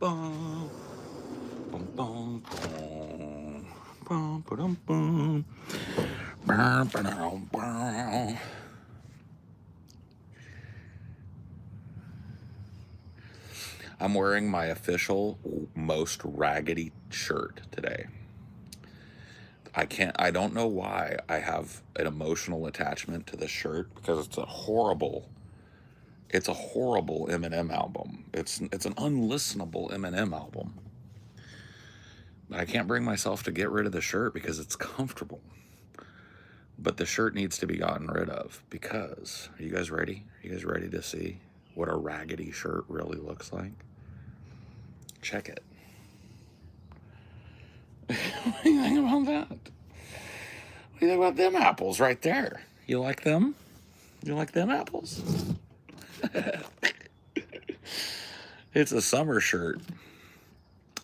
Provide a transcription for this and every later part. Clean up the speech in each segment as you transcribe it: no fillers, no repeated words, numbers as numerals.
bum. Bum, bum, bum. Bum, ba-dum, bum. Bum, ba-dum, bum. I'm wearing my official most raggedy shirt today. I don't know why I have an emotional attachment to this shirt, because it's a horrible Eminem album. It's an unlistenable Eminem album. But I can't bring myself to get rid of the shirt because it's comfortable. But the shirt needs to be gotten rid of because, are you guys ready? Are you guys ready to see what a raggedy shirt really looks like? Check it. What do you think about that? What do you think about them apples right there? You like them? You like them apples? It's a summer shirt.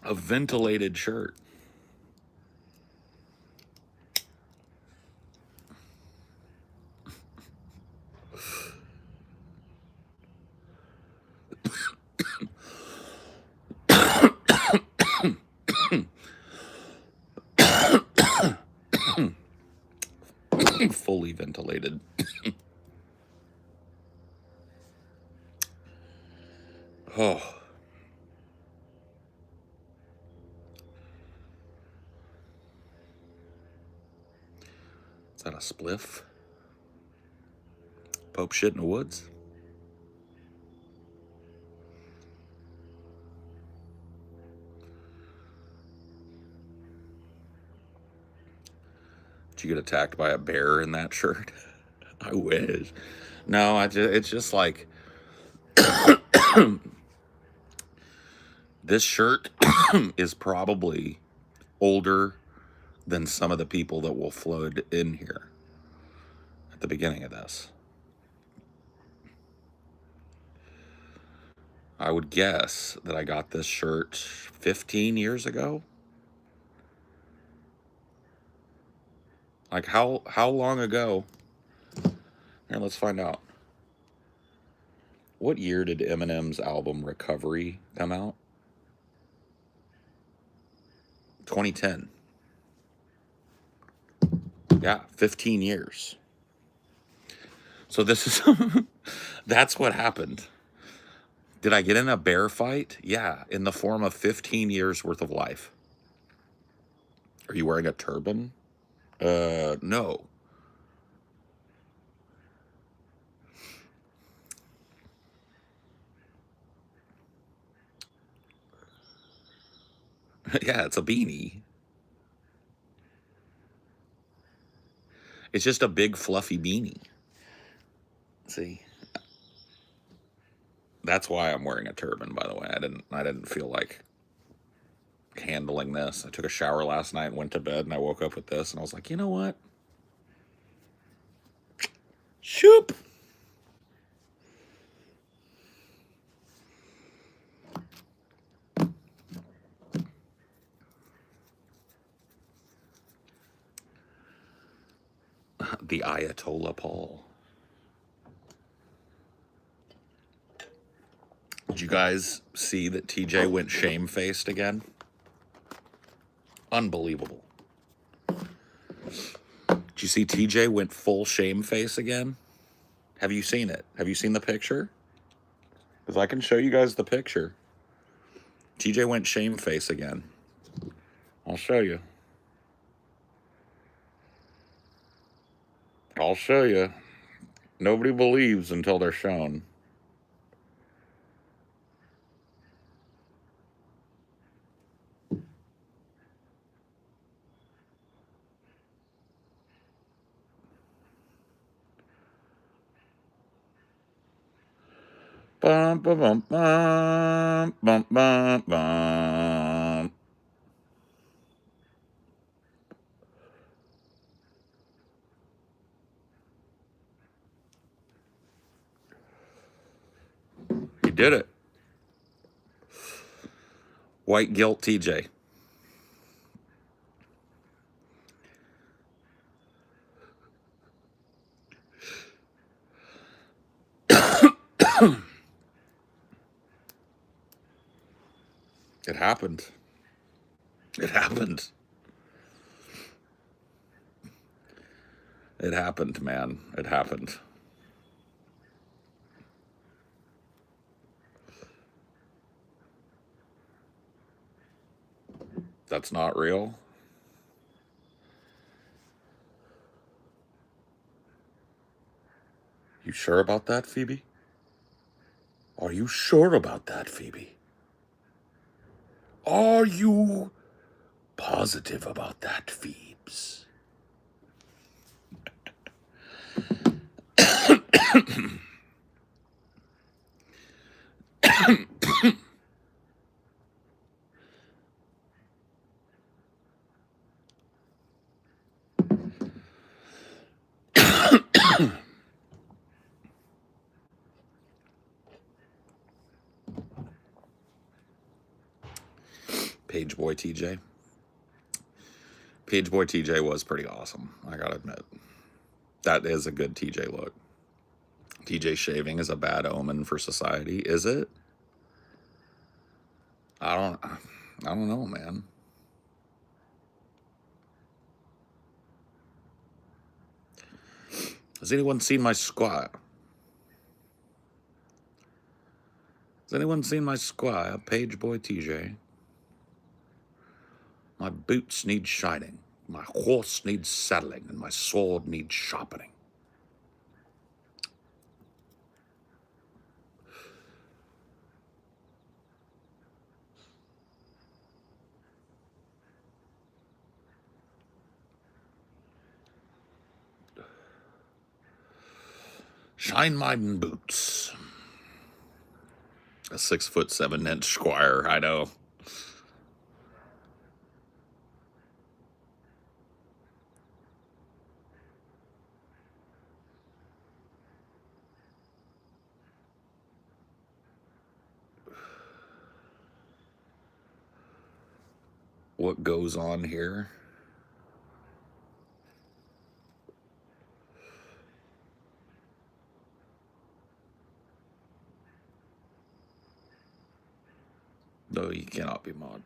A ventilated shirt. Fully ventilated. Oh. Is that a spliff? Pope shit in the woods? Did you get attacked by a bear in that shirt? I wish. No, it's just like this shirt is probably older than some of the people that will flood in here at the beginning of this. I would guess that I got this shirt 15 years ago. Like how long ago? Here, let's find out. What year did Eminem's album Recovery come out? 2010. Yeah, 15 years. So this is that's what happened. Did I get in a bear fight? Yeah, in the form of 15 years worth of life. Are you wearing a turban? No. Yeah, it's a beanie. It's just a big fluffy beanie. See? That's why I'm wearing a turban, by the way. I didn't feel like handling this. I took a shower last night, went to bed, and I woke up with this, and I was like, you know what? Shoop! The Ayatollah Paul. Did you guys see that TJ went shamefaced again? Unbelievable. Did you see TJ went full shameface again? Have you seen it? Have you seen the picture? Because I can show you guys the picture. TJ went shameface again. I'll show you. I'll show you. Nobody believes until they're shown. Bum, bum, bum, bum, bum, bum, bum. He did it. White guilt TJ. It happened. It happened. It happened, man. It happened. That's not real. You sure about that, Phoebe? Are you sure about that, Phoebe? Are you positive about that, Phoebes? Page Boy TJ. Page Boy TJ was pretty awesome, I gotta admit. That is a good TJ look. TJ shaving is a bad omen for society, is it? I don't know, man. Has anyone seen my squire? Has anyone seen my squire, Page Boy TJ? My boots need shining, my horse needs saddling, and my sword needs sharpening. Shine my boots. A 6'7" squire, I know. What goes on here? No, you cannot be mod.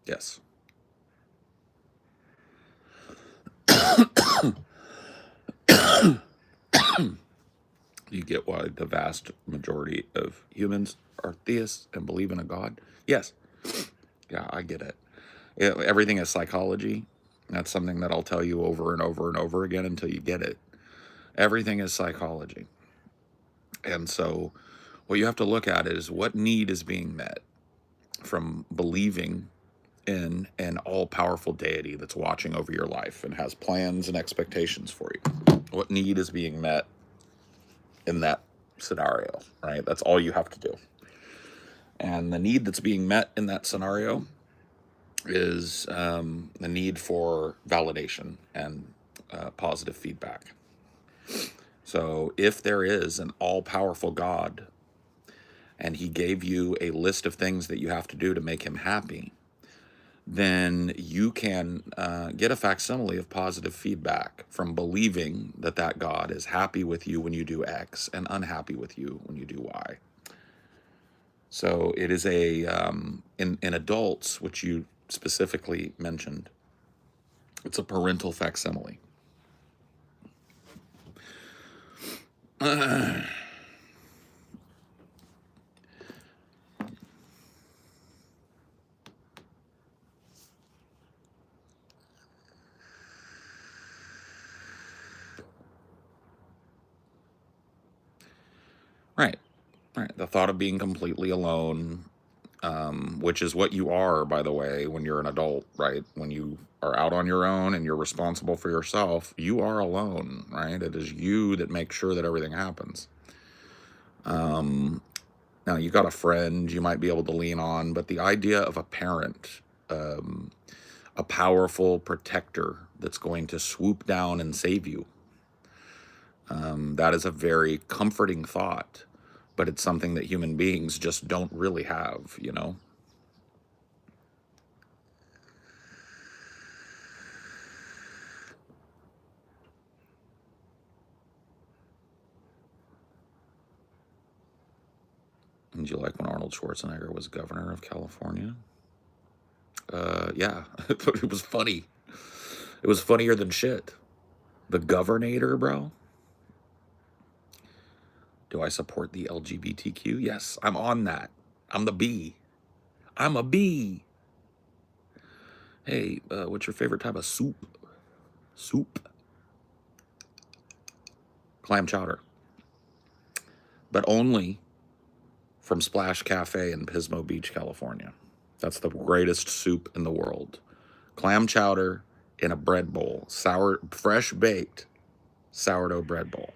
Yes. You get why the vast majority of humans are theists and believe in a God? Yes. Yeah, I get it. Everything is psychology. That's something that I'll tell you over and over and over again until you get it. Everything is psychology. And so what you have to look at is what need is being met from believing in an all-powerful deity that's watching over your life and has plans and expectations for you. What need is being met in that scenario, right? That's all you have to do. And the need that's being met in that scenario is the need for validation and positive feedback. So if there is an all-powerful God and he gave you a list of things that you have to do to make him happy, then you can get a facsimile of positive feedback from believing that that God is happy with you when you do X and unhappy with you when you do Y. So it is a, in adults, which you specifically mentioned, it's a parental facsimile. Right. Right. The thought of being completely alone, which is what you are, by the way, when you're an adult, right? When you are out on your own and you're responsible for yourself, you are alone, right? It is you that makes sure that everything happens. Now, you got a friend you might be able to lean on, but the idea of a parent, a powerful protector that's going to swoop down and save you, that is a very comforting thought, but it's something that human beings just don't really have, you know? Did you like when Arnold Schwarzenegger was governor of California? Yeah, it was funny. It was funnier than shit. The governator, bro. Do I support the LGBTQ? Yes, I'm on that. I'm the B. I'm a B. Hey, what's your favorite type of soup? Soup. Clam chowder. But only from Splash Cafe in Pismo Beach, California. That's the greatest soup in the world. Clam chowder in a bread bowl. Fresh baked sourdough bread bowl.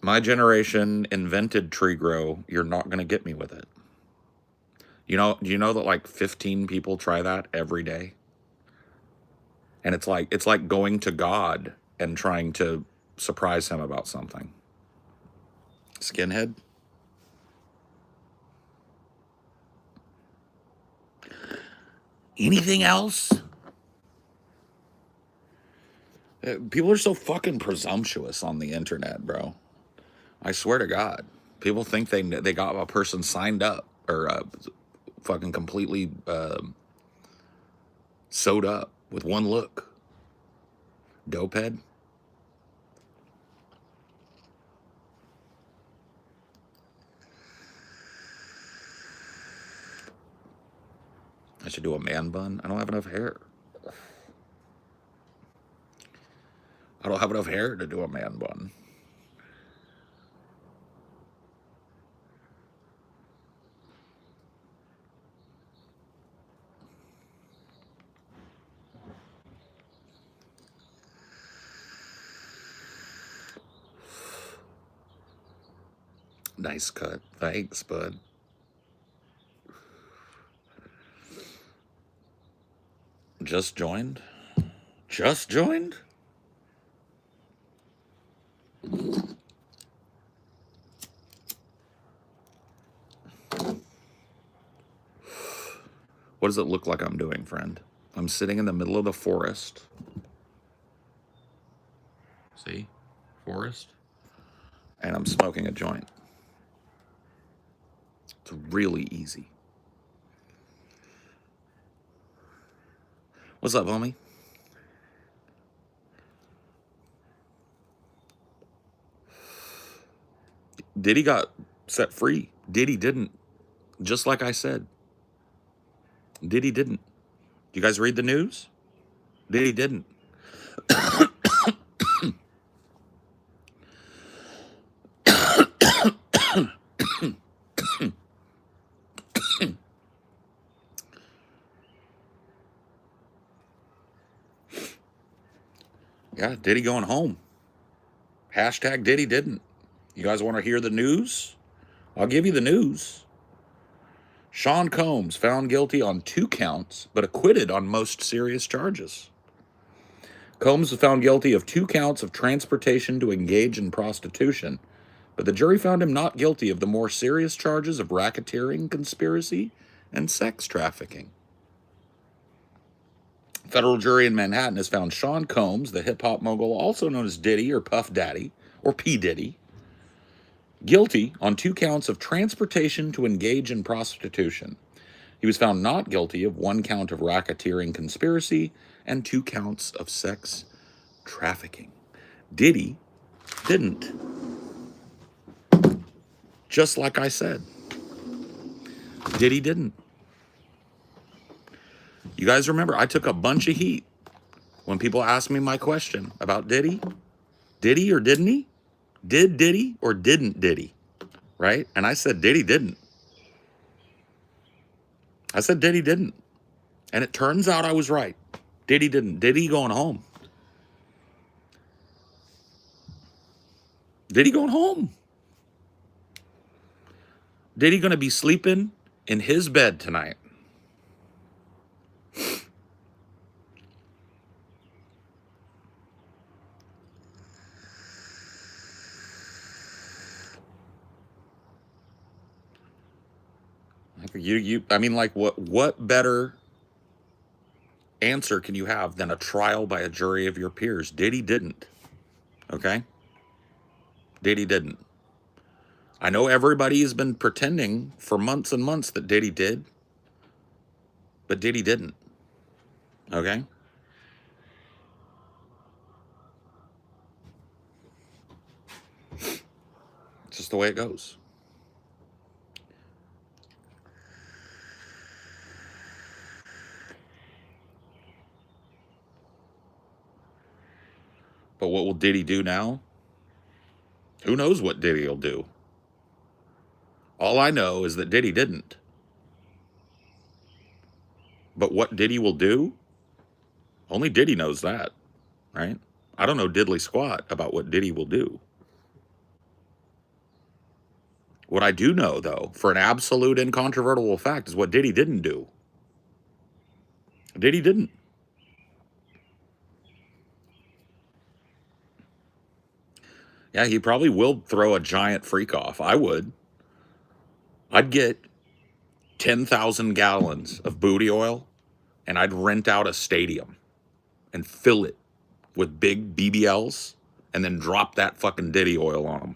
My generation invented tree grow. You're not going to get me with it. You know, do you know that like 15 people try that every day? And it's like going to God and trying to surprise him about something. Skinhead? Anything else? People are so fucking presumptuous on the internet, bro. I swear to God. People think they got a person signed up or fucking completely sewed up with one look. Dopehead. I should do a man bun. I don't have enough hair. I don't have enough hair to do a man bun. Nice cut. Thanks, bud. Just joined? Just joined? What does it look like I'm doing, friend? I'm sitting in the middle of the forest. See? Forest. And I'm smoking a joint. It's really easy. What's up, homie? Diddy got set free. Diddy didn't. Just like I said. Diddy didn't. You guys read the news? Diddy didn't. Yeah, Diddy going home. Hashtag Diddy didn't. You guys want to hear the news? I'll give you the news. Sean Combs found guilty on 2 counts, but acquitted on most serious charges. Combs was found guilty of 2 counts of transportation to engage in prostitution, but the jury found him not guilty of the more serious charges of racketeering, conspiracy, and sex trafficking. Federal jury in Manhattan has found Sean Combs, the hip-hop mogul also known as Diddy or Puff Daddy, or P. Diddy, guilty on 2 counts of transportation to engage in prostitution. He was found not guilty of 1 count of racketeering conspiracy and 2 counts of sex trafficking. Diddy didn't. Just like I said. Diddy didn't. You guys remember, I took a bunch of heat when people ask me my question about Diddy or didn't he? Did Diddy or didn't Diddy? Right? And I said Diddy didn't. I said Diddy didn't. And it turns out I was right. Diddy didn't. Diddy going home. Diddy going home. Diddy going to be sleeping in his bed tonight. I mean, like, what better answer can you have than a trial by a jury of your peers? Diddy didn't. Okay? Diddy didn't. I know everybody has been pretending for months and months that Diddy did, but Diddy didn't. Okay? It's just the way it goes. But what will Diddy do now? Who knows what Diddy will do? All I know is that Diddy didn't. But what Diddy will do? Only Diddy knows that, right? I don't know diddly squat about what Diddy will do. What I do know, though, for an absolute incontrovertible fact, is what Diddy didn't do. Diddy didn't. Yeah, he probably will throw a giant freak off. I would. I'd get 10,000 gallons of booty oil and I'd rent out a stadium and fill it with big BBLs and then drop that fucking Diddy oil on them.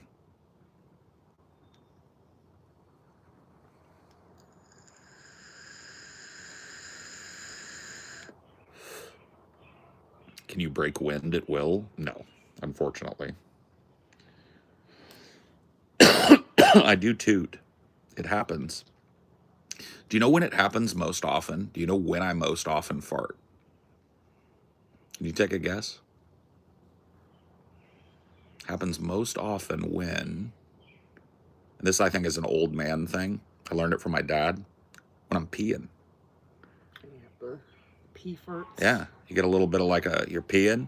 Can you break wind at will? No, unfortunately. I do toot. It happens. Do you know when it happens most often? Do you know when I most often fart? Can you take a guess? Happens most often when, and this I think is an old man thing. I learned it from my dad. When I'm peeing. The pee farts. Yeah, you get a little bit of like you're peeing,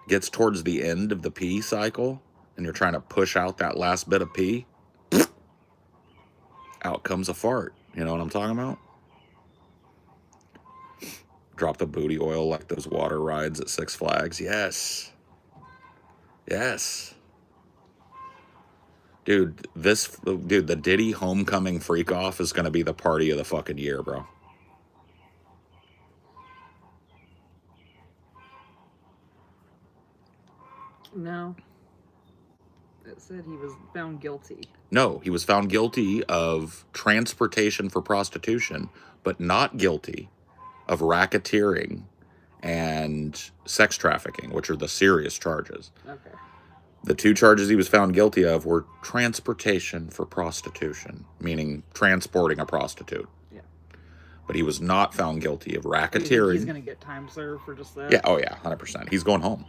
gets towards the end of the pee cycle, and you're trying to push out that last bit of pee. Out comes a fart. You know what I'm talking about? Drop the booty oil like those water rides at Six Flags. Yes. Yes. Dude, the Diddy homecoming freak off is going to be the party of the fucking year, bro. No. It said he was found guilty. No, he was found guilty of transportation for prostitution, but not guilty of racketeering and sex trafficking, which are the serious charges. Okay. The two charges he was found guilty of were transportation for prostitution, meaning transporting a prostitute. Yeah. But he was not found guilty of racketeering. You think he's going to get time served for just that? Yeah, oh yeah, 100%. He's going home.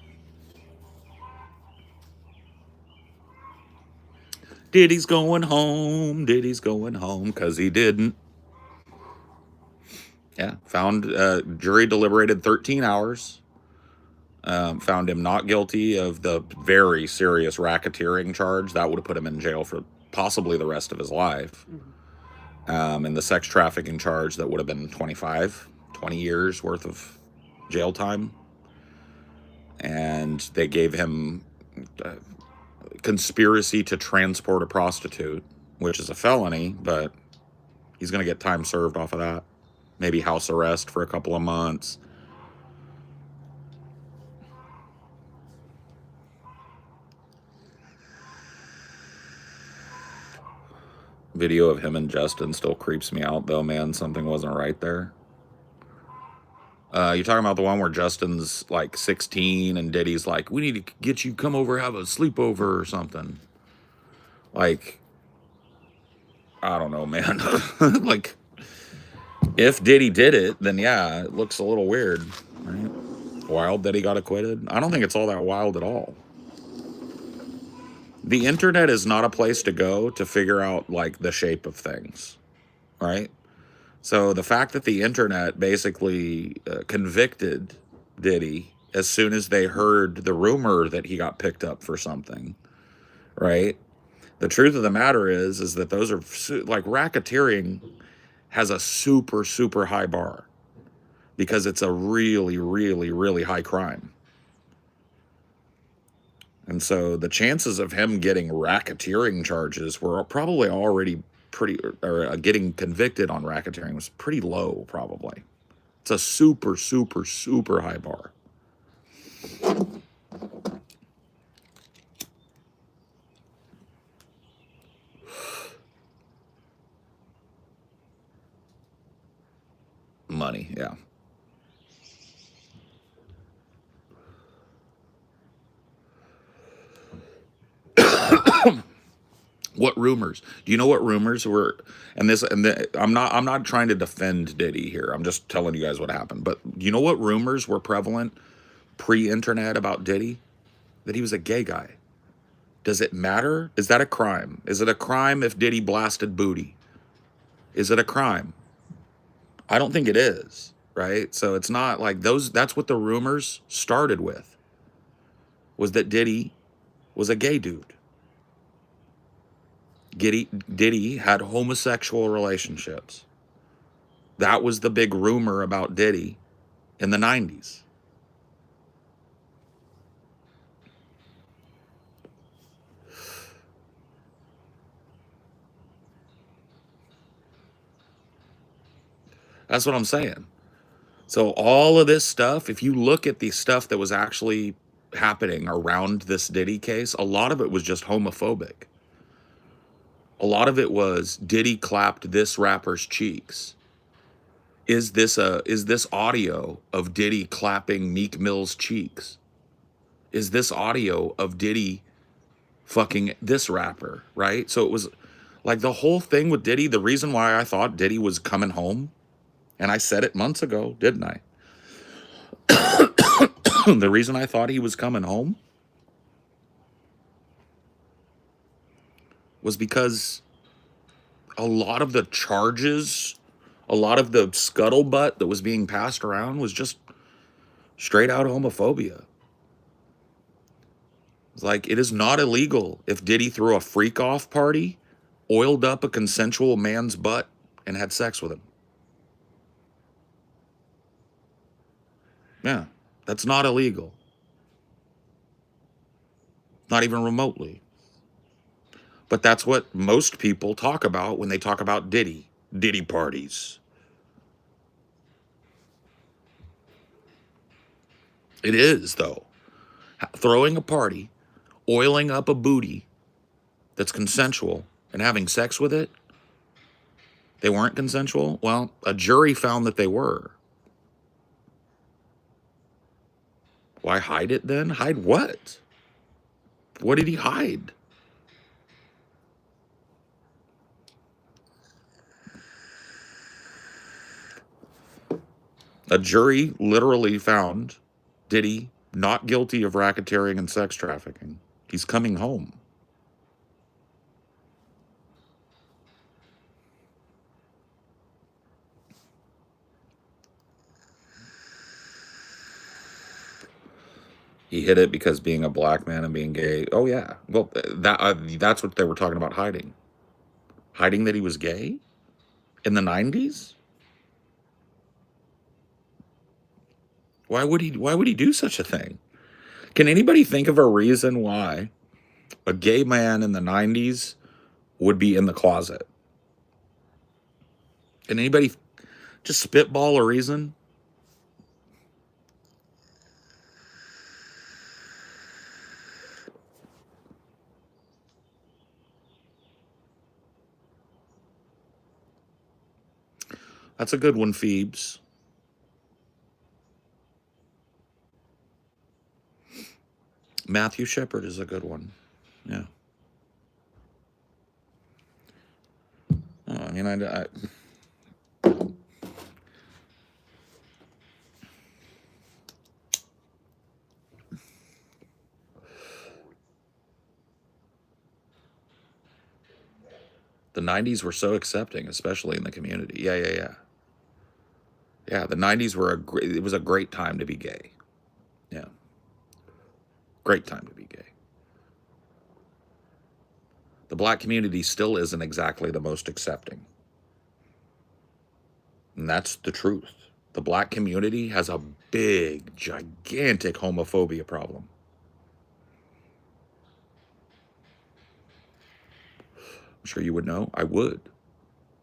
Diddy's going home, because he didn't. Yeah, found, jury deliberated 13 hours. Found him not guilty of the very serious racketeering charge. That would have put him in jail for possibly the rest of his life. Mm-hmm. And the sex trafficking charge, that would have been 20 years worth of jail time. And they gave him conspiracy to transport a prostitute, which is a felony, but he's going to get time served off of that. Maybe house arrest for a couple of months. Video of him and Justin still creeps me out, though, man. Something wasn't right there. You're talking about the one where Justin's like 16 and Diddy's like, we need to get you, come over, have a sleepover or something. Like, I don't know, man. Like, if Diddy did it, then yeah, it looks a little weird, right? wild that he got acquitted? I don't think it's all that wild at all. The internet is not a place to go to figure out like the shape of things, right? So the fact that the internet basically convicted Diddy as soon as they heard the rumor that he got picked up for something, right? The truth of the matter is that those are like racketeering has a super, super high bar because it's a really, really, really high crime. And so the chances of him getting racketeering charges were probably already pretty, or getting convicted on racketeering was pretty low, probably. It's a super, super, super high bar. Money, yeah. What rumors? Do you know what rumors were? I'm not trying to defend Diddy here. I'm just telling you guys what happened. But do you know what rumors were prevalent pre-internet about Diddy? That he was a gay guy. Does it matter? Is that a crime? Is it a crime if Diddy blasted booty? Is it a crime? I don't think it is, right? So it's not like those. That's what the rumors started with. Was that Diddy was a gay dude? Diddy had homosexual relationships. That was the big rumor about Diddy in the 90s. That's what I'm saying. So all of this stuff, if you look at the stuff that was actually happening around this Diddy case, a lot of it was just homophobic. A lot of it was Diddy clapped this rapper's cheeks. Is this audio of Diddy clapping Meek Mill's cheeks? Is this audio of Diddy fucking this rapper, right? So it was like the whole thing with Diddy, the reason why I thought Diddy was coming home, and I said it months ago, didn't I? The reason I thought he was coming home was because a lot of the charges, a lot of the scuttlebutt that was being passed around was just straight out homophobia. It's like, it is not illegal if Diddy threw a freak off party, oiled up a consensual man's butt, and had sex with him. Yeah, that's not illegal. Not even remotely. But that's what most people talk about when they talk about Diddy parties. It is, though. Throwing a party, oiling up a booty that's consensual, and having sex with it, they weren't consensual? Well, a jury found that they were. Why hide it then? Hide what? What did he hide? A jury literally found Diddy not guilty of racketeering and sex trafficking. He's coming home. He hid it because being a black man and being gay. Oh yeah. Well, that's what they were talking about hiding. Hiding that he was gay in the 90s? Why would he do such a thing? Can anybody think of a reason why a gay man in the 90s would be in the closet? Can anybody just spitball a reason? That's a good one, Phoebes. Matthew Shepard is a good one. Yeah. Oh, I mean, The 90s were so accepting, especially in the community. Yeah. The 90s were it was a great time to be gay. Yeah. Great time to be gay. The black community still isn't exactly the most accepting. And that's the truth. The black community has a big, gigantic homophobia problem. I'm sure you would know. I would.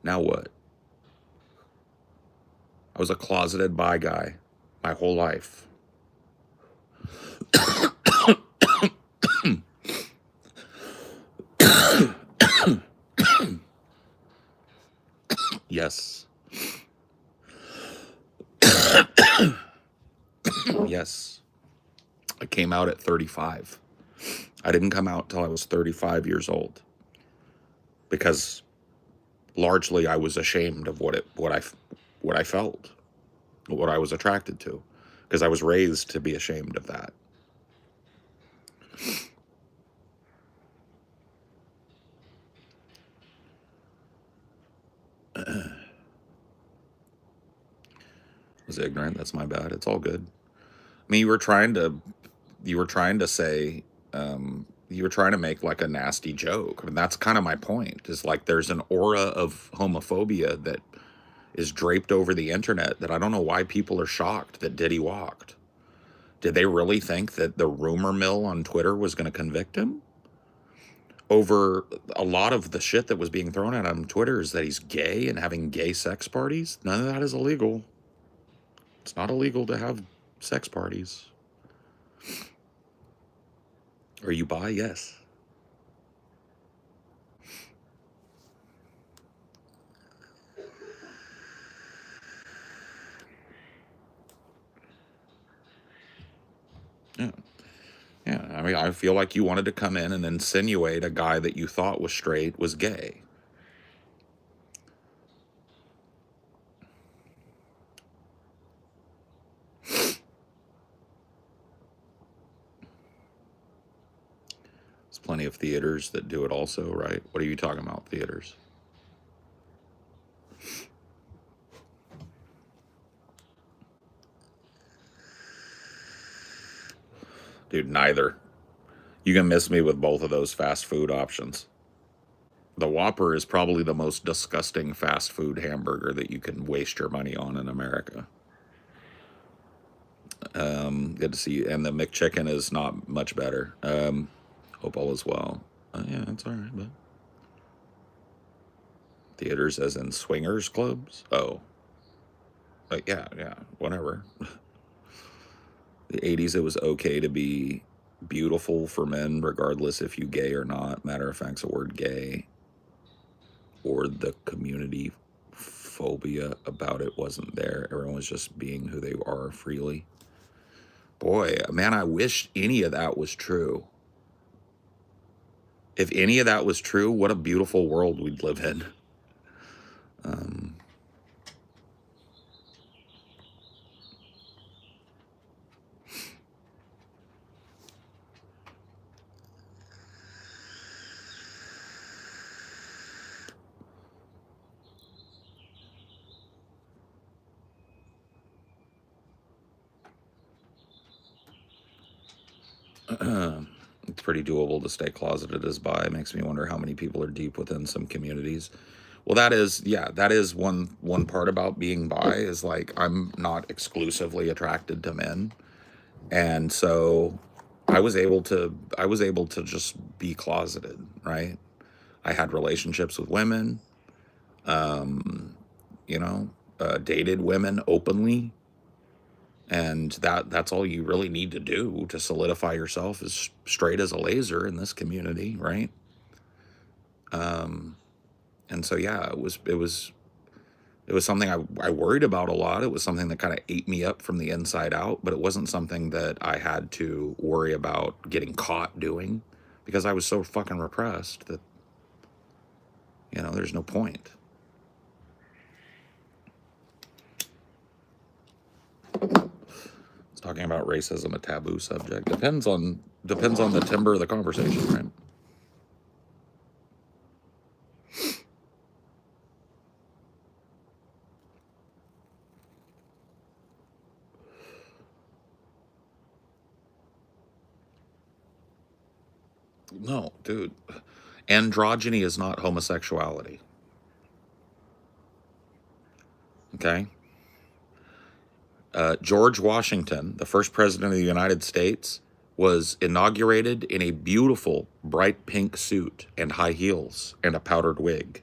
Now what? I was a closeted bi guy my whole life. Yes. Yes. I came out at 35. I didn't come out till I was 35 years old because largely I was ashamed of what I felt, what I was attracted to, because I was raised to be ashamed of that. I was ignorant. That's my bad. It's all good. I mean, you were trying to say, you were trying to make like a nasty joke. I mean, that's kind of my point, is like there's an aura of homophobia that is draped over the internet that I don't know why people are shocked that Diddy walked. Did they really think that the rumor mill on Twitter was going to convict him? Over a lot of the shit that was being thrown at him on Twitter is that he's gay and having gay sex parties. None of that is illegal. It's not illegal to have sex parties. Are you bi? Yes. Yeah. Yeah. I mean, I feel like you wanted to come in and insinuate a guy that you thought was straight was gay. There's plenty of theaters that do it also, right? What are you talking about, theaters? Dude, neither. You can miss me with both of those fast food options. The Whopper is probably the most disgusting fast food hamburger that you can waste your money on in America. Good to see you. And the McChicken is not much better. Hope all is well. Yeah, that's all right, but theaters as in swingers clubs? Oh. Yeah, whatever. The 80s, it was okay to be beautiful for men, regardless if you gay or not. Matter of fact, the word gay or the community phobia about it wasn't there. Everyone was just being who they are freely. Boy, man, I wish any of that was true. If any of that was true, what a beautiful world we'd live in. It's pretty doable to stay closeted as bi. It makes me wonder how many people are deep within some communities. Well, that is one part about being bi, is like I'm not exclusively attracted to men. And so I was able to just be closeted, right? I had relationships with women, you know, dated women openly. And that's all you really need to do to solidify yourself as straight as a laser in this community, right? And so yeah, it was something I worried about a lot. It was something that kind of ate me up from the inside out, but it wasn't something that I had to worry about getting caught doing, because I was so fucking repressed that, you know, there's no point. It's talking about racism, a taboo subject. Depends on the timbre of the conversation, right? No, dude. Androgyny is not homosexuality. Okay? George Washington, the first president of the United States, was inaugurated in a beautiful bright pink suit and high heels and a powdered wig.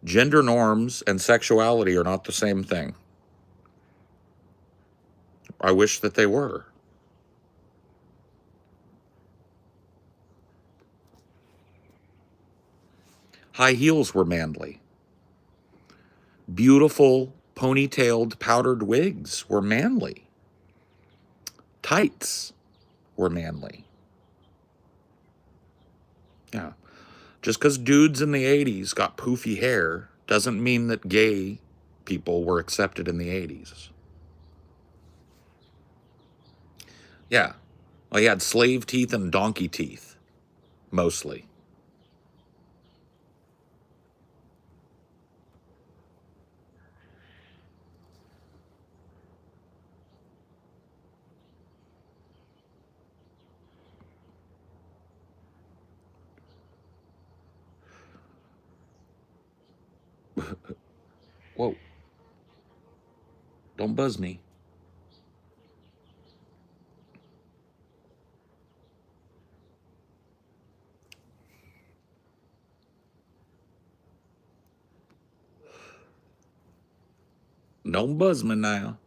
Gender norms and sexuality are not the same thing. I wish that they were. High heels were manly. Beautiful ponytailed powdered wigs were manly. Tights were manly. Yeah. Just because dudes in the 80s got poofy hair doesn't mean that gay people were accepted in the 80s. Yeah. Well, he had slave teeth and donkey teeth, mostly. Whoa. Don't buzz me. Don't buzz me now.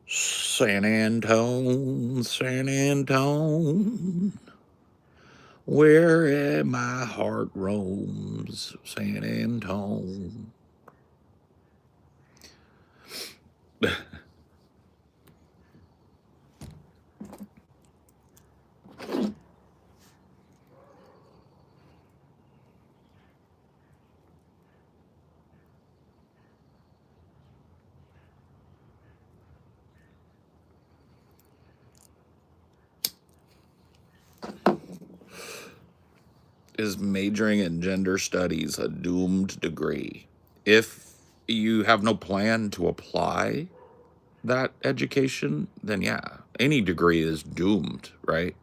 San Antone, San Antone, where my heart roams, San Antone. Is majoring in gender studies a doomed degree? If you have no plan to apply that education, then yeah, any degree is doomed, right?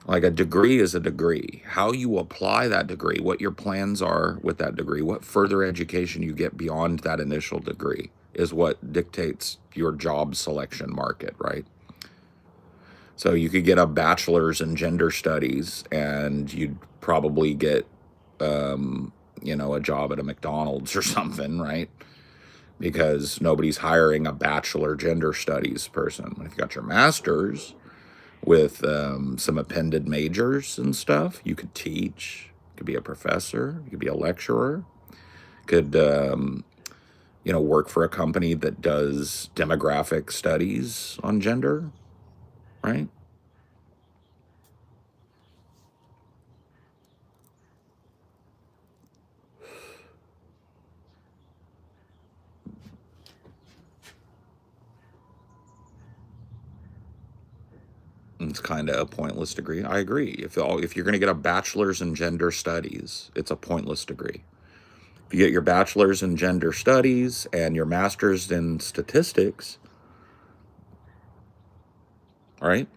Like a degree is a degree. How you apply that degree, what your plans are with that degree, what further education you get beyond that initial degree is what dictates your job selection market, right? So you could get a bachelor's in gender studies and you'd probably get, a job at a McDonald's or something, right? Because nobody's hiring a bachelor gender studies person. If you got your master's with some appended majors and stuff, you could teach, you could be a professor, you could be a lecturer, could, work for a company that does demographic studies on gender, right? It's kind of a pointless degree. I agree. If you're going to get a bachelor's in gender studies, it's a pointless degree. If you get your bachelor's in gender studies and your master's in statistics, right?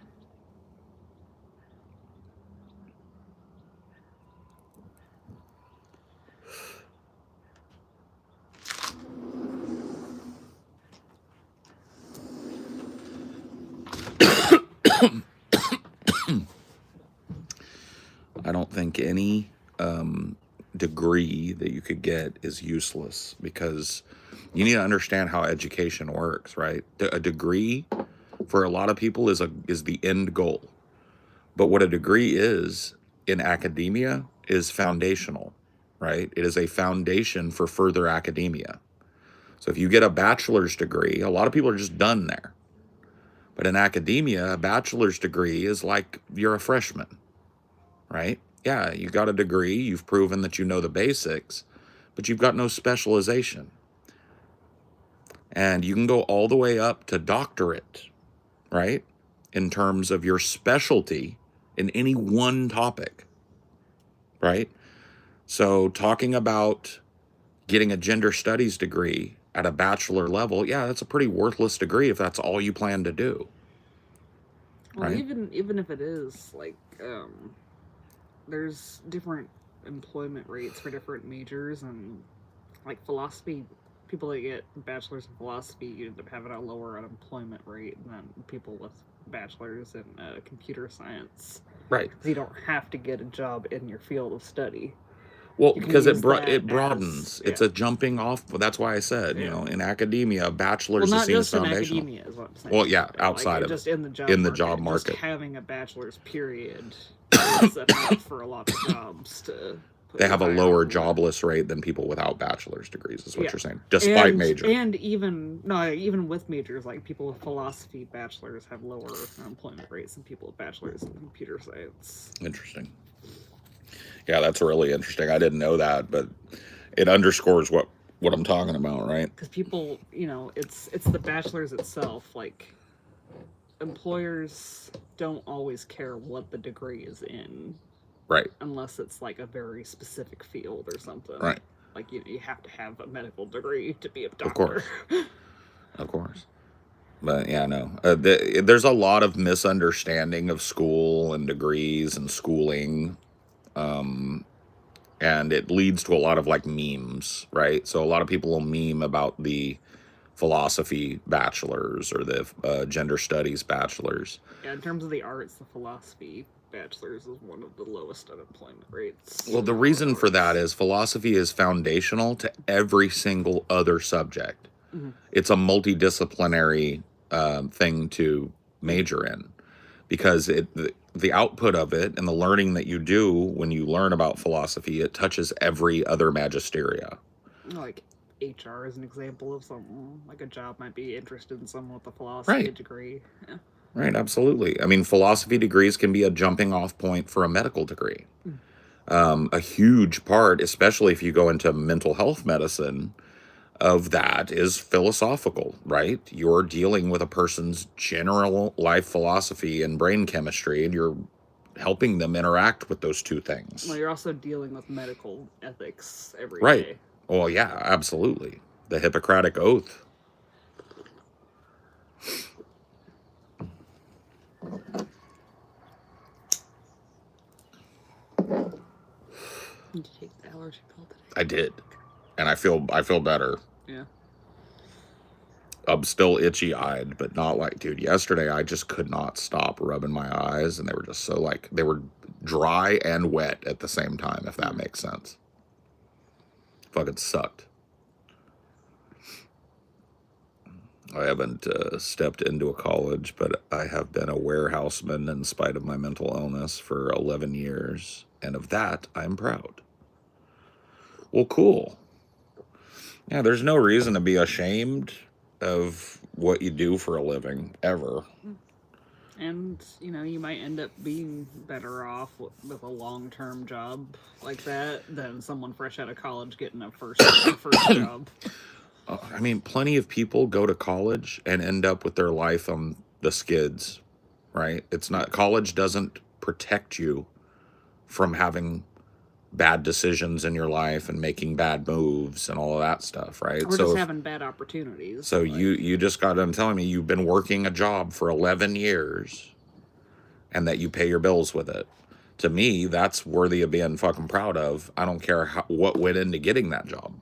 I don't think any degree that you could get is useless because you need to understand how education works, right? A degree for a lot of people is the end goal. But what a degree is in academia is foundational, right? It is a foundation for further academia. So if you get a bachelor's degree, a lot of people are just done there. But in academia, a bachelor's degree is like you're a freshman, right? Yeah, you got a degree, you've proven that you know the basics, but you've got no specialization. And you can go all the way up to doctorate, right? In terms of your specialty in any one topic, right? So talking about getting a gender studies degree at a bachelor level, yeah, that's a pretty worthless degree if that's all you plan to do. Well, Right? even if it is, like, there's different employment rates for different majors, and like philosophy, people that get bachelors in philosophy end up having a lower unemployment rate than people with bachelors in computer science. Right. Because you don't have to get a job in your field of study. Well, You can because use that it as- broadens. It's yeah. a jumping off. That's why I said, you Yeah. know, in academia, Well, bachelor's is not seen as just in foundational. academia, is what I'm saying. Well, yeah, Like, outside of just it, in the job in the market, job market. just having a bachelor's period is enough for a lot of jobs to. They have a higher lower on the list. jobless rate than people without bachelor's degrees, is what Yeah. you're saying, despite and, major. And even with majors, like people with philosophy bachelors have lower unemployment rates than people with bachelors in computer science. Interesting. Yeah, that's really interesting. I didn't know that, but it underscores what I'm talking about, right? Because people, it's the bachelor's itself. Like, employers don't always care what the degree is in. Right. Unless it's like a very specific field or something. Right. Like, you have to have a medical degree to be a doctor. Of course. Of course. But yeah, no. There's a lot of misunderstanding of school and degrees and schooling. And it leads to a lot of like memes, right? So a lot of people will meme about the philosophy bachelors or the gender studies bachelors. Yeah, in terms of the arts, the philosophy bachelor's is one of the lowest unemployment rates. Well, the reason for that is philosophy is foundational to every single other subject. Mm-hmm. It's a multidisciplinary thing to major in, because the output of it and the learning that you do when you learn about philosophy, it touches every other magisteria. Like HR is an example of something. Like, a job might be interested in someone with a philosophy degree. Yeah. Right, absolutely. I mean, philosophy degrees can be a jumping off point for a medical degree. A huge part, especially if you go into mental health medicine, of that is philosophical, right? You're dealing with a person's general life philosophy and brain chemistry, and you're helping them interact with those two things. Well, you're also dealing with medical ethics every right. day. Well, yeah, absolutely. The Hippocratic Oath. Did you take the allergy pill today? I did, and I feel better. Yeah. I'm still itchy-eyed, but not like, dude, yesterday I just could not stop rubbing my eyes, and they were just so, like, they were dry and wet at the same time, if that makes sense. Fucking sucked. I haven't stepped into a college, but I have been a warehouseman in spite of my mental illness for 11 years, and of that, I'm proud. Well, cool. Yeah, there's no reason to be ashamed of what you do for a living, ever. And, you might end up being better off with a long-term job like that than someone fresh out of college getting a first job. I mean, plenty of people go to college and end up with their life on the skids, right? It's not, college doesn't protect you from having bad decisions in your life and making bad moves and all of that stuff, right? Or just having bad opportunities. So like, you just got done telling me you've been working a job for 11 years and that you pay your bills with it. To me, that's worthy of being fucking proud of. I don't care what went into getting that job.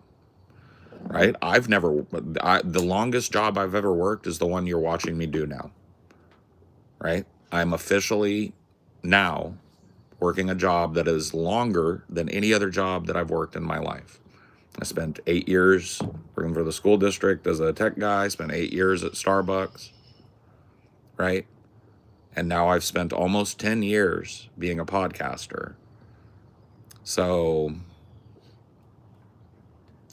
Right? The longest job I've ever worked is the one you're watching me do now. Right? I'm officially now working a job that is longer than any other job that I've worked in my life. I spent 8 years working for the school district as a tech guy, spent 8 years at Starbucks, right? And now I've spent almost 10 years being a podcaster. So,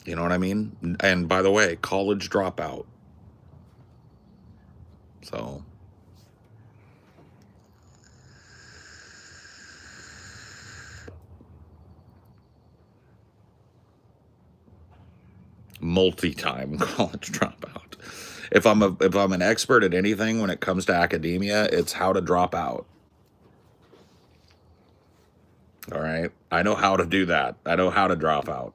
you know what I mean? And by the way, college dropout. So, multi-time college dropout. If I'm an expert at anything when it comes to academia, it's how to drop out. All right? I know how to do that. I know how to drop out.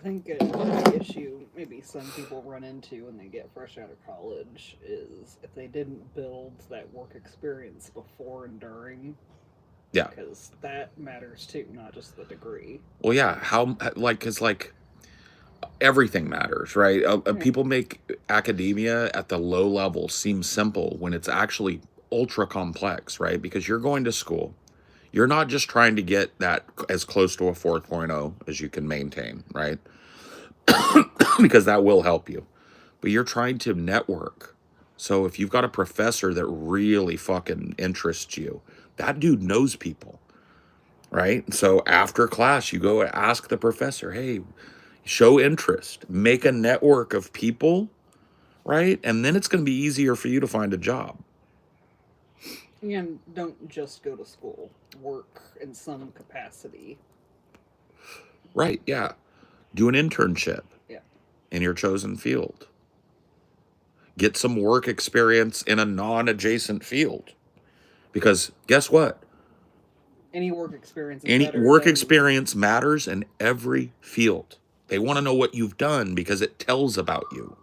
think the issue maybe some people run into when they get fresh out of college is if they didn't build that work experience before and during. Yeah. Because that matters too, not just the degree. Well, yeah. How, like, because, like, everything matters, right? People make academia at the low level seem simple when it's actually ultra complex, right? Because you're going to school. You're not just trying to get that as close to a 4.0 as you can maintain, right? Because that will help you. But you're trying to network. So if you've got a professor that really fucking interests you, that dude knows people, right? So after class, you go ask the professor, hey, show interest, make a network of people, right? And then it's going to be easier for you to find a job. And don't just go to school. Work in some capacity. Right, yeah. Do an internship in your chosen field. Get some work experience in a non-adjacent field. Because guess what? Any work experience is Any better work than... experience matters in every field. They want to know what you've done because it tells about you.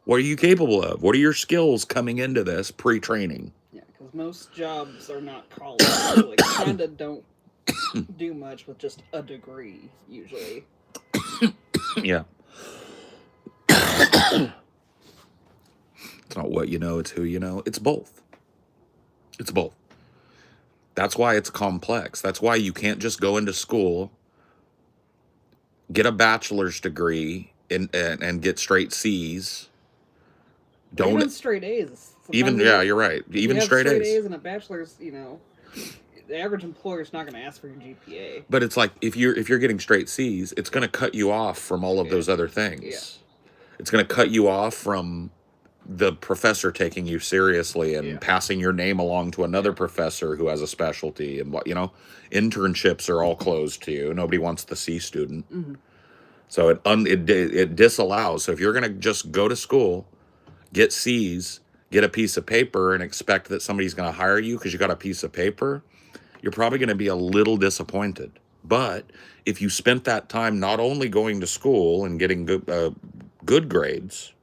What are you capable of? What are your skills coming into this pre-training? Yeah, because most jobs are not college. So like, kind of don't do much with just a degree, usually. Yeah. It's not what you know, it's who you know. It's both. It's both. That's why it's complex. That's why you can't just go into school, get a bachelor's degree, and get straight C's. Don't even straight A's. Even, yeah, you're right. Even straight A's. A's and a bachelor's, you know, the average employer's not going to ask for your GPA. But it's like if you're getting straight C's, it's going to cut you off from all of those other things. Yeah. It's going to cut you off from the professor taking you seriously and passing your name along to another professor who has a specialty. And what, you know, internships are all closed to you. Nobody wants the C student. Mm-hmm. So it disallows. So if you're going to just go to school, get C's, get a piece of paper, and expect that somebody's going to hire you because you got a piece of paper, you're probably going to be a little disappointed. But if you spent that time not only going to school and getting good grades,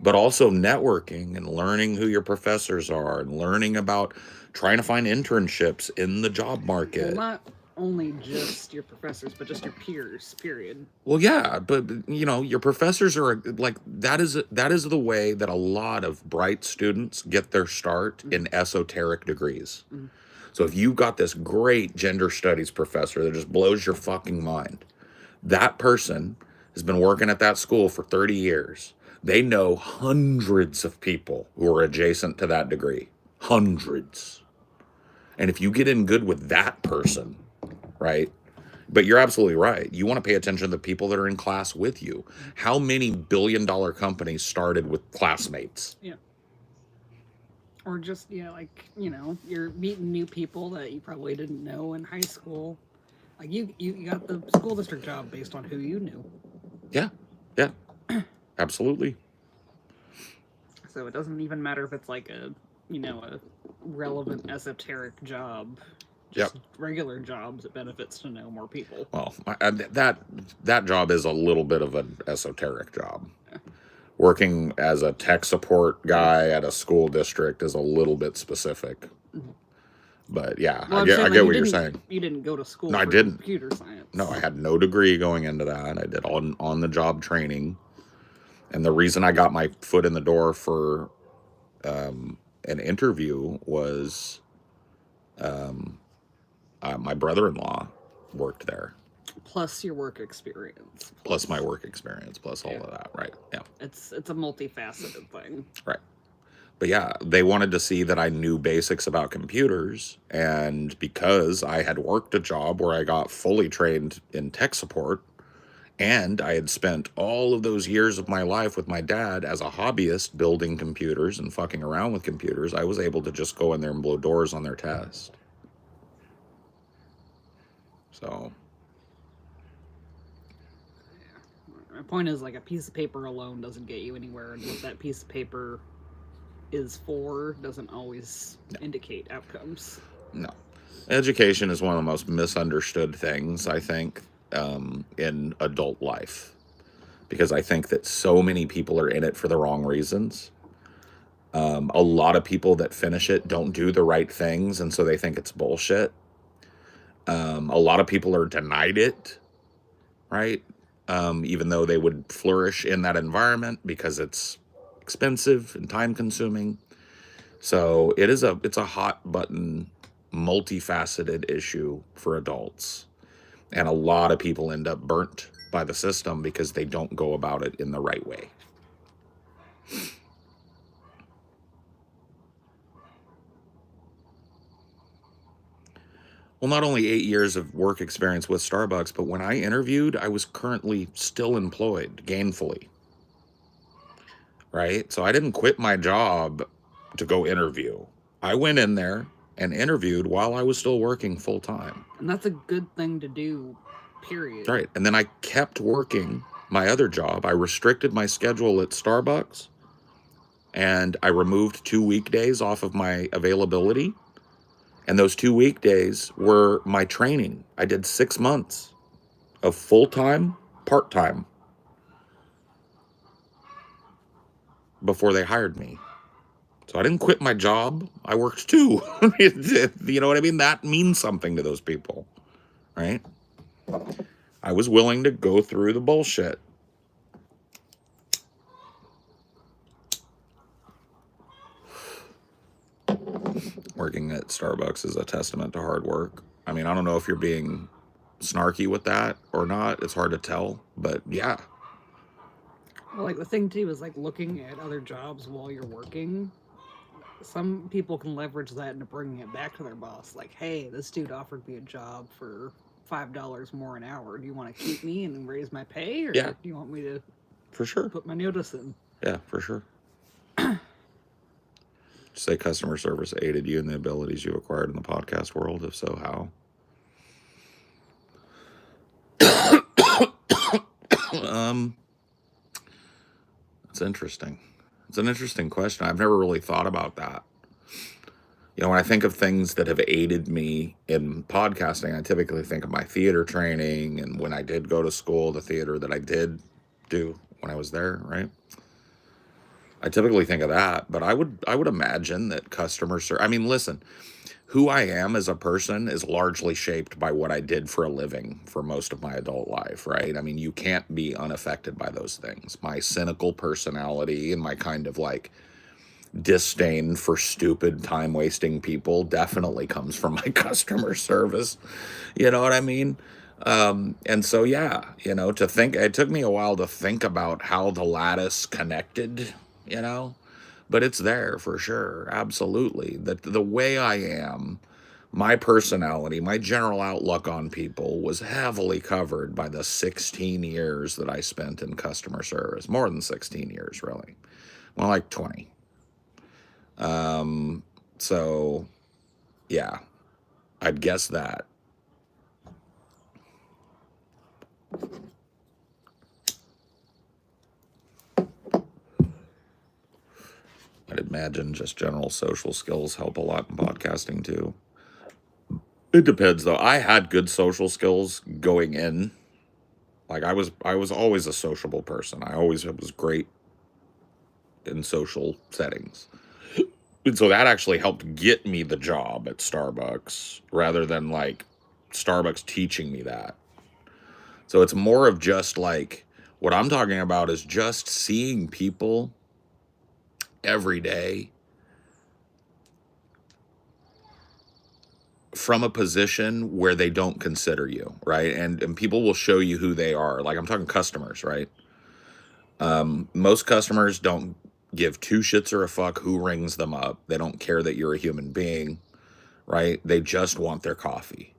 but also networking and learning who your professors are and learning about trying to find internships in the job market. Well, not only just your professors, but just your peers, period. Well, yeah, but you know, your professors are like, that is the way that a lot of bright students get their start in esoteric degrees. Mm-hmm. So if you got this great gender studies professor that just blows your fucking mind, that person has been working at that school for 30 years. They know hundreds of people who are adjacent to that degree. Hundreds. And if you get in good with that person, right? But you're absolutely right. You want to pay attention to the people that are in class with you. How many billion-dollar companies started with classmates? Yeah. Or just, like, you know, you're meeting new people that you probably didn't know in high school. Like, you got the school district job based on who you knew. Yeah. Absolutely. So it doesn't even matter if it's like a relevant esoteric job. Just regular jobs, it benefits to know more people. Well, that job is a little bit of an esoteric job. Yeah. Working as a tech support guy at a school district is a little bit specific. Mm-hmm. But yeah, well, I get what you're saying. You didn't go to school for computer science. No, I had no degree going into that. I did on the job training. And the reason I got my foot in the door for an interview was my brother-in-law worked there. Plus your work experience. Plus my work experience, plus all of that, right? Yeah. It's a multifaceted thing. Right. But yeah, they wanted to see that I knew basics about computers, and because I had worked a job where I got fully trained in tech support, and I had spent all of those years of my life with my dad as a hobbyist building computers and fucking around with computers, I was able to just go in there and blow doors on their test. So... my point is, like, a piece of paper alone doesn't get you anywhere, and what that piece of paper is for doesn't always indicate outcomes. No. Education is one of the most misunderstood things, I think, in adult life. because I think that so many people are in it for the wrong reasons. A lot of people that finish it don't do the right things, and so they think it's bullshit. A lot of people are denied it, right? Even though they would flourish in that environment because it's expensive and time consuming. So it's a hot button, multifaceted issue for adults. And a lot of people end up burnt by the system because they don't go about it in the right way. Well, not only 8 years of work experience with Starbucks, but when I interviewed, I was currently still employed gainfully, right? So I didn't quit my job to go interview. I went in there and interviewed while I was still working full time. And that's a good thing to do, period. Right. And then I kept working my other job. I restricted my schedule at Starbucks, and I removed 2 weekdays off of my availability. And those 2 weekdays were my training. I did 6 months of full-time, part-time before they hired me. So I didn't quit my job. I worked too. You know what I mean? That means something to those people, right? I was willing to go through the bullshit. Working at Starbucks is a testament to hard work. I mean, I don't know if you're being snarky with that or not. It's hard to tell, but yeah. Well, like the thing too is like looking at other jobs while you're working. Some people can leverage that into bringing it back to their boss. Like, hey, this dude offered me a job for $5 more an hour. Do you want to keep me and raise my pay, or Yeah. do you want me to For sure. put my notice in? Yeah, for sure. Say customer service aided you in the abilities you acquired in the podcast world. If so, how? It's interesting. It's an interesting question. I've never really thought about that. You know, when I think of things that have aided me in podcasting, I typically think of my theater training and when I did go to school, the theater that I did do when I was there, right? I typically think of that, but I would imagine that I mean, listen, who I am as a person is largely shaped by what I did for a living for most of my adult life, right? I mean, you can't be unaffected by those things. My cynical personality and my kind of like disdain for stupid time wasting people definitely comes from my customer service. You know what I mean? And so, yeah, you know, it took me a while to think about how the lattice connected, you know, but it's there for sure. Absolutely. The way I am, my personality, my general outlook on people was heavily covered by the 16 years that I spent in customer service. More than 16 years, really. Well, like 20. So, yeah, I'd guess that. I'd imagine just general social skills help a lot in podcasting too. It depends though. I had good social skills going in. Like I was always a sociable person. I always was great in social settings. And so that actually helped get me the job at Starbucks rather than like Starbucks teaching me that. So it's more of just like what I'm talking about is just seeing people every day from a position where they don't consider you, right? And people will show you who they are. Like I'm talking customers, right? Most customers don't give two shits or a fuck who rings them up. They don't care that you're a human being, right? They just want their coffee.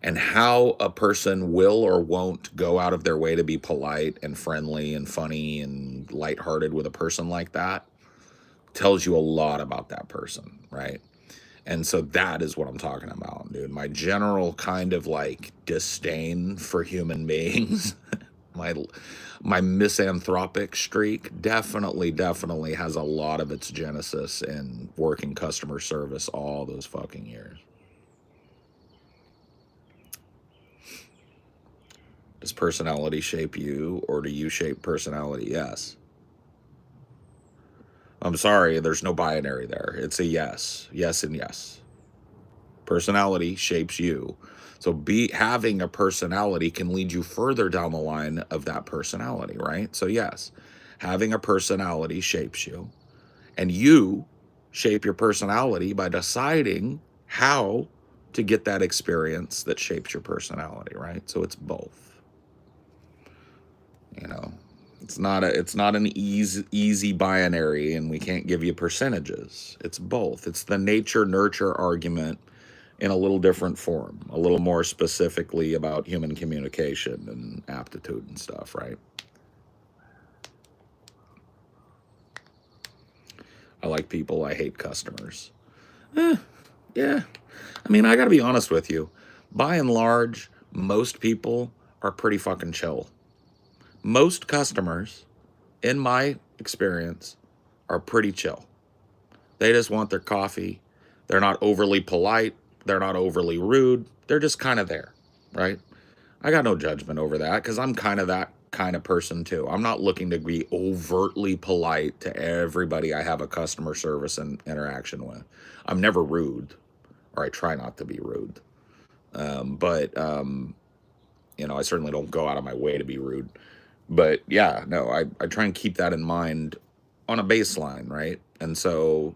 And how a person will or won't go out of their way to be polite and friendly and funny and lighthearted with a person like that tells you a lot about that person, right? And so that is what I'm talking about, dude. My general kind of like disdain for human beings, my misanthropic streak definitely has a lot of its genesis in working customer service all those fucking years. Does personality shape you, or do you shape personality? Yes. I'm sorry, there's no binary there. It's a yes. Yes and yes. Personality shapes you. So having a personality can lead you further down the line of that personality, right? So yes, having a personality shapes you. And you shape your personality by deciding how to get that experience that shapes your personality, right? So it's both. You know, it's not an easy binary, and we can't give you percentages. It's both. It's the nature nurture argument in a little different form, a little more specifically about human communication and aptitude and stuff, right? I like people, I hate customers. Yeah. I mean, I gotta be honest with you. By and large, most people are pretty fucking chill. Most customers, in my experience, are pretty chill. They just want their coffee. They're not overly polite. They're not overly rude. They're just kind of there, right? I got no judgment over that because I'm kind of that kind of person too. I'm not looking to be overtly polite to everybody I have a customer service and interaction with. I'm never rude, or I try not to be rude. But you know, I certainly don't go out of my way to be rude. But yeah, no, I try and keep that in mind on a baseline, right? And so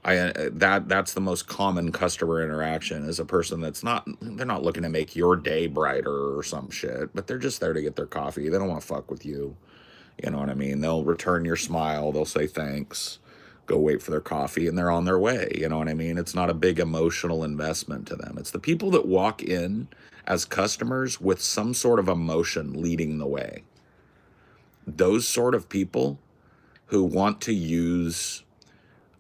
that's the most common customer interaction, is a person that's not, they're not looking to make your day brighter or some shit, but they're just there to get their coffee. They don't want to fuck with you. You know what I mean? They'll return your smile, they'll say thanks, go wait for their coffee, and they're on their way. You know what I mean? It's not a big emotional investment to them. It's the people that walk in as customers with some sort of emotion leading the way. Those sort of people who want to use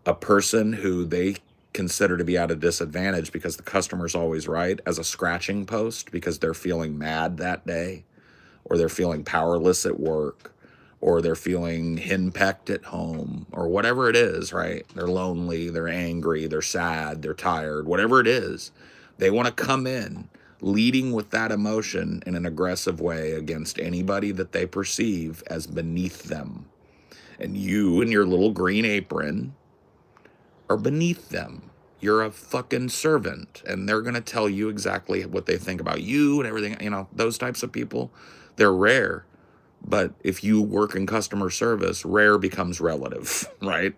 a person who they consider to be at a disadvantage because the customer's always right as a scratching post because they're feeling mad that day, or they're feeling powerless at work, or they're feeling henpecked at home, or whatever it is, right? They're lonely, they're angry, they're sad, they're tired, whatever it is. They want to come in leading with that emotion in an aggressive way against anybody that they perceive as beneath them. And you in your little green apron are beneath them. You're a fucking servant, and they're going to tell you exactly what they think about you and everything. You know, those types of people, they're rare. But if you work in customer service, rare becomes relative, right?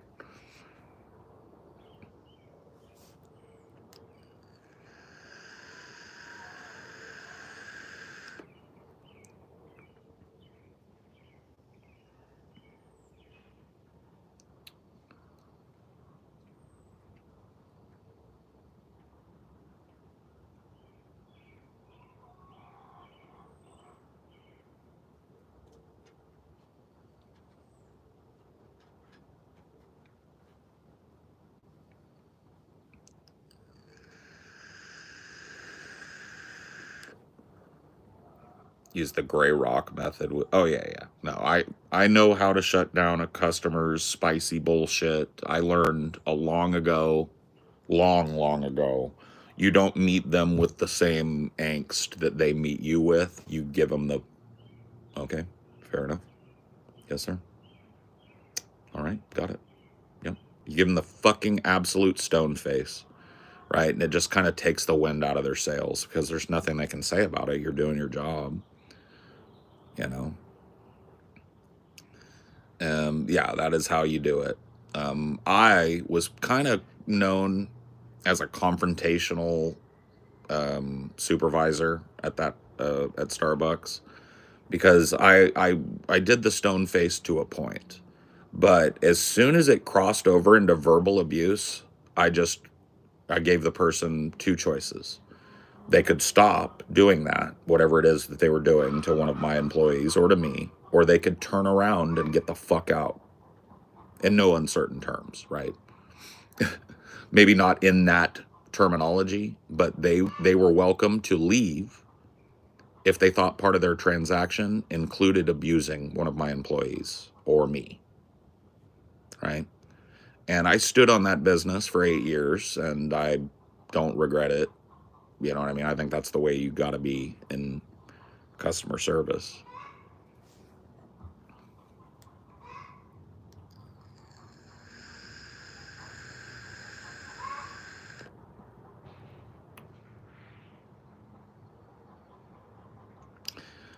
Use the gray rock method. Oh yeah, yeah. No, I know how to shut down a customer's spicy bullshit. I learned a long ago, long ago. You don't meet them with the same angst that they meet you with. You give them the, okay, fair enough. Yes, sir. All right, got it. Yep. You give them the fucking absolute stone face, right? And it just kind of takes the wind out of their sails because there's nothing they can say about it. You're doing your job, you know? Yeah, that is how you do it. I was kind of known as a confrontational supervisor at that at Starbucks because I did the stone face to a point, but as soon as it crossed over into verbal abuse, I just I gave the person two choices. They could stop doing that, whatever it is that they were doing to one of my employees or to me, or they could turn around and get the fuck out in no uncertain terms, right? Maybe not in that terminology, but they were welcome to leave if they thought part of their transaction included abusing one of my employees or me, right? And I stood on that business for 8 years, and I don't regret it. You know what I mean? I think that's the way you got to be in customer service.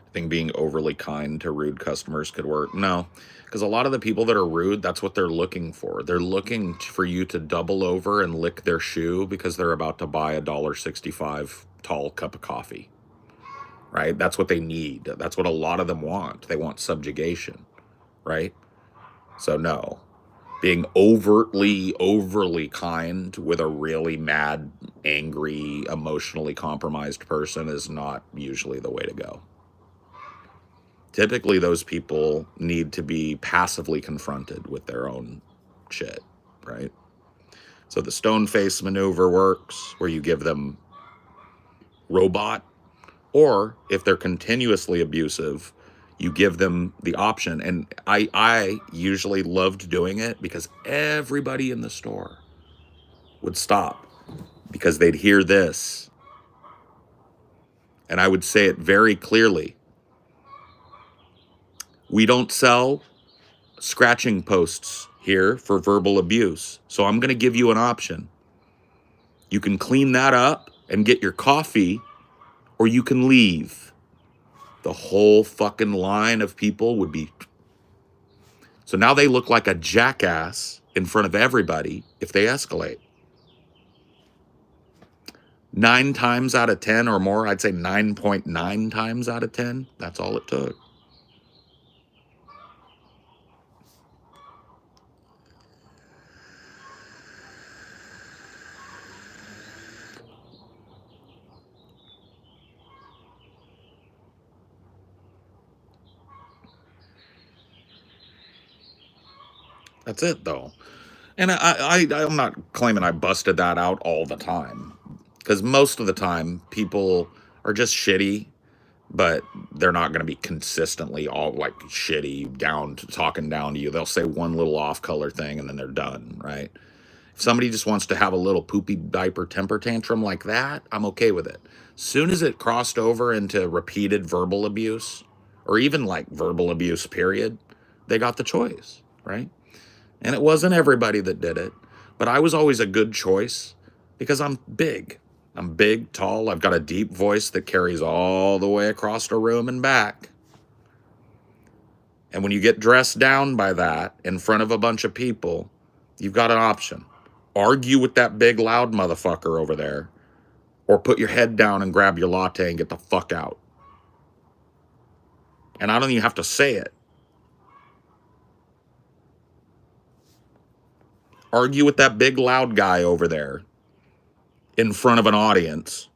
I think being overly kind to rude customers could work. No, because a lot of the people that are rude, that's what they're looking for. They're looking for you to double over and lick their shoe because they're about to buy a $1.65 tall cup of coffee, right? That's what they need. That's what a lot of them want. They want subjugation, right? So no, being overly kind with a really mad, angry, emotionally compromised person is not usually the way to go. Typically, those people need to be passively confronted with their own shit, right? So the stone face maneuver works, where you give them robot, or if they're continuously abusive, you give them the option. And I usually loved doing it because everybody in the store would stop because they'd hear this. And I would say it very clearly. We don't sell scratching posts here for verbal abuse. So I'm going to give you an option. You can clean that up and get your coffee, or you can leave. The whole fucking line of people would be. So now they look like a jackass in front of everybody if they escalate. 9 times out of 10 or more, I'd say 9.9 times out of 10, that's all it took. That's it, though. And I'm not claiming I busted that out all the time, because most of the time people are just shitty, but they're not going to be consistently all like shitty, talking down to you. They'll say one little off-color thing and then they're done, right? If somebody just wants to have a little poopy diaper temper tantrum like that, I'm okay with it. Soon as it crossed over into repeated verbal abuse, or even like verbal abuse, period, they got the choice, right? And it wasn't everybody that did it, but I was always a good choice because I'm big. I'm big, tall. I've got a deep voice that carries all the way across a room and back. And when you get dressed down by that in front of a bunch of people, you've got an option. Argue with that big, loud motherfucker over there, or put your head down and grab your latte and get the fuck out. And I don't even have to say it. Argue with that big, loud guy over there in front of an audience,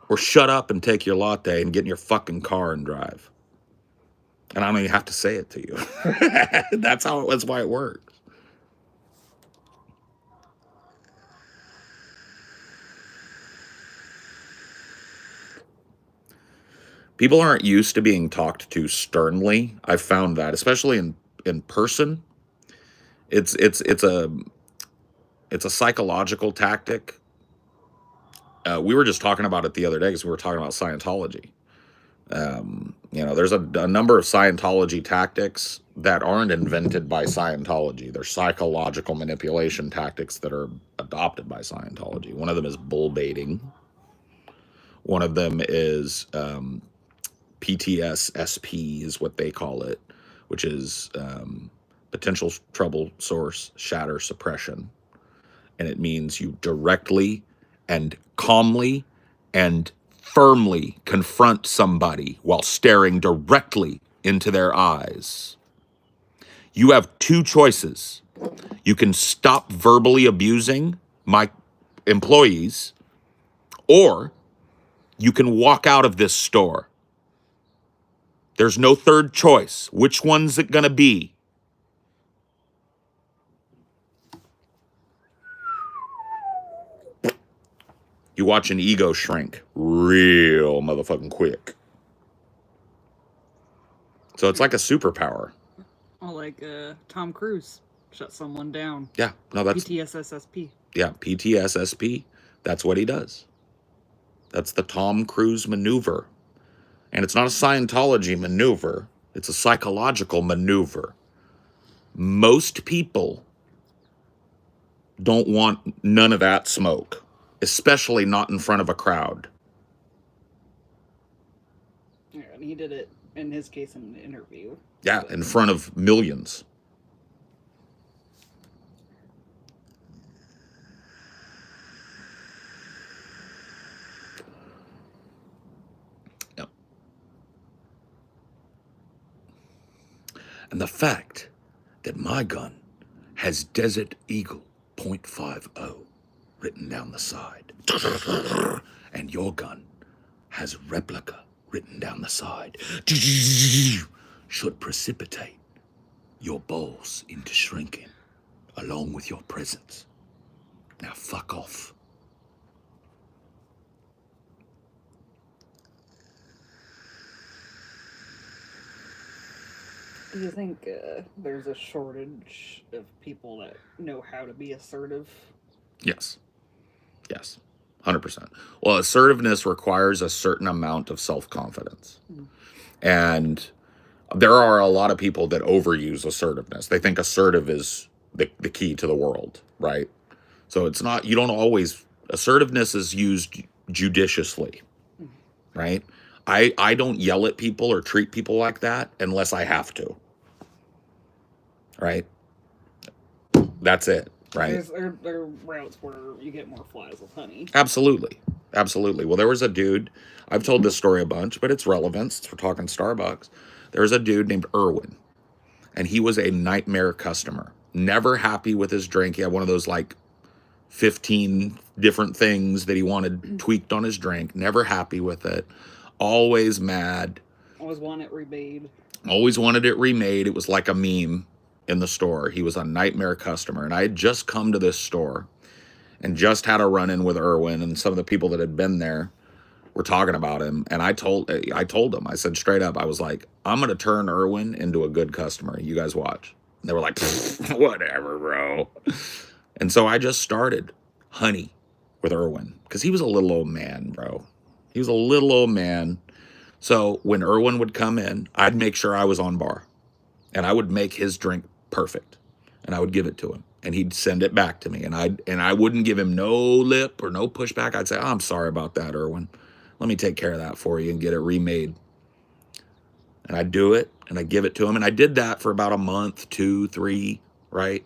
or shut up and take your latte and get in your fucking car and drive. And I don't even have to say it to you. That's why it works. People aren't used to being talked to sternly. I've found that, especially in person. It's a psychological tactic. We were just talking about it the other day because we were talking about Scientology. There's a number of Scientology tactics that aren't invented by Scientology. They're psychological manipulation tactics that are adopted by Scientology. One of them is bull baiting. One of them is PTSSP is what they call it, which is potential trouble source shatter suppression. And it means you directly and calmly and firmly confront somebody while staring directly into their eyes. You have 2 choices. You can stop verbally abusing my employees, or you can walk out of this store. There's no third choice. Which one's it gonna be? You watch an ego shrink real motherfucking quick. So it's like a superpower. Oh, like Tom Cruise shut someone down. Yeah, no, that's PTSSP. Yeah, PTSSP. That's what he does. That's the Tom Cruise maneuver. And it's not a Scientology maneuver. It's a psychological maneuver. Most people don't want none of that smoke, especially not in front of a crowd. Yeah, and he did it, in his case, in an interview. Yeah, in front of millions. Yep. And the fact that my gun has Desert Eagle .50 written down the side, and your gun has replica written down the side, should precipitate your balls into shrinking along with your presence. Now fuck off. Do you think there's a shortage of people that know how to be assertive? Yes. Yes. 100%. Well, assertiveness requires a certain amount of self-confidence. And there are a lot of people that overuse assertiveness. They think assertive is the key to the world, right? So it's not, you don't always, assertiveness is used judiciously, right? I don't yell at people or treat people like that unless I have to, right? That's it, right? There are routes where you get more flies with honey. Absolutely. Absolutely. Well, there was a dude, I've told this story a bunch, but it's relevant since we're talking Starbucks. There was a dude named Irwin, and he was a nightmare customer. Never happy with his drink. He had one of those like 15 different things that he wanted tweaked on his drink. Never happy with it. Always mad. Always want it remade. Always wanted it remade. It was like a meme in the store. He was a nightmare customer. And I had just come to this store and just had a run-in with Irwin, and some of the people that had been there were talking about him. And I told him, I said straight up, I was like, I'm going to turn Irwin into a good customer. You guys watch. And they were like, whatever, bro. And so I just started honey with Irwin because he was a little old man, bro. He was a little old man. So when Irwin would come in, I'd make sure I was on bar, and I would make his drink perfect, and I would give it to him, and he'd send it back to me, and I wouldn't give him no lip or no pushback. I'd say, oh, I'm sorry about that, Irwin. Let me take care of that for you and get it remade. And I'd do it, and I'd give it to him, and I did that for about a month, 2, 3, right?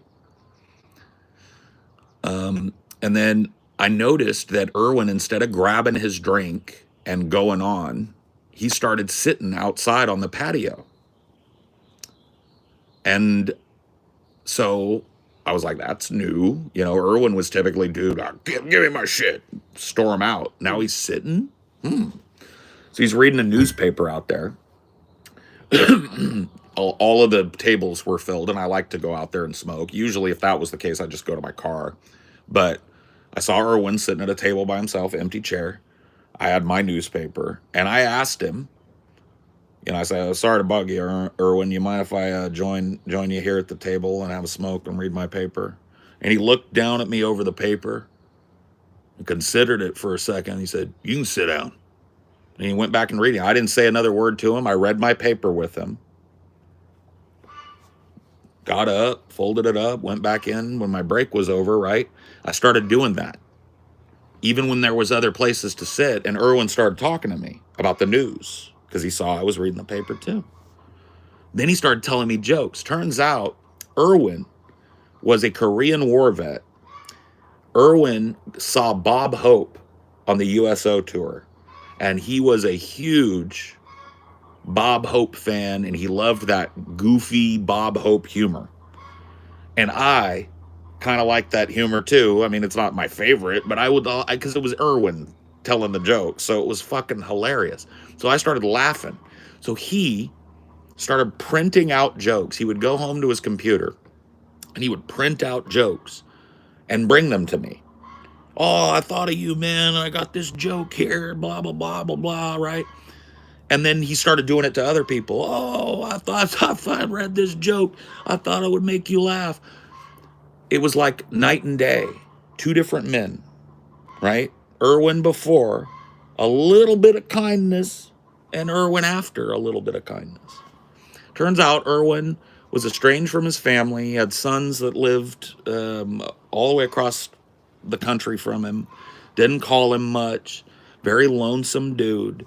And then I noticed that Irwin, instead of grabbing his drink and going on, he started sitting outside on the patio. And so I was like, that's new. You know, Irwin was typically, dude, give me my shit, storm out. Now he's sitting. So he's reading a newspaper out there. All of the tables were filled, and I like to go out there and smoke. Usually, if that was the case, I'd just go to my car. But I saw Irwin sitting at a table by himself, empty chair. I had my newspaper, and I asked him, you know, I said, sorry to bug you, Irwin. You mind if I join you here at the table and have a smoke and read my paper? And he looked down at me over the paper and considered it for a second. He said, you can sit down. And he went back and reading. I didn't say another word to him. I read my paper with him. Got up, folded it up, went back in when my break was over, right? I started doing that. Even when there was other places to sit, and Irwin started talking to me about the news because he saw I was reading the paper too. Then he started telling me jokes. Turns out Irwin was a Korean War vet. Irwin saw Bob Hope on the USO tour, and he was a huge Bob Hope fan, and he loved that goofy Bob Hope humor. And I kind of like that humor too. I mean, it's not my favorite, but I would, because it was Irwin telling the joke, so it was fucking hilarious. So I started laughing. So he started printing out jokes. He would go home to his computer, and he would print out jokes and bring them to me. Oh, I thought of you, man. I got this joke here, blah, blah, blah, blah, blah, right? And then he started doing it to other people. Oh, I thought I read this joke. I thought it would make you laugh. It was like night and day. Two different men, right? Irwin before, a little bit of kindness, and Irwin after a little bit of kindness. Turns out Irwin was estranged from his family. He had sons that lived all the way across the country from him. Didn't call him much. Very lonesome dude.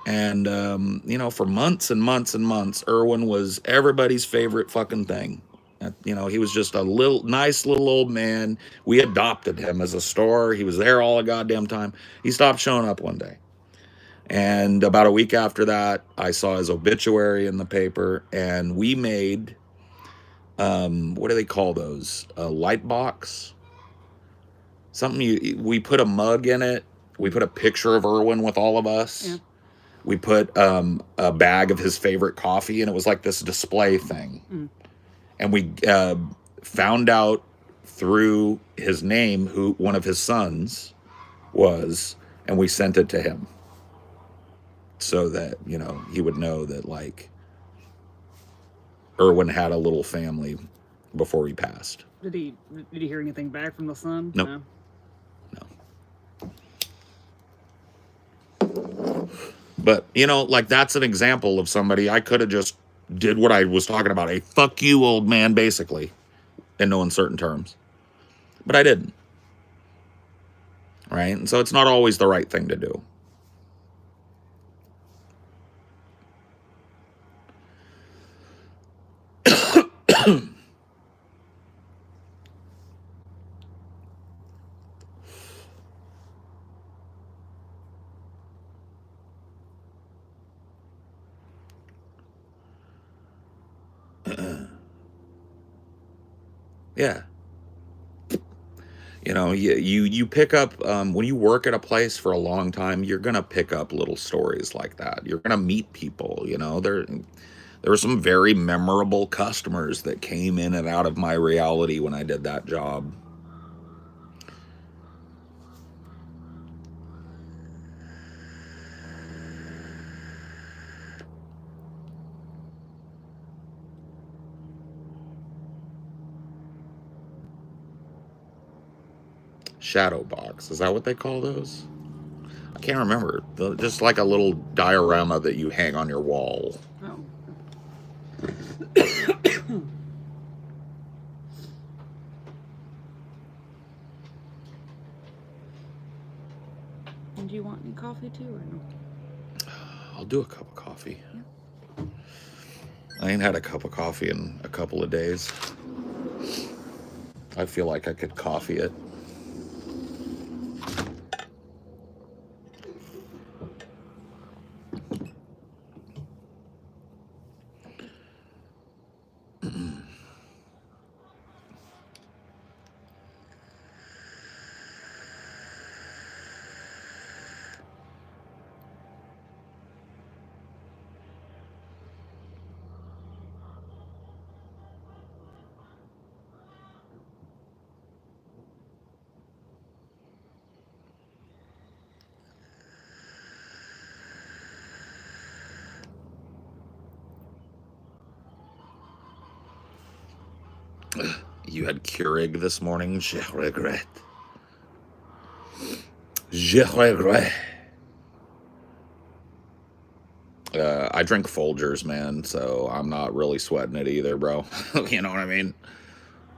And, for months and months and months, Irwin was everybody's favorite fucking thing. He was just a nice little old man. We adopted him as a store. He was there all the goddamn time. He stopped showing up one day. And about a week after that, I saw his obituary in the paper, and we made, what do they call those? A light box? We put a mug in it. We put a picture of Irwin with all of us. Yeah. We put a bag of his favorite coffee, and it was like this display thing. Mm. And we found out through his name who one of his sons was, and we sent it to him so that, he would know that, like, Irwin had a little family before he passed. Did he hear anything back from the son? Nope. No. But, that's an example of somebody I could have just did what I was talking about. A fuck you, old man, basically, in no uncertain terms. But I didn't. Right? And so it's not always the right thing to do. Yeah. You pick up, when you work at a place for a long time, you're going to pick up little stories like that. You're going to meet people, there were some very memorable customers that came in and out of my reality when I did that job. Shadow box. Is that what they call those? I can't remember. Just like a little diorama that you hang on your wall. Oh. And do you want any coffee too, or no? I'll do a cup of coffee. Yeah. I ain't had a cup of coffee in a couple of days. I feel like I could coffee it. You had Keurig this morning? Je regrette. Je regrette. I drink Folgers, man, so I'm not really sweating it either, bro. You know what I mean?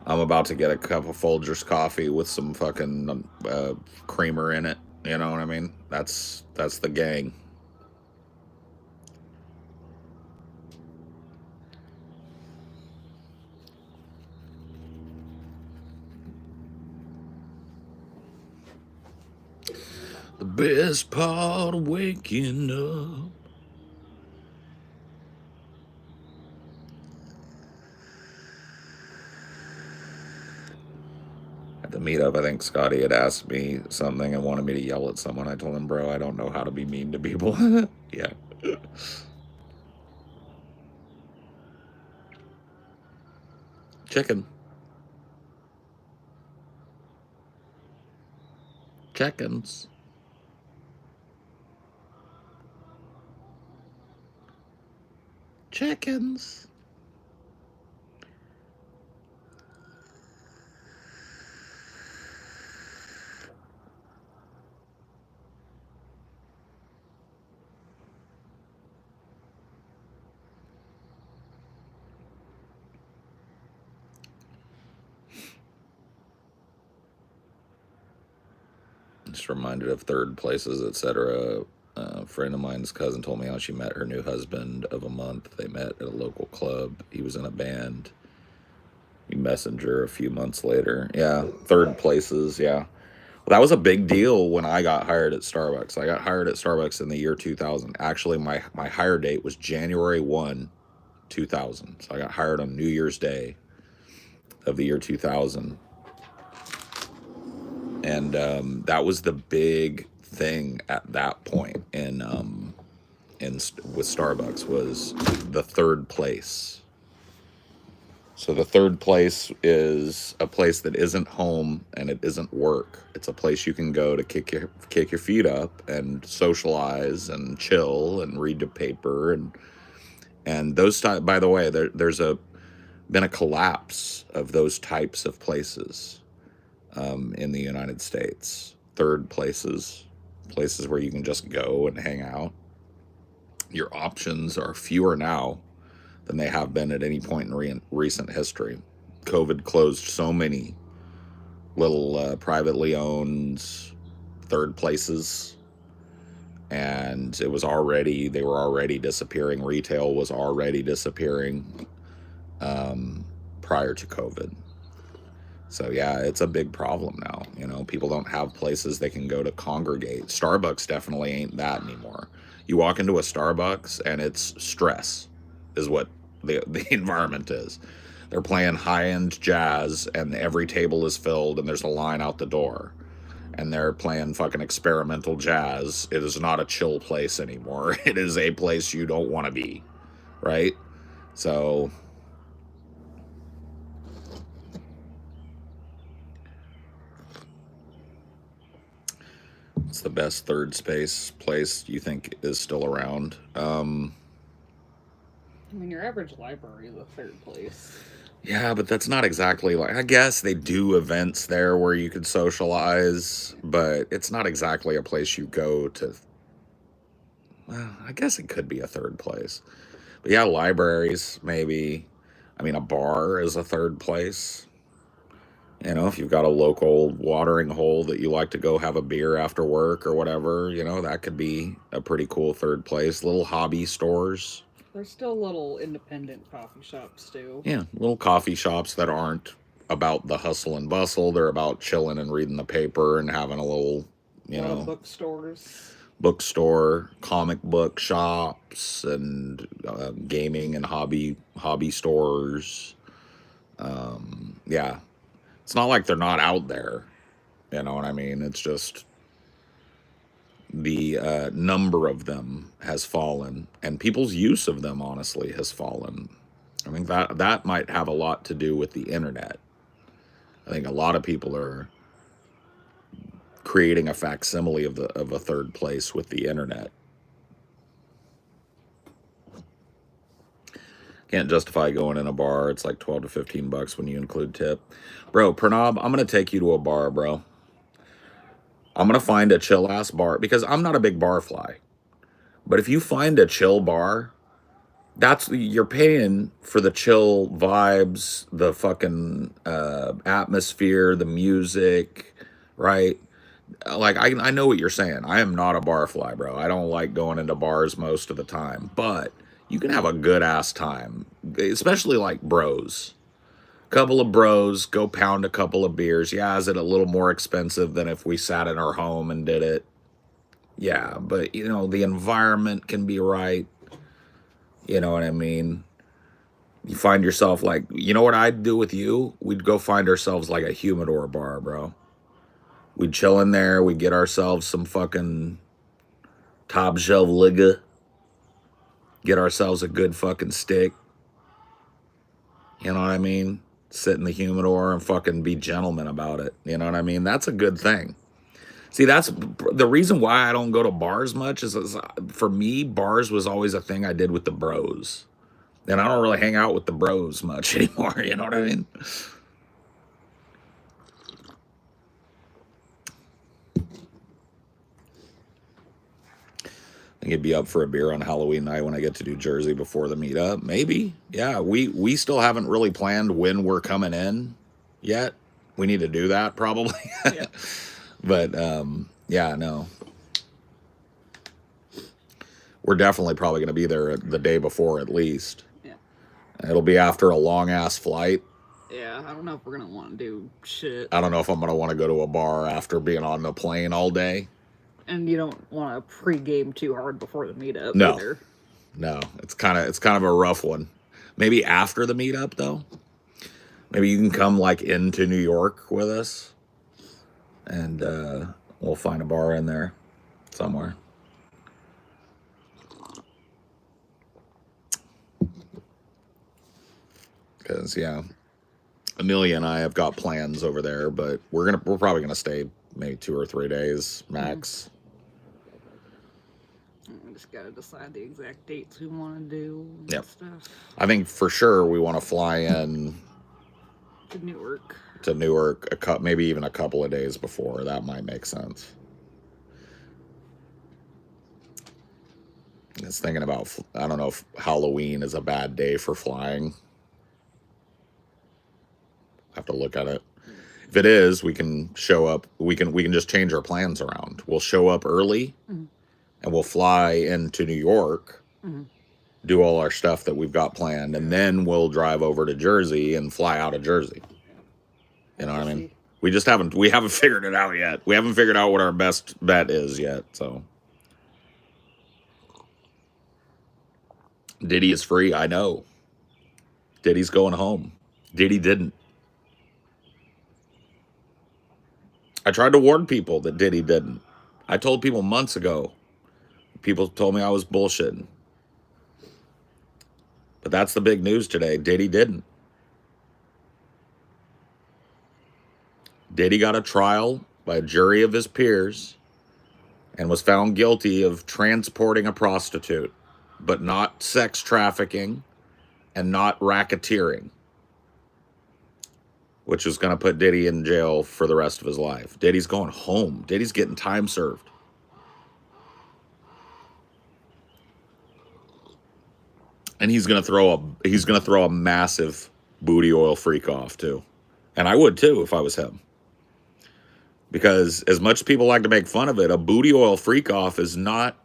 I'm about to get a cup of Folgers coffee with some fucking creamer in it. You know what I mean? That's the gang. The best part of waking up. At the meetup, I think Scotty had asked me something and wanted me to yell at someone. I told him, bro, I don't know how to be mean to people. Yeah. Chicken. Chickens. Chickens. Just reminded of third places, etc. A friend of mine's cousin told me how she met her new husband of a month. They met at a local club. He was in a band. He messenger a few months later. Yeah, third places, yeah. Well, that was a big deal when I got hired at Starbucks. I got hired at Starbucks in the year 2000. Actually, my hire date was January 1, 2000. So I got hired on New Year's Day of the year 2000. And that was the big thing at that point with Starbucks was the third place. So the third place is a place that isn't home and it isn't work. It's a place you can go to kick your feet up and socialize and chill and read the paper and those type. By the way, there's been a collapse of those types of places in the United States. Third places where you can just go and hang out. Your options are fewer now than they have been at any point in recent history. COVID closed so many little privately owned third places, and they were already disappearing. Retail was already disappearing prior to COVID. So yeah, it's a big problem now. You know, people don't have places they can go to congregate. Starbucks definitely ain't that anymore. You walk into a Starbucks and it's stress is what the environment is. They're playing high-end jazz and every table is filled and there's a line out the door. And they're playing fucking experimental jazz. It is not a chill place anymore. It is a place you don't want to be, right? So what's the best third space place you think is still around? I mean, your average library is a third place. Yeah, but that's not exactly like, I guess they do events there where you could socialize, but it's not exactly a place you go to. Well, I guess it could be a third place. But yeah, libraries, maybe. I mean, a bar is a third place. You know, if you've got a local watering hole that you like to go have a beer after work or whatever, you know, that could be a pretty cool third place. Little hobby stores. There's still little independent coffee shops, too. Yeah, little coffee shops that aren't about the hustle and bustle. They're about chilling and reading the paper and having a little, bookstore, comic book shops, and gaming and hobby stores. Yeah, it's not like they're not out there. You know what I mean? It's just the number of them has fallen, and people's use of them, honestly, has fallen. I think that might have a lot to do with the internet. I think a lot of people are creating a facsimile of a third place with the internet. Can't justify going in a bar. It's like $12 to $15 when you include tip. Bro, Pranav, I'm going to take you to a bar, bro. I'm going to find a chill-ass bar, because I'm not a big bar fly. But if you find a chill bar, you're paying for the chill vibes, the fucking atmosphere, the music, right? Like, I know what you're saying. I am not a bar fly, bro. I don't like going into bars most of the time. But you can have a good-ass time, especially like bros. Couple of bros, go pound a couple of beers. Yeah, is it a little more expensive than if we sat in our home and did it? Yeah, but, you know, the environment can be right. You know what I mean? You find yourself like, you know what I'd do with you? We'd go find ourselves like a humidor bar, bro. We'd chill in there. We'd get ourselves some fucking top shelf liquor. Get ourselves a good fucking stick. You know what I mean? Sit in the humidor and fucking be gentlemen about it. You know what I mean? That's a good thing. See, that's the reason why I don't go to bars much is for me, bars was always a thing I did with the bros. And I don't really hang out with the bros much anymore. You know what I mean? I think you'd be up for a beer on Halloween night when I get to New Jersey before the meetup. Maybe. Yeah, we still haven't really planned when we're coming in yet. We need to do that probably. Yeah. But Yeah, no. We're definitely probably going to be there the day before at least. Yeah. It'll be after a long-ass flight. Yeah, I don't know if we're going to want to do shit. I don't know if I'm going to want to go to a bar after being on the plane all day. And you don't want to pre-game too hard before the meetup No. either. No, it's kind of a rough one. Maybe after the meetup though. Maybe you can come like into New York with us, and we'll find a bar in there somewhere. Because yeah, Amelia and I have got plans over there, but we're probably gonna stay maybe 2 or 3 days max. We just gotta decide the exact dates we want to do and Yep. stuff. I think for sure we want to fly in To Newark. to Newark maybe even a couple of days before. That might make sense. Just thinking about, I don't know if Halloween is a bad day for flying. Have to look at it. If it is, we can show up. We can just change our plans around. We'll show up early, and we'll fly into New York, do all our stuff that we've got planned, and then we'll drive over to Jersey and fly out of Jersey. You know what I mean? We haven't figured it out yet. We haven't figured out what our best bet is yet. So Diddy is free. I know. Diddy's going home. Diddy didn't. I tried to warn people that Diddy didn't. I told people months ago. People told me I was bullshitting. But that's the big news today. Diddy didn't. Diddy got a trial by a jury of his peers and was found guilty of transporting a prostitute, but not sex trafficking and not racketeering, which is going to put Diddy in jail for the rest of his life. Diddy's going home. Diddy's getting time served. And he's going to throw a massive booty oil freak off too. And I would too if I was him. Because as much as people like to make fun of it, a booty oil freak off is not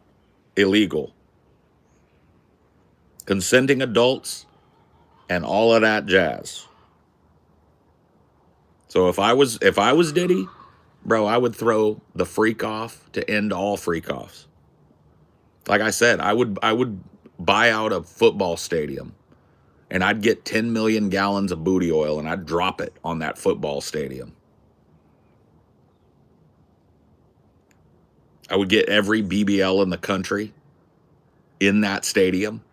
illegal. Consenting adults and all of that jazz. So if I was Diddy, bro, I would throw the freak off to end all freak offs. Like I said, I would buy out a football stadium and I'd get 10 million gallons of booty oil and I'd drop it on that football stadium. I would get every BBL in the country in that stadium.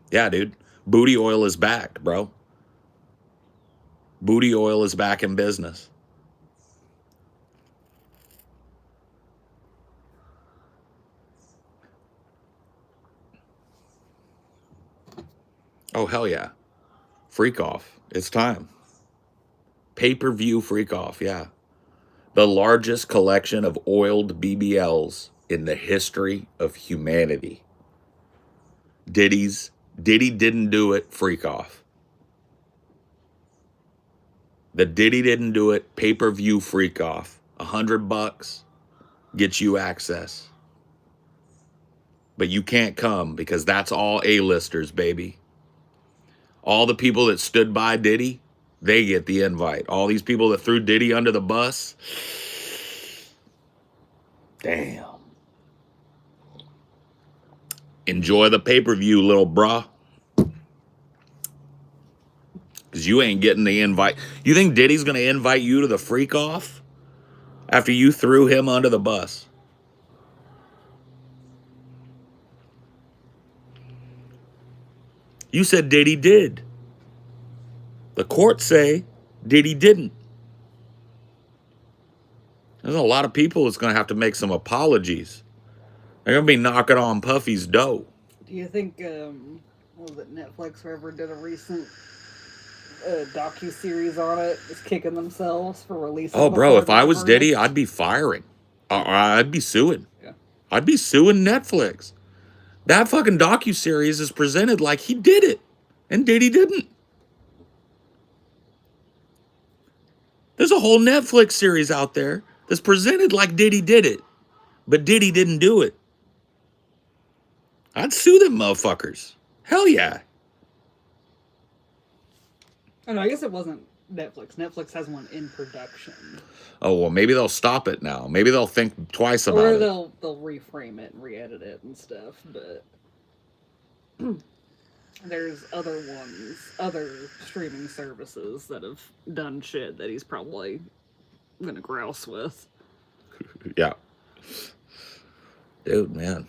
Yeah, dude. Booty oil is back, bro. Booty oil is back in business. Oh, hell yeah. Freak off. It's time. Pay-per-view freak off, yeah. The largest collection of oiled BBLs in the history of humanity. Diddy didn't do it, freak off. The Diddy didn't do it, pay-per-view freak off. $100 gets you access. But you can't come because that's all A-listers, baby. All the people that stood by Diddy, they get the invite. All these people that threw Diddy under the bus, damn. Enjoy the pay-per-view, little bruh. Because you ain't getting the invite. You think Diddy's going to invite you to the freak off after you threw him under the bus? You said Diddy did. The courts say Diddy didn't. There's a lot of people that's going to have to make some apologies. They're going to be knocking on Puffy's door. Do you think, what was it, Netflix or ever did a recent docu-series on it, just kicking themselves for releasing? Oh, bro, if I was Diddy, I'd be firing. I'd be suing. Yeah. I'd be suing Netflix. That fucking docu-series is presented like he did it, and Diddy didn't. There's a whole Netflix series out there that's presented like Diddy did it, but Diddy didn't do it. I'd sue them motherfuckers. Hell yeah. I know, I guess it wasn't Netflix. Netflix has one in production. Oh, well, maybe they'll stop it now. Maybe they'll think twice about Or it. they'll reframe it and re-edit it and stuff, but there's other streaming services that have done shit that he's probably gonna grouse with. Yeah. Dude, man.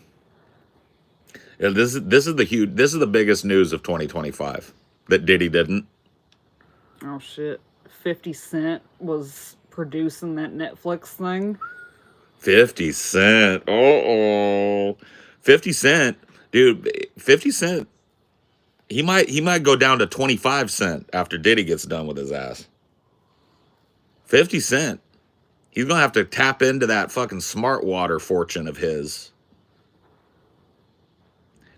Yeah, this is the biggest news of 2025 that Diddy didn't. Oh shit. 50 Cent was producing that Netflix thing. 50 Cent. Uh-oh. 50 Cent. Dude, 50 Cent. He might go down to 25 cent after Diddy gets done with his ass. 50 Cent. He's going to have to tap into that fucking smart water fortune of his.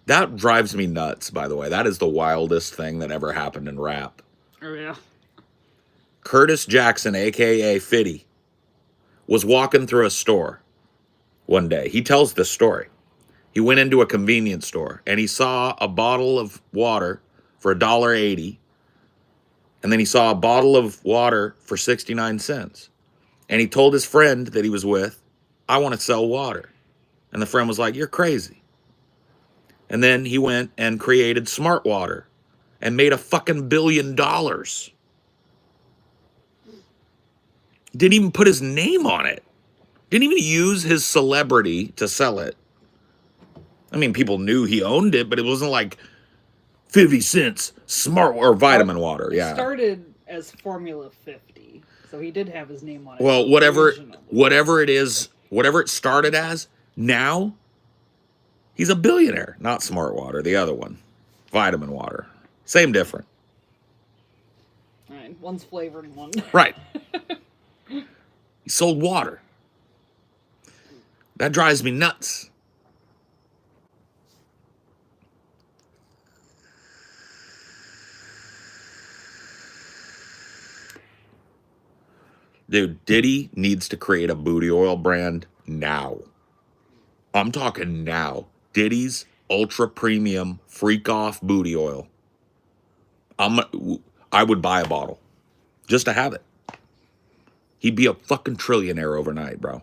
That drives me nuts, by the way. That is the wildest thing that ever happened in rap. Oh yeah. Curtis Jackson, a.k.a. Fitty, was walking through a store one day. He tells this story. He went into a convenience store and he saw a bottle of water for $1.80. And then he saw a bottle of water for 69 cents. And he told his friend that he was with, I want to sell water. And the friend was like, you're crazy. And then he went and created Smart Water and made a fucking $1 billion. Didn't even put his name on it. Didn't even use his celebrity to sell it. I mean, people knew he owned it, but it wasn't like 50 cents Smart or Vitamin Water. Yeah. It started as Formula 50, so he did have his name on it. Well, whatever it is, whatever it started as, now he's a billionaire. Not Smart Water, the other one, Vitamin Water. Same different. All right, one's flavored and one. Right. He sold water. That drives me nuts. Dude, Diddy needs to create a booty oil brand now. I'm talking now. Diddy's ultra premium freak off booty oil. I would buy a bottle just to have it. He'd be a fucking trillionaire overnight, bro.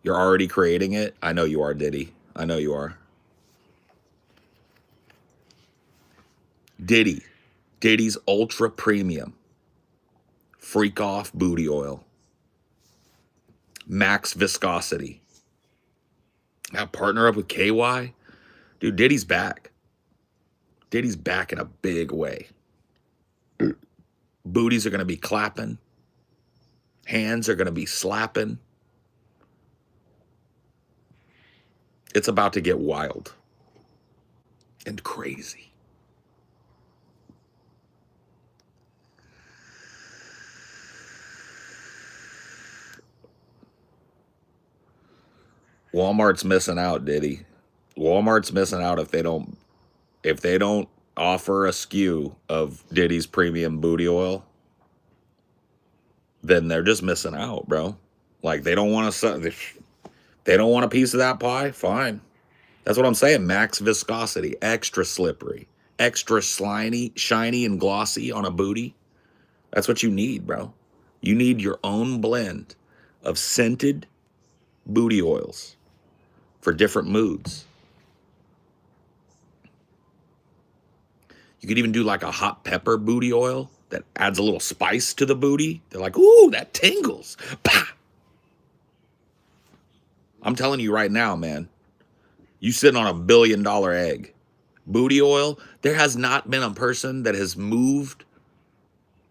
You're already creating it? I know you are, Diddy. I know you are. Diddy's ultra premium freak off booty oil. Max viscosity. Now partner up with KY. Dude, Diddy's back. Diddy's back in a big way. Booties are going to be clapping. Hands are going to be slapping. It's about to get wild and crazy. Walmart's missing out, Diddy. Walmart's missing out if they don't offer a SKU of Diddy's premium booty oil. Then they're just missing out, bro. Like they don't want to. They don't want a piece of that pie. Fine. That's what I'm saying. Max viscosity, extra slippery, extra slimy, shiny, and glossy on a booty. That's what you need, bro. You need your own blend of scented booty oils for different moods. You could even do like a hot pepper booty oil that adds a little spice to the booty. They're like, ooh, that tingles. Pah! I'm telling you right now, man, you sitting on $1 billion egg. Booty oil, there has not been a person that has moved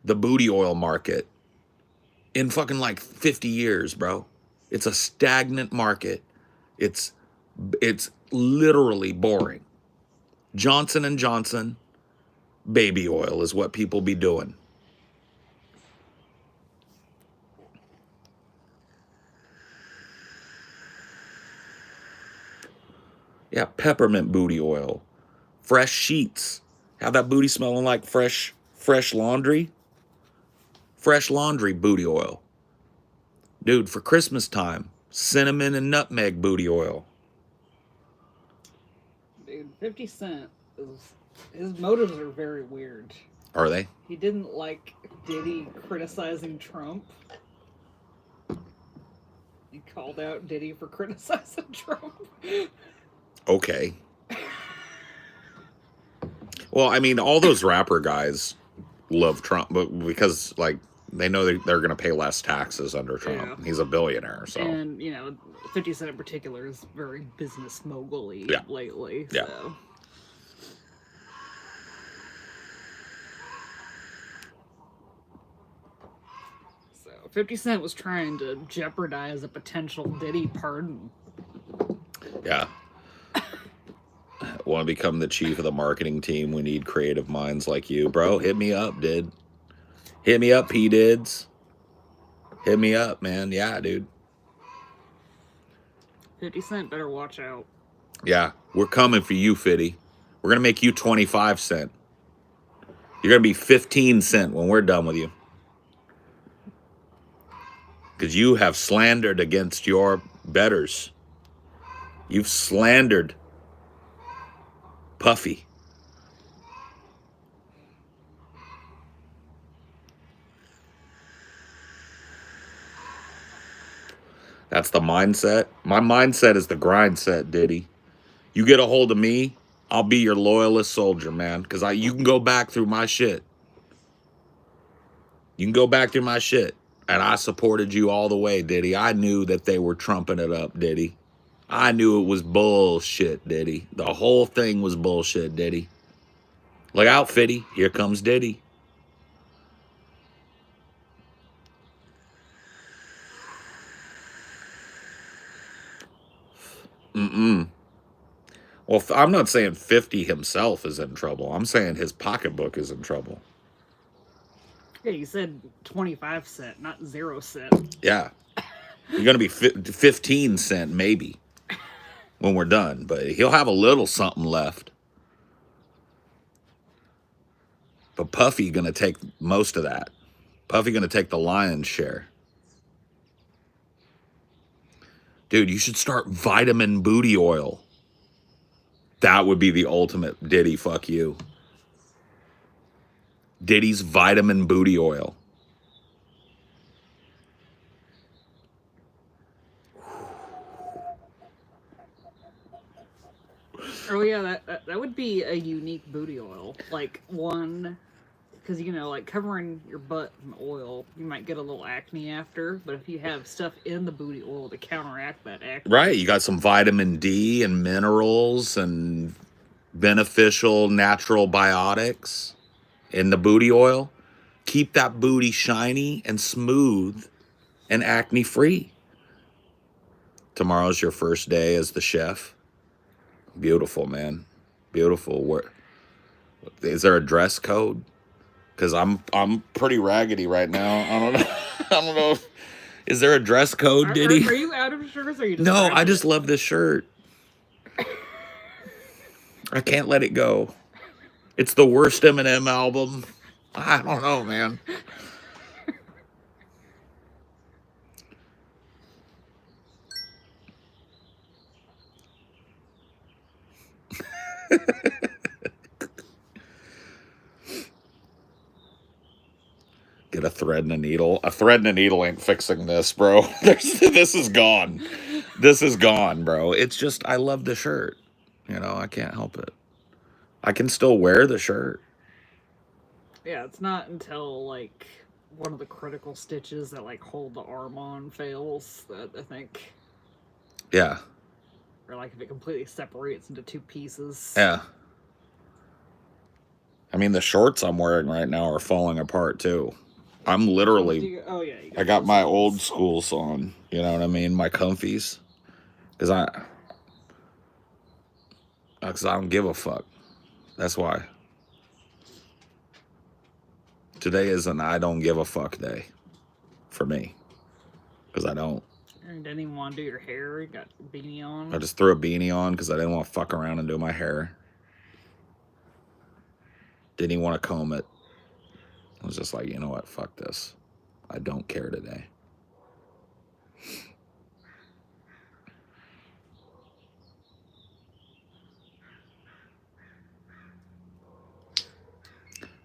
the booty oil market in fucking like 50 years, bro. It's a stagnant market. It's literally boring. Johnson & Johnson baby oil is what people be doing. Yeah, peppermint booty oil. Fresh sheets. Have that booty smelling like fresh laundry. Fresh laundry booty oil. Dude, for Christmas time, cinnamon and nutmeg booty oil. Dude, 50 Cent his motives are very weird. Are they? He didn't like Diddy criticizing Trump. He called out Diddy for criticizing Trump. Okay. Well, I mean, all those rapper guys love Trump, but because like they know they're going to pay less taxes under Trump. Yeah. He's a billionaire, so. And 50 Cent in particular is very business mogul-y lately. Yeah. So 50 Cent was trying to jeopardize a potential Diddy pardon. Yeah. Want to become the chief of the marketing team? We need creative minds like you, bro. Hit me up, dude. Hit me up, P-Dids. Hit me up, man. Yeah, dude. 50 Cent better watch out. Yeah, we're coming for you, Fitty. We're going to make you 25 cent. You're going to be 15 cent when we're done with you. Because you have slandered against your betters. You've slandered Puffy. That's the mindset. My mindset is the grind set, Diddy. You get a hold of me, I'll be your loyalist soldier, man. Because you can go back through my shit. You can go back through my shit. And I supported you all the way, Diddy. I knew that they were trumping it up, Diddy. I knew it was bullshit, Diddy. The whole thing was bullshit, Diddy. Look out, Fitty. Here comes Diddy. Well, I'm not saying 50 himself is in trouble. I'm saying his pocketbook is in trouble. Yeah, you said 25 cent, not 0 cent. Yeah. You're going to be 15 cent maybe when we're done. But he'll have a little something left. But Puffy going to take most of that. Puffy going to take the lion's share. Dude, you should start vitamin booty oil. That would be the ultimate Diddy fuck you. Diddy's vitamin booty oil. Oh yeah, that would be a unique booty oil. Like one, because like covering your butt in oil, you might get a little acne after. But if you have stuff in the booty oil to counteract that acne, right? You got some vitamin D and minerals and beneficial natural biotics in the booty oil. Keep that booty shiny and smooth and acne free. Tomorrow's your first day as the chef. Beautiful, man. Beautiful. Is there a dress code? Because I'm pretty raggedy right now. I don't know. I don't know. Is there a dress code, Diddy? Are you out of shirts? Or are you just no, I just love this shirt. I can't let it go. It's the worst Eminem album. I don't know, man. Get a thread and a needle. A thread and a needle ain't fixing this, bro. This is gone. This is gone, bro. It's just, I love the shirt. I can't help it. I can still wear the shirt. Yeah, it's not until like one of the critical stitches that like hold the arm on fails that I think. Yeah. Or like if it completely separates into two pieces. Yeah. I mean, the shorts I'm wearing right now are falling apart too. I'm literally. I got my old schools on. You know what I mean? My comfies. Because I don't give a fuck. That's why. Today is an I don't give a fuck day for me. Because I don't. And didn't even want to do your hair. You got a beanie on. I just threw a beanie on because I didn't want to fuck around and do my hair. Didn't even want to comb it. I was just like, you know what? Fuck this. I don't care today.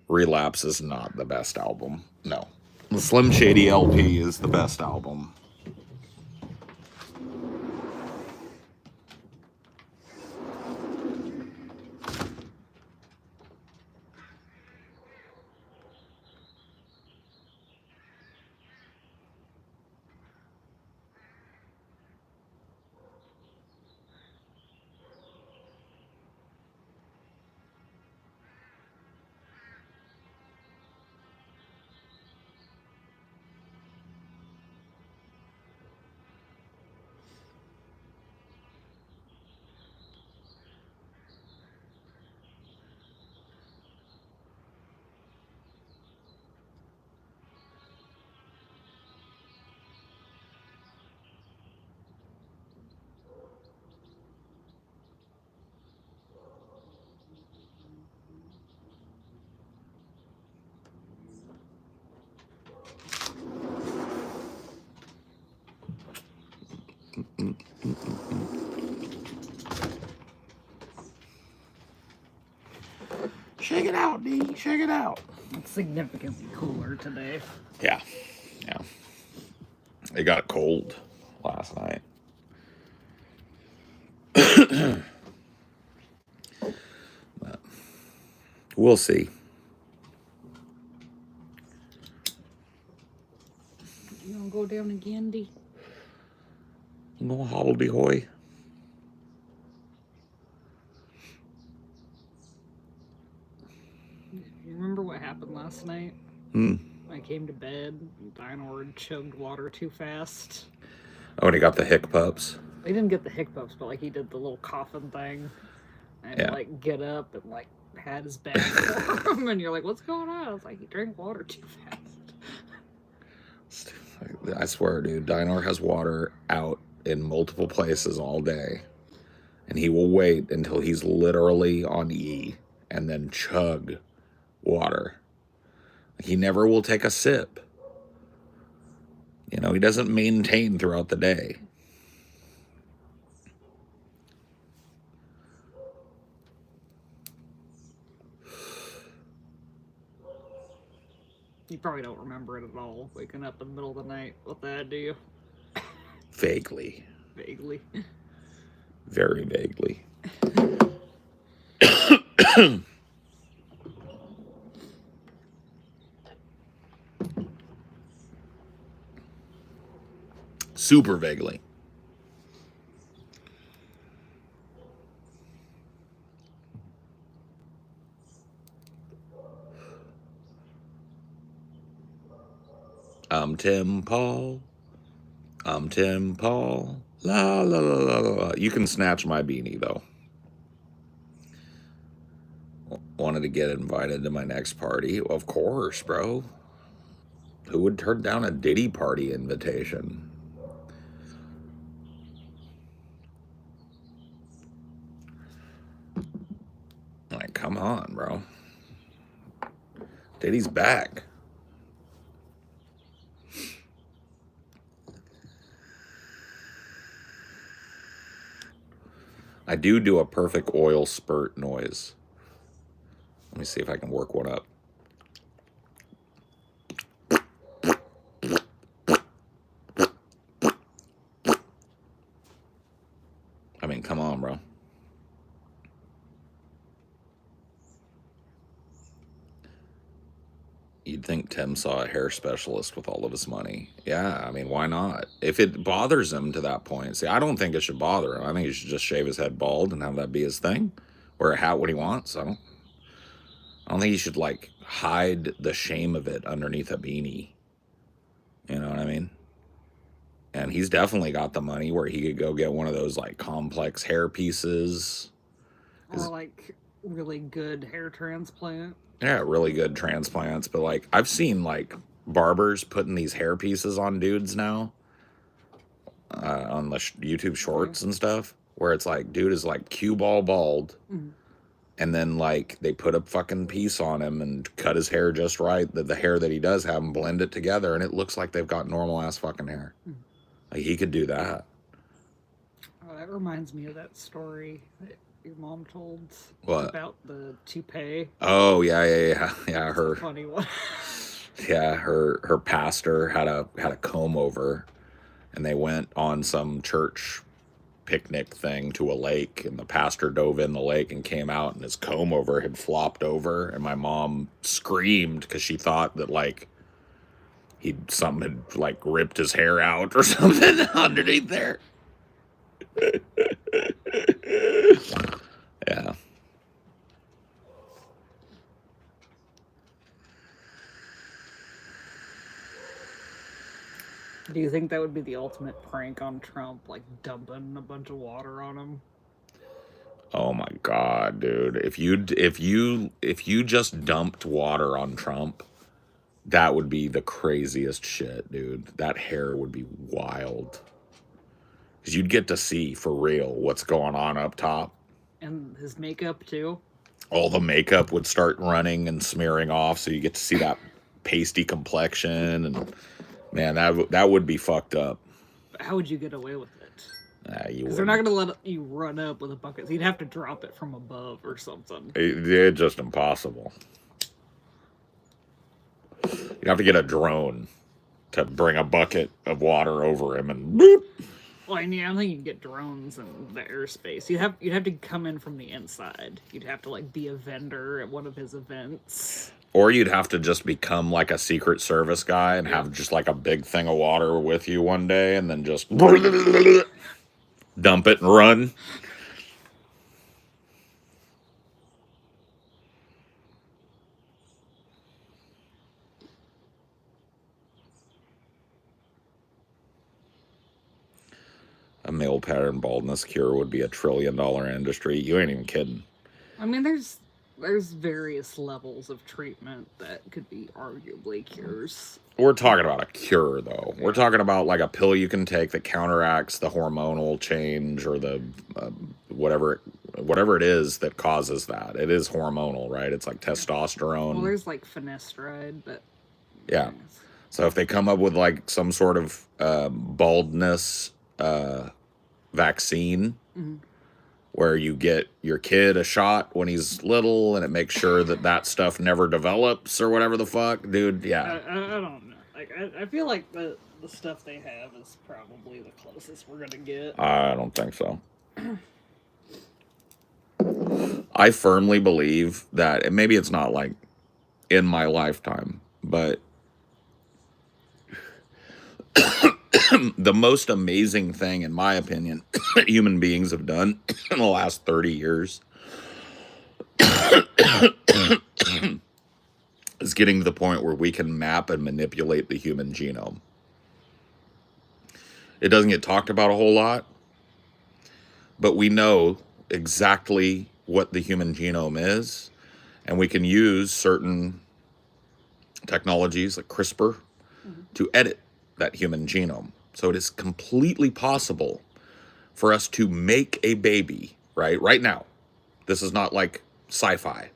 Relapse is not the best album. No. The Slim Shady LP is the best album. Shake it out, D. Shake it out. It's significantly cooler today. Yeah. Yeah. It got cold last night. But we'll see. You gonna go down again, D? No hobbledehoy. You remember what happened last night? I came to bed, and Dinor chugged water too fast. Oh, and he got the hiccups. He didn't get the hiccups, but like he did the little coughing thing. And Yeah. like get up and like had his bag for him, and you're like, what's going on? I was like, he drank water too fast. I swear, dude, Dinor has water out in multiple places all day. And he will wait until he's literally on E and then chug water. He never will take a sip. You know, he doesn't maintain throughout the day. You probably don't remember it at all, waking up in the middle of the night with that, do you? Vaguely. Vaguely. Very vaguely. Super vaguely. I'm Tim Paul. I'm Tim Paul. La la la la la. You can snatch my beanie though. Wanted to get invited to my next party? Of course, bro. Who would turn down a Diddy party invitation? Like, come on, bro. Diddy's back. I do a perfect oil spurt noise. Let me see if I can work one up. I mean, come on, bro. You'd think Tim saw a hair specialist with all of his money. Yeah, I mean, why not? If it bothers him to that point. See, I don't think it should bother him. I think he should just shave his head bald and have that be his thing. Wear a hat when he wants. I don't think he should, like, hide the shame of it underneath a beanie. You know what I mean? And he's definitely got the money where he could go get one of those, like, complex hair pieces. Or like really good hair transplant. Yeah, really good transplants. But, like, I've seen, like, barbers putting these hair pieces on dudes now. On the YouTube shorts and stuff. Where it's like, dude is, like, cue ball bald. Mm-hmm. And then, like, they put a fucking piece on him and cut his hair just right. The hair that he does have and blend it together. And it looks like they've got normal-ass fucking hair. Like, he could do that. Oh, that reminds me of that story that your mom told What? about the toupee. Oh, yeah. That's a funny one. Yeah, her pastor had a comb over, and they went on some church picnic thing to a lake, and the pastor dove in the lake and came out, and his comb over had flopped over, and my mom screamed because she thought that like something had like ripped his hair out or something underneath there. Yeah. Do you think that would be the ultimate prank on Trump, like dumping a bunch of water on him? Oh my God, dude. If you just dumped water on Trump, that would be the craziest shit, dude. That hair would be wild. Because you'd get to see for real what's going on up top. And his makeup too. All the makeup would start running and smearing off, so you get to see that pasty complexion, and man, that would be fucked up. But how would you get away with it? You Because they're not going to let you run up with a bucket. So you'd have to drop it from above or something. It's just impossible. You'd have to get a drone to bring a bucket of water over him and boop. Well, I mean, I don't think you can get drones in the airspace. You'd have to come in from the inside. You'd have to like be a vendor at one of his events. Or you'd have to just become like a Secret Service guy and have just like a big thing of water with you one day, and then just dump it and run. A male pattern baldness cure would be $1 trillion industry. You ain't even kidding. I mean, there's various levels of treatment that could be arguably cures. We're talking about a cure, though. We're talking about like a pill you can take that counteracts the hormonal change or the whatever it is that causes that. It is hormonal, right? It's like testosterone. Well, there's like finasteride, but yeah. So if they come up with like some sort of baldness vaccine, where you get your kid a shot when he's little and it makes sure that stuff never develops or whatever the fuck, dude, yeah. I don't know. Like I feel like the stuff they have is probably the closest we're gonna get. I don't think so. I firmly believe that, and maybe it's not like in my lifetime, but the most amazing thing, in my opinion, human beings have done in the last 30 years is getting to the point where we can map and manipulate the human genome. It doesn't get talked about a whole lot, but we know exactly what the human genome is, and we can use certain technologies like CRISPR to edit that human genome. So it is completely possible for us to make a baby, right now. This is not like sci-fi.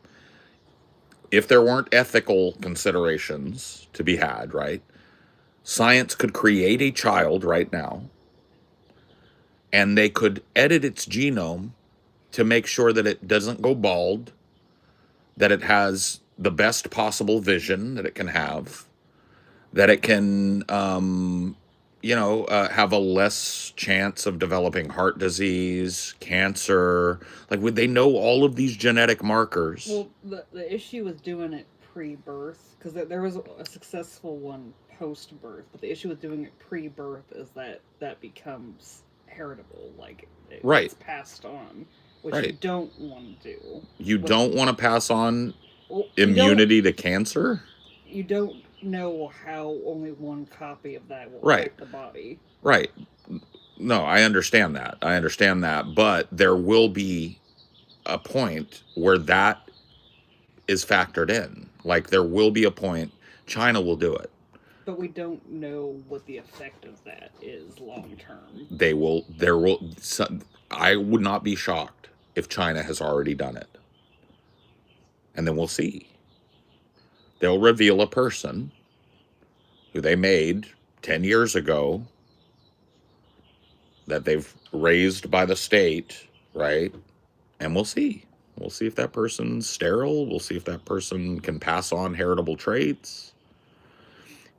If there weren't ethical considerations to be had, right? Science could create a child right now, and they could edit its genome to make sure that it doesn't go bald, that it has the best possible vision that it can have, that it can, have a less chance of developing heart disease, cancer. Like, would they know all of these genetic markers? Well, the issue with doing it pre-birth, because there was a successful one post-birth, but the issue with doing it pre-birth is that becomes heritable, like it gets passed on, which you don't want to do. You don't want to pass on immunity to cancer? You don't know how only one copy of that will affect the body. Right. No, I understand that. But there will be a point where that is factored in. Like, there will be a point, China will do it. But we don't know what the effect of that is long term. I would not be shocked if China has already done it. And then we'll see. They'll reveal a person who they made 10 years ago that they've raised by the state, right? And we'll see. We'll see if that person's sterile. We'll see if that person can pass on heritable traits.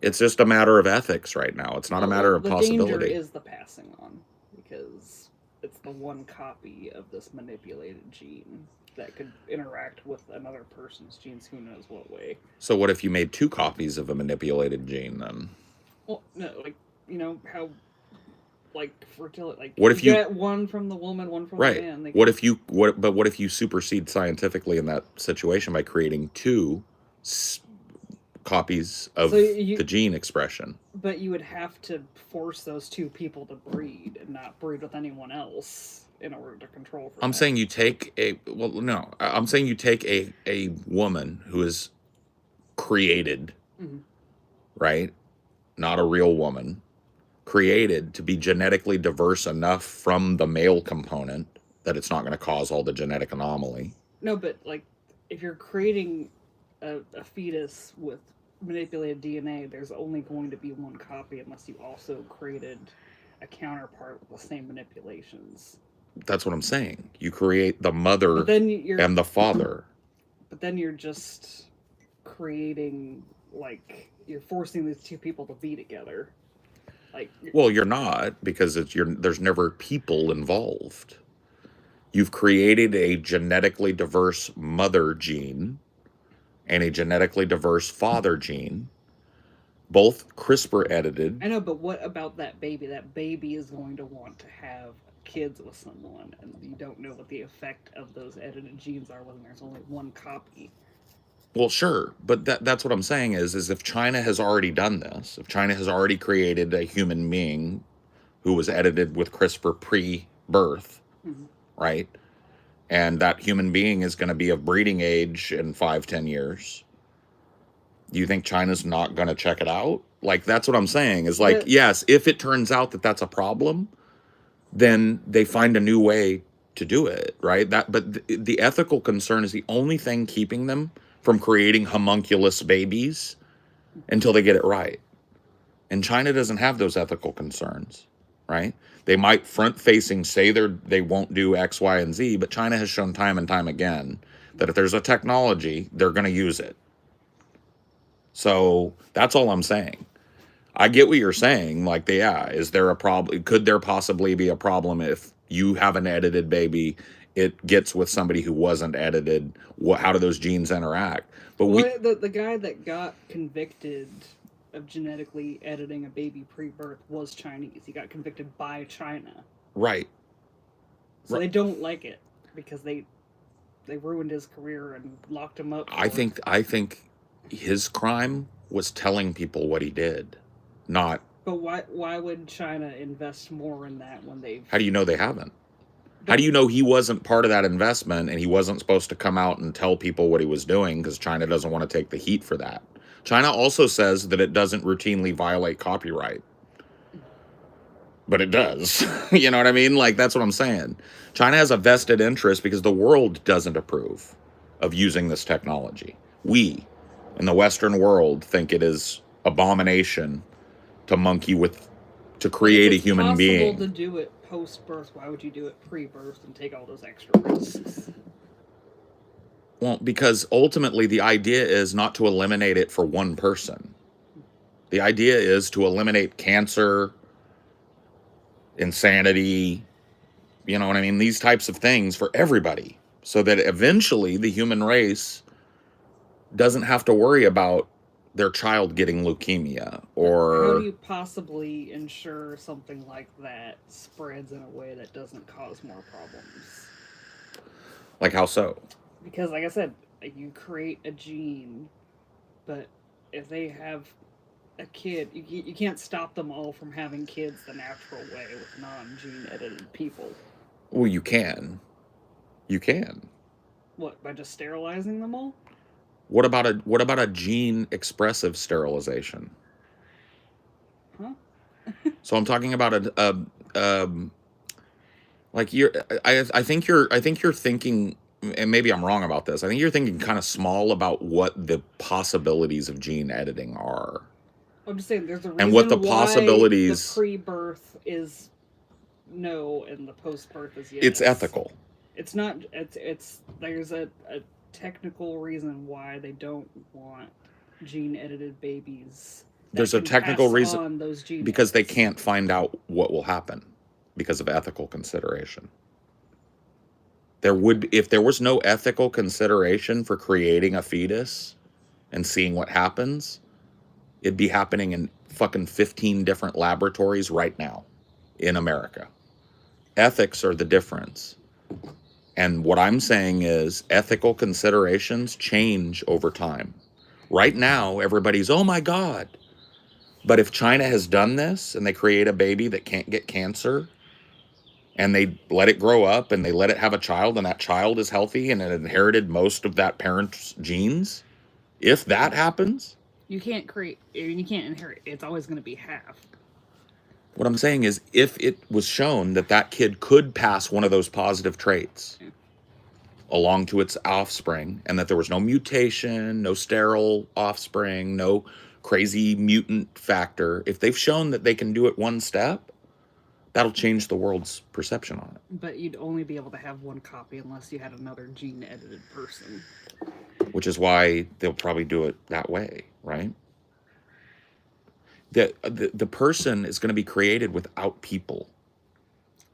It's just a matter of ethics right now. It's not a matter of the possibility. danger is the passing on, because it's the one copy of this manipulated gene that could interact with another person's genes, who knows what way. So what if you made 2 copies of a manipulated gene then? Well, no, like, you know how, like, fertility, like, what if you get one from the woman, one from right? the man. What if you what if you supersede scientifically in that situation by creating 2 copies of the gene expression? But you would have to force those 2 people to breed and not breed with anyone else in order to control for I'm that. saying you take I'm saying you take a woman who is created, right? Not a real woman, created to be genetically diverse enough from the male component that it's not going to cause all the genetic anomaly. No, but, like, if you're creating a fetus with manipulated DNA, there's only going to be one copy unless you also created a counterpart with the same manipulations. That's what I'm saying. You create the mother and the father. But then you're just creating, like, you're forcing these 2 people to be together. Like, well, you're not, because there's never people involved. You've created a genetically diverse mother gene and a genetically diverse father gene, both CRISPR edited. I know, but what about that baby? That baby is going to want to have kids with someone, and you don't know what the effect of those edited genes are when there's only one copy. Well, sure, but that's what I'm saying is if China has already done this, if China has already created a human being who was edited with CRISPR pre-birth, right? And that human being is going to be of breeding age in 5-10 years. Do you think China's not going to check it out? Like, that's what I'm saying is, like, yes, if it turns out that that's a problem, then they find a new way to do it, right? But the ethical concern is the only thing keeping them from creating homunculus babies until they get it right. And China doesn't have those ethical concerns, right? They might front-facing say they won't do X, Y, and Z, but China has shown time and time again that if there's a technology, they're going to use it. So that's all I'm saying. I get what you're saying. Like, is there a problem? Could there possibly be a problem if you have an edited baby, it gets with somebody who wasn't edited? How do those genes interact? But the guy that got convicted of genetically editing a baby pre-birth was Chinese. He got convicted by China. Right. So they don't like it because they ruined his career and locked him up. I think his crime was telling people what he did, not. But why would China invest more in that when they've? How do you know they haven't? How do you know he wasn't part of that investment and he wasn't supposed to come out and tell people what he was doing, because China doesn't want to take the heat for that? China also says that it doesn't routinely violate copyright. But it does. You know what I mean? Like, that's what I'm saying. China has a vested interest because the world doesn't approve of using this technology. We, in the Western world, think it is abomination to monkey with, to create a human being. It's possible to do it post-birth. Why would you do it pre-birth and take all those extra risks? Well, because ultimately the idea is not to eliminate it for one person. The idea is to eliminate cancer, insanity, you know what I mean? These types of things for everybody, so that eventually the human race doesn't have to worry about their child getting leukemia or... How do you possibly ensure something like that spreads in a way that doesn't cause more problems? Like, how so? Because, like I said, you create a gene, but if they have a kid, you can't stop them all from having kids the natural way with non-gene edited people. Well, you can. You can. What, by just sterilizing them all? What about a gene expressive sterilization? Huh? So I'm talking about like I think you're thinking, and maybe I'm wrong about this, I think you're thinking kind of small about what the possibilities of gene editing are. I'm just saying there's a reason and what the possibilities why the pre-birth is no, and the post-birth is yes. It's ethical. It's not. It's there's a technical reason why they don't want gene-edited babies. There's a technical reason on those gene because they edits. can't find out what will happen because of ethical consideration. There would be, if there was no ethical consideration for creating a fetus and seeing what happens, it'd be happening in fucking 15 different laboratories right now in America. Ethics are the difference. And what I'm saying is ethical considerations change over time. Right now, everybody's, oh my God. But if China has done this and they create a baby that can't get cancer and they let it grow up and they let it have a child and that child is healthy and it inherited most of that parent's genes, if that happens, you can't inherit. It's always going to be half. what I'm saying is if it was shown that that kid could pass one of those positive traits along to its offspring and that there was no mutation, no sterile offspring, no crazy mutant factor, if they've shown that they can do it one step, that'll change the world's perception on it. But you'd only be able to have one copy unless you had another gene-edited person. Which is why they'll probably do it that way, right? The person is going to be created without people.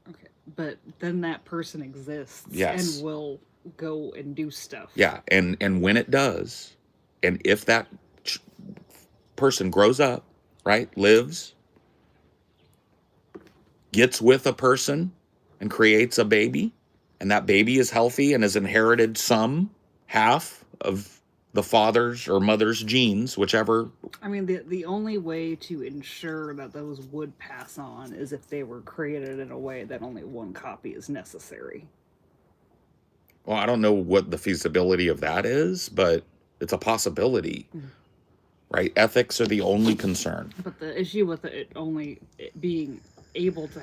Okay, but then that person exists Yes. and will go and do stuff. Yeah, and when it does, and if that person grows up, right, lives, gets with a person and creates a baby, and that baby is healthy and has inherited some half of the father's or mother's genes, whichever. I mean, the only way to ensure that those would pass on is if they were created in a way that only one copy is necessary. Well, I don't know what the feasibility of that is, but it's a possibility, right? Ethics are the only concern. But the issue with it being able to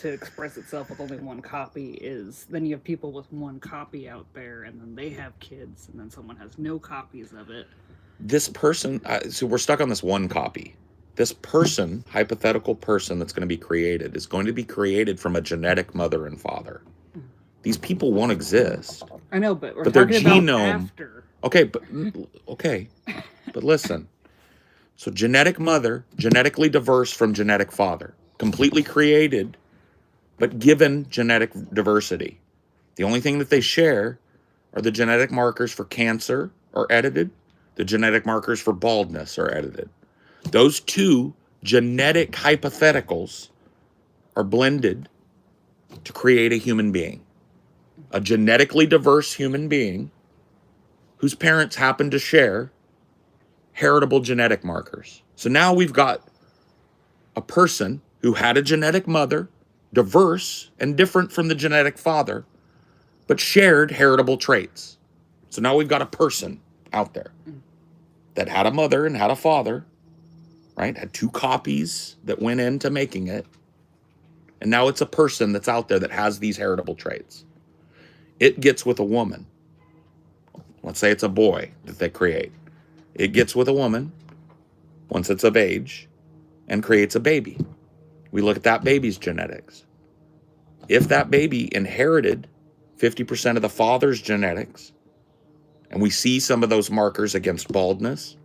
express itself with only one copy is then you have people with one copy out there, and then they have kids, and then someone has no copies of it. This person, so we're stuck on this one copy. This person, hypothetical person that's going to be created, is going to be created from a genetic mother and father. These people won't exist. I know, but we're their talking genome, about after. Okay, but listen. So genetic mother, genetically diverse from genetic father, completely created, but given genetic diversity. The only thing that they share are the genetic markers for cancer are edited. The genetic markers for baldness are edited. Those two genetic hypotheticals are blended to create a human being. A genetically diverse human being whose parents happen to share heritable genetic markers. So now we've got a person who had a genetic mother, diverse and different from the genetic father, but shared heritable traits. So now we've got a person out there that had a mother and had a father, right? Had two copies that went into making it. And now it's a person that's out there that has these heritable traits. It gets with a woman. Let's say it's a boy that they create. It gets with a woman once it's of age and creates a baby. We look at that baby's genetics. If that baby inherited 50% of the father's genetics, and we see some of those markers against baldness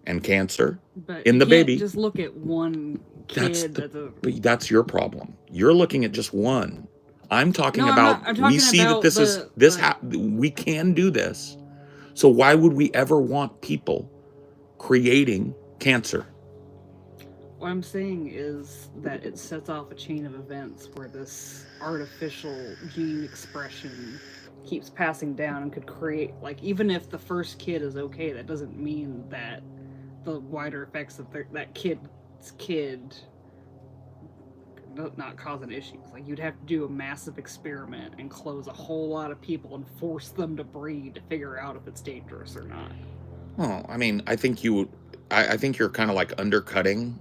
and cancer but in the baby. Just look at one kid. But that's your problem. You're looking at just one. I'm talking about. I'm talking we see about that we can do this. So why would we ever want people creating cancer? What I'm saying is that it sets off a chain of events where this artificial gene expression keeps passing down and could create, like, even if the first kid is okay, that doesn't mean that the wider effects of that kid's kid not causing issues. Like, you'd have to do a massive experiment and close a whole lot of people and force them to breed to figure out if it's dangerous or not. Well, I mean, I think you're kind of like undercutting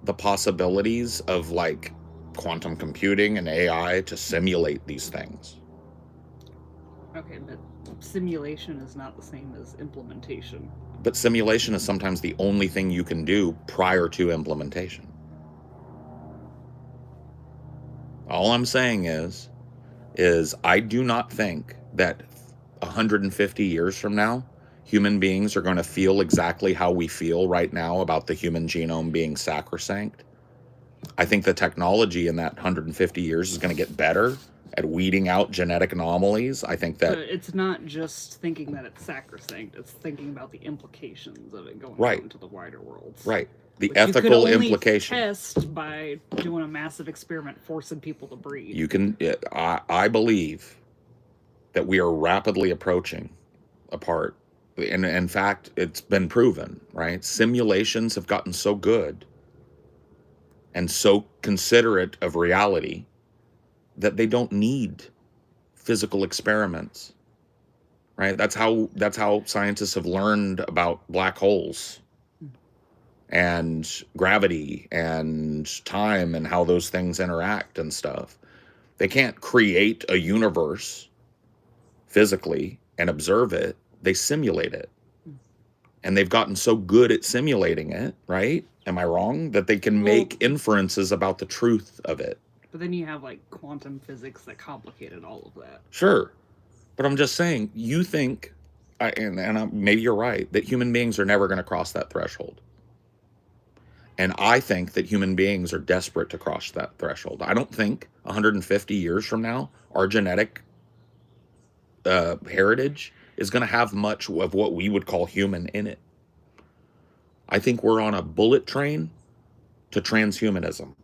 the possibilities of like quantum computing and AI to simulate these things. Okay, but simulation is not the same as implementation. But simulation is sometimes the only thing you can do prior to implementation. All I'm saying is I do not think that 150 years from now, human beings are going to feel exactly how we feel right now about the human genome being sacrosanct. I think the technology in that 150 years is going to get better at weeding out genetic anomalies. I think But that, it's not just thinking that it's sacrosanct, it's thinking about the implications of it going right, out into the wider world. right. The Which you could ethical only implication. test by doing a massive experiment forcing people to breed. You can, I believe that we are rapidly approaching a part. And in fact, it's been proven, right? Simulations have gotten so good and so considerate of reality that they don't need physical experiments, right? That's how scientists have learned about black holes and gravity and time and how those things interact and stuff. They can't create a universe physically and observe it. They simulate it. And they've gotten so good at simulating it, right? Am I wrong? That they can make inferences about the truth of it. But then you have like quantum physics that complicated all of that. Sure. But I'm just saying, you think, maybe you're right, that human beings are never going to cross that threshold. And I think that human beings are desperate to cross that threshold. I don't think 150 years from now, our genetic heritage is going to have much of what we would call human in it. I think we're on a bullet train to transhumanism.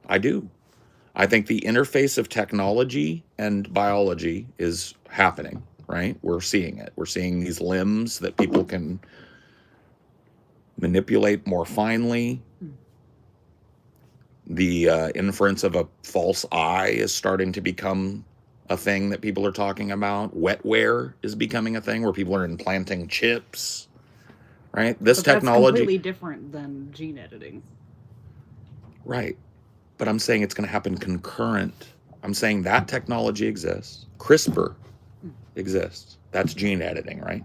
I do. I think the interface of technology and biology is happening, right? We're seeing it. We're seeing these limbs that people can manipulate more finely. The inference of a false eye is starting to become a thing that people are talking about. Wetware is becoming a thing where people are implanting chips, right? This But technology... that's completely different than gene editing. Right. But I'm saying it's going to happen concurrent. I'm saying that technology exists. CRISPR exists. That's gene editing, right?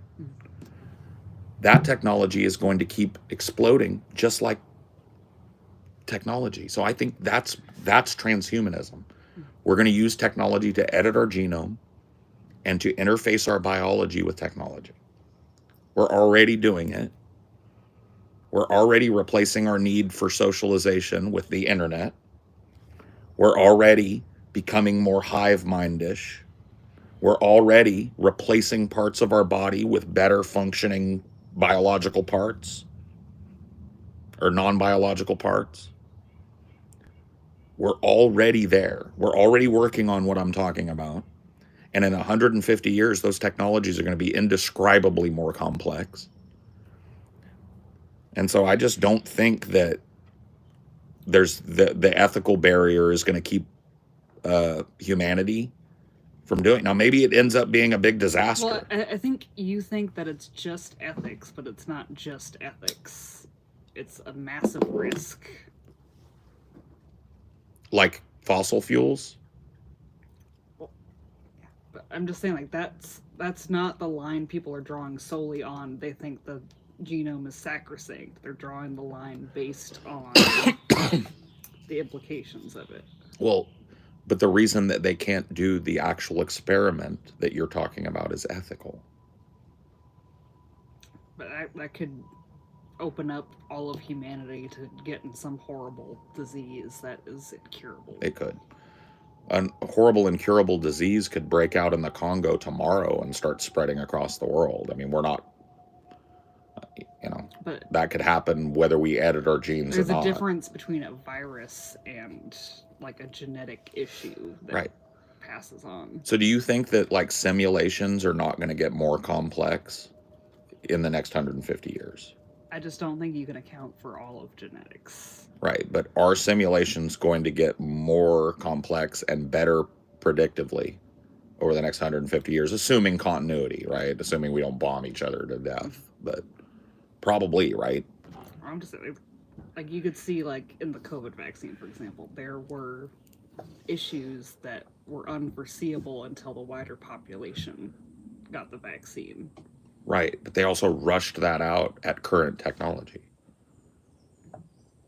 That technology is going to keep exploding just like technology. So I think that's transhumanism. We're going to use technology to edit our genome and to interface our biology with technology. We're already doing it. We're already replacing our need for socialization with the internet. We're already becoming more hive-mindish. We're already replacing parts of our body with better functioning biological parts or non-biological parts. We're already there. We're already working on what I'm talking about. And in 150 years, those technologies are going to be indescribably more complex. And so I just don't think that there's the ethical barrier is going to keep humanity from doing. Now, maybe it ends up being a big disaster. Well, I think you think that it's just ethics, but it's not just ethics. It's a massive risk. Like fossil fuels? Well, but I'm just saying, like, that's not the line people are drawing solely on. They think the genome is sacrosanct. They're drawing the line based on the implications of it. Well, but the reason that they can't do the actual experiment that you're talking about is ethical. But that could open up all of humanity to getting some horrible disease that is incurable. It could. A horrible incurable disease could break out in the Congo tomorrow and start spreading across the world. I mean, we're not, but that could happen whether we edit our genes or not. There's a difference between a virus and like a genetic issue that passes on. So do you think that like simulations are not going to get more complex in the next 150 years? I just don't think you can account for all of genetics. Right, but are simulations going to get more complex and better predictively over the next 150 years, assuming continuity, right? Assuming we don't bomb each other to death, but probably, right? I'm just saying, like, you could see, like, in the COVID vaccine, for example, there were issues that were unforeseeable until the wider population got the vaccine. Right, but they also rushed that out at current technology.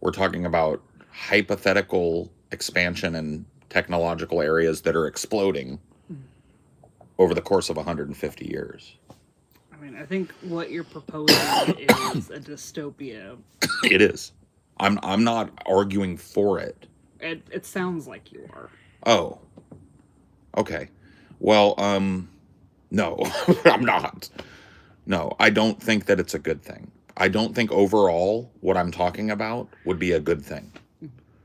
We're talking about hypothetical expansion in technological areas that are exploding over the course of 150 years. I mean, I think what you're proposing is a dystopia. It is. I'm not arguing for it. It sounds like you are. Oh. Okay. Well, no, I'm not. No, I don't think that it's a good thing. I don't think overall what I'm talking about would be a good thing.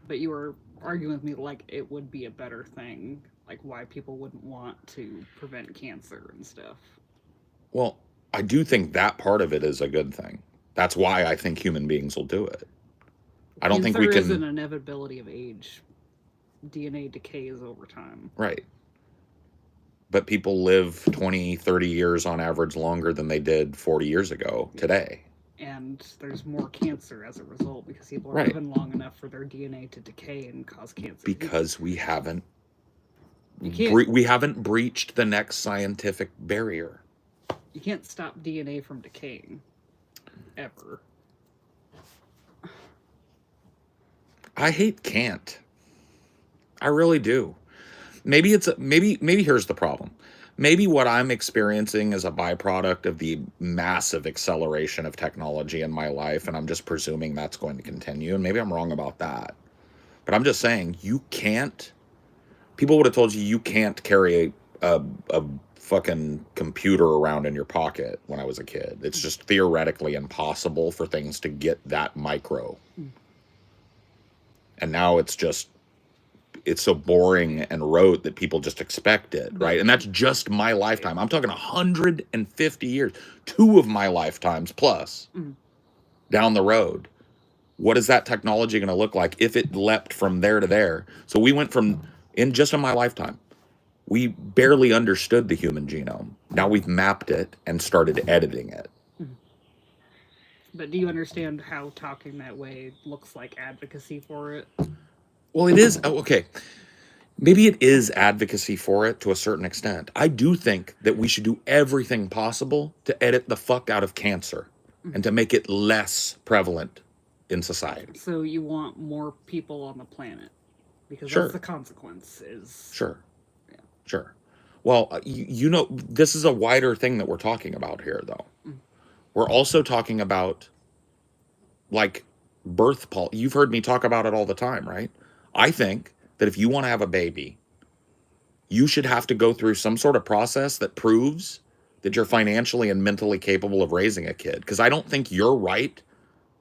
But you were arguing with me like it would be a better thing, like why people wouldn't want to prevent cancer and stuff. Well, I do think that part of it is a good thing. That's why I think human beings will do it. I don't think we Cancer is an can. inevitability of age. DNA decays over time. Right. But people live 20, 30 years on average longer than they did 40 years ago today. And there's more cancer as a result because people are Right. living long enough for their DNA to decay and cause cancer. Because we haven't You can't, we haven't breached the next scientific barrier. you can't stop DNA from decaying. Ever. I hate can't. I really do. Maybe here's the problem. Maybe what I'm experiencing is a byproduct of the massive acceleration of technology in my life, and I'm just presuming that's going to continue, and maybe I'm wrong about that. But I'm just saying, you can't. People would have told you can't carry a fucking computer around in your pocket when I was a kid. It's just theoretically impossible for things to get that micro. And now it's so boring and rote that people just expect it, right? And that's just my lifetime. I'm talking 150 years, 2 of my lifetimes plus down the road. What is that technology going to look like if it leapt from there to there? So we went from, in my lifetime, we barely understood the human genome. Now we've mapped it and started editing it. But do you understand how talking that way looks like advocacy for it? Well, it is. Oh, okay. Maybe it is advocacy for it to a certain extent. I do think that we should do everything possible to edit the fuck out of cancer and to make it less prevalent in society. So you want more people on the planet because Sure. that's the consequence. Sure. Yeah. Sure. Well, you know, this is a wider thing that we're talking about here, though. We're also talking about, like, birth policy. You've heard me talk about it all the time, right? I think that if you want to have a baby, you should have to go through some sort of process that proves that you're financially and mentally capable of raising a kid. Because I don't think your right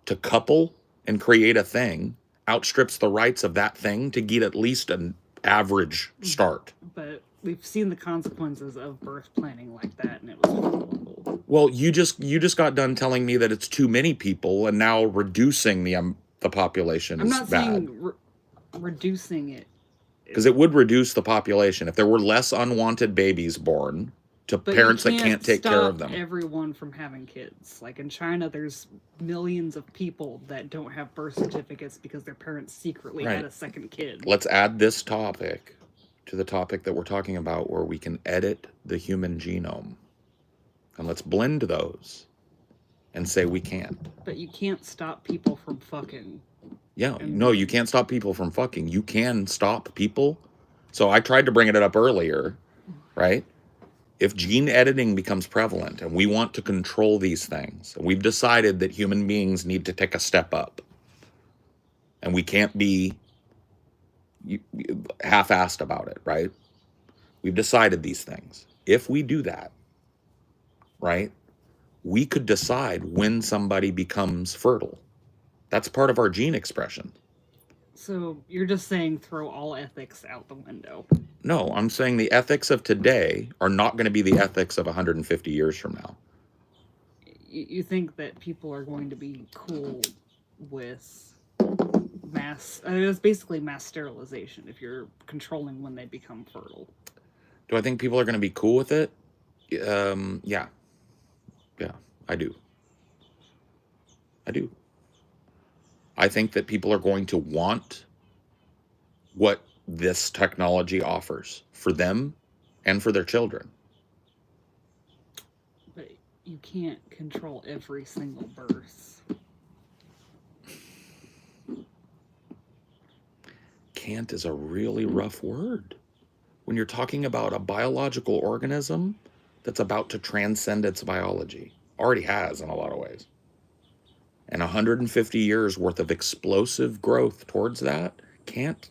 to couple and create a thing outstrips the rights of that thing to get at least an average start. But we've seen the consequences of birth planning like that, and it was horrible. Well, you just got done telling me that it's too many people, and now reducing the population is bad. I'm not saying reducing it. Because it would reduce the population if there were less unwanted babies born to parents that can't take care of them. Everyone from having kids. Like in China, there's millions of people that don't have birth certificates because their parents secretly had a second kid. Let's add this topic to the topic that we're talking about, where we can edit the human genome. And let's blend those and say we can't. But you can't stop people from fucking. Yeah, no, you can't stop people from fucking. You can stop people. So I tried to bring it up earlier, right? If gene editing becomes prevalent and we want to control these things, and we've decided that human beings need to take a step up, and we can't be half-assed about it, right? We've decided these things. If we do that, right, we could decide when somebody becomes fertile. That's part of our gene expression. So you're just saying throw all ethics out the window. No, I'm saying the ethics of today are not going to be the ethics of 150 years from now. You think that people are going to be cool with it's basically mass sterilization if you're controlling when they become fertile. Do I think people are going to be cool with it? Yeah. Yeah, I do. I think that people are going to want what this technology offers for them and for their children. But you can't control every single birth. can't is a really rough word. When you're talking about a biological organism that's about to transcend its biology, already has in a lot of ways. And 150 years worth of explosive growth towards that can't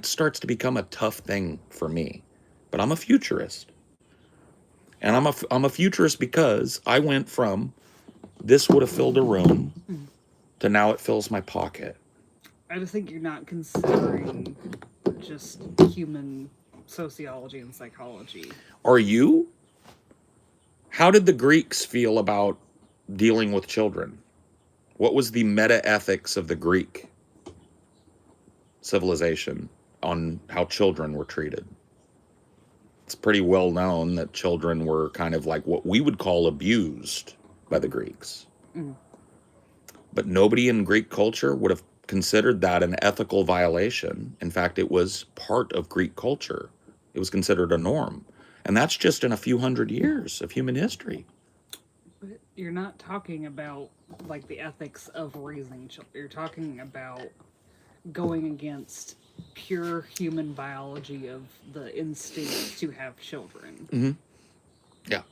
starts to become a tough thing for me. But I'm a futurist. And I'm a futurist because I went from this would have filled a room to now it fills my pocket. I just think you're not considering just human sociology and psychology. Are you? How did the Greeks feel about dealing with children? What was the meta ethics of the Greek civilization on how children were treated? It's pretty well known that children were kind of like what we would call abused by the Greeks. But nobody in Greek culture would have considered that an ethical violation. In fact, it was part of Greek culture. It was considered a norm. And that's just in a few hundred years of human history. But you're not talking about like the ethics of raising children. You're talking about going against pure human biology of the instinct to have children. Yeah.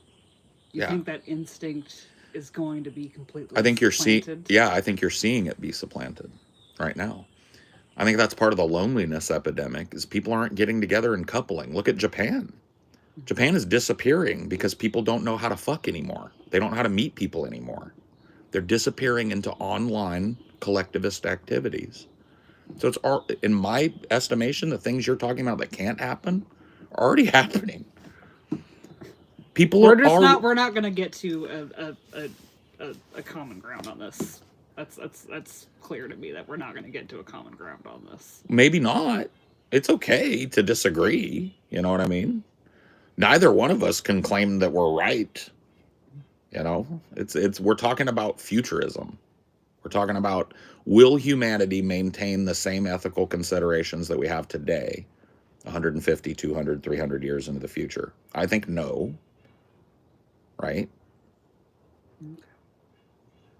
You think that instinct is going to be completely I think you're seeing, supplanted? I think you're seeing it be supplanted right now. I think that's part of the loneliness epidemic is people aren't getting together and coupling. Look at Japan. Japan is disappearing because people don't know how to fuck anymore. They don't know how to meet people anymore. They're disappearing into online collectivist activities. So it's all, in my estimation, the things you're talking about that can't happen are already happening. People We're are just not. We're not going to get to a common ground on this. That's clear to me that we're not going to get to a common ground on this. Maybe not. It's okay to disagree. You know what I mean? Neither one of us can claim that we're right. You know, it's we're talking about futurism. We're talking about, will humanity maintain the same ethical considerations that we have today, 150, 200, 300 years into the future? I think no. Right?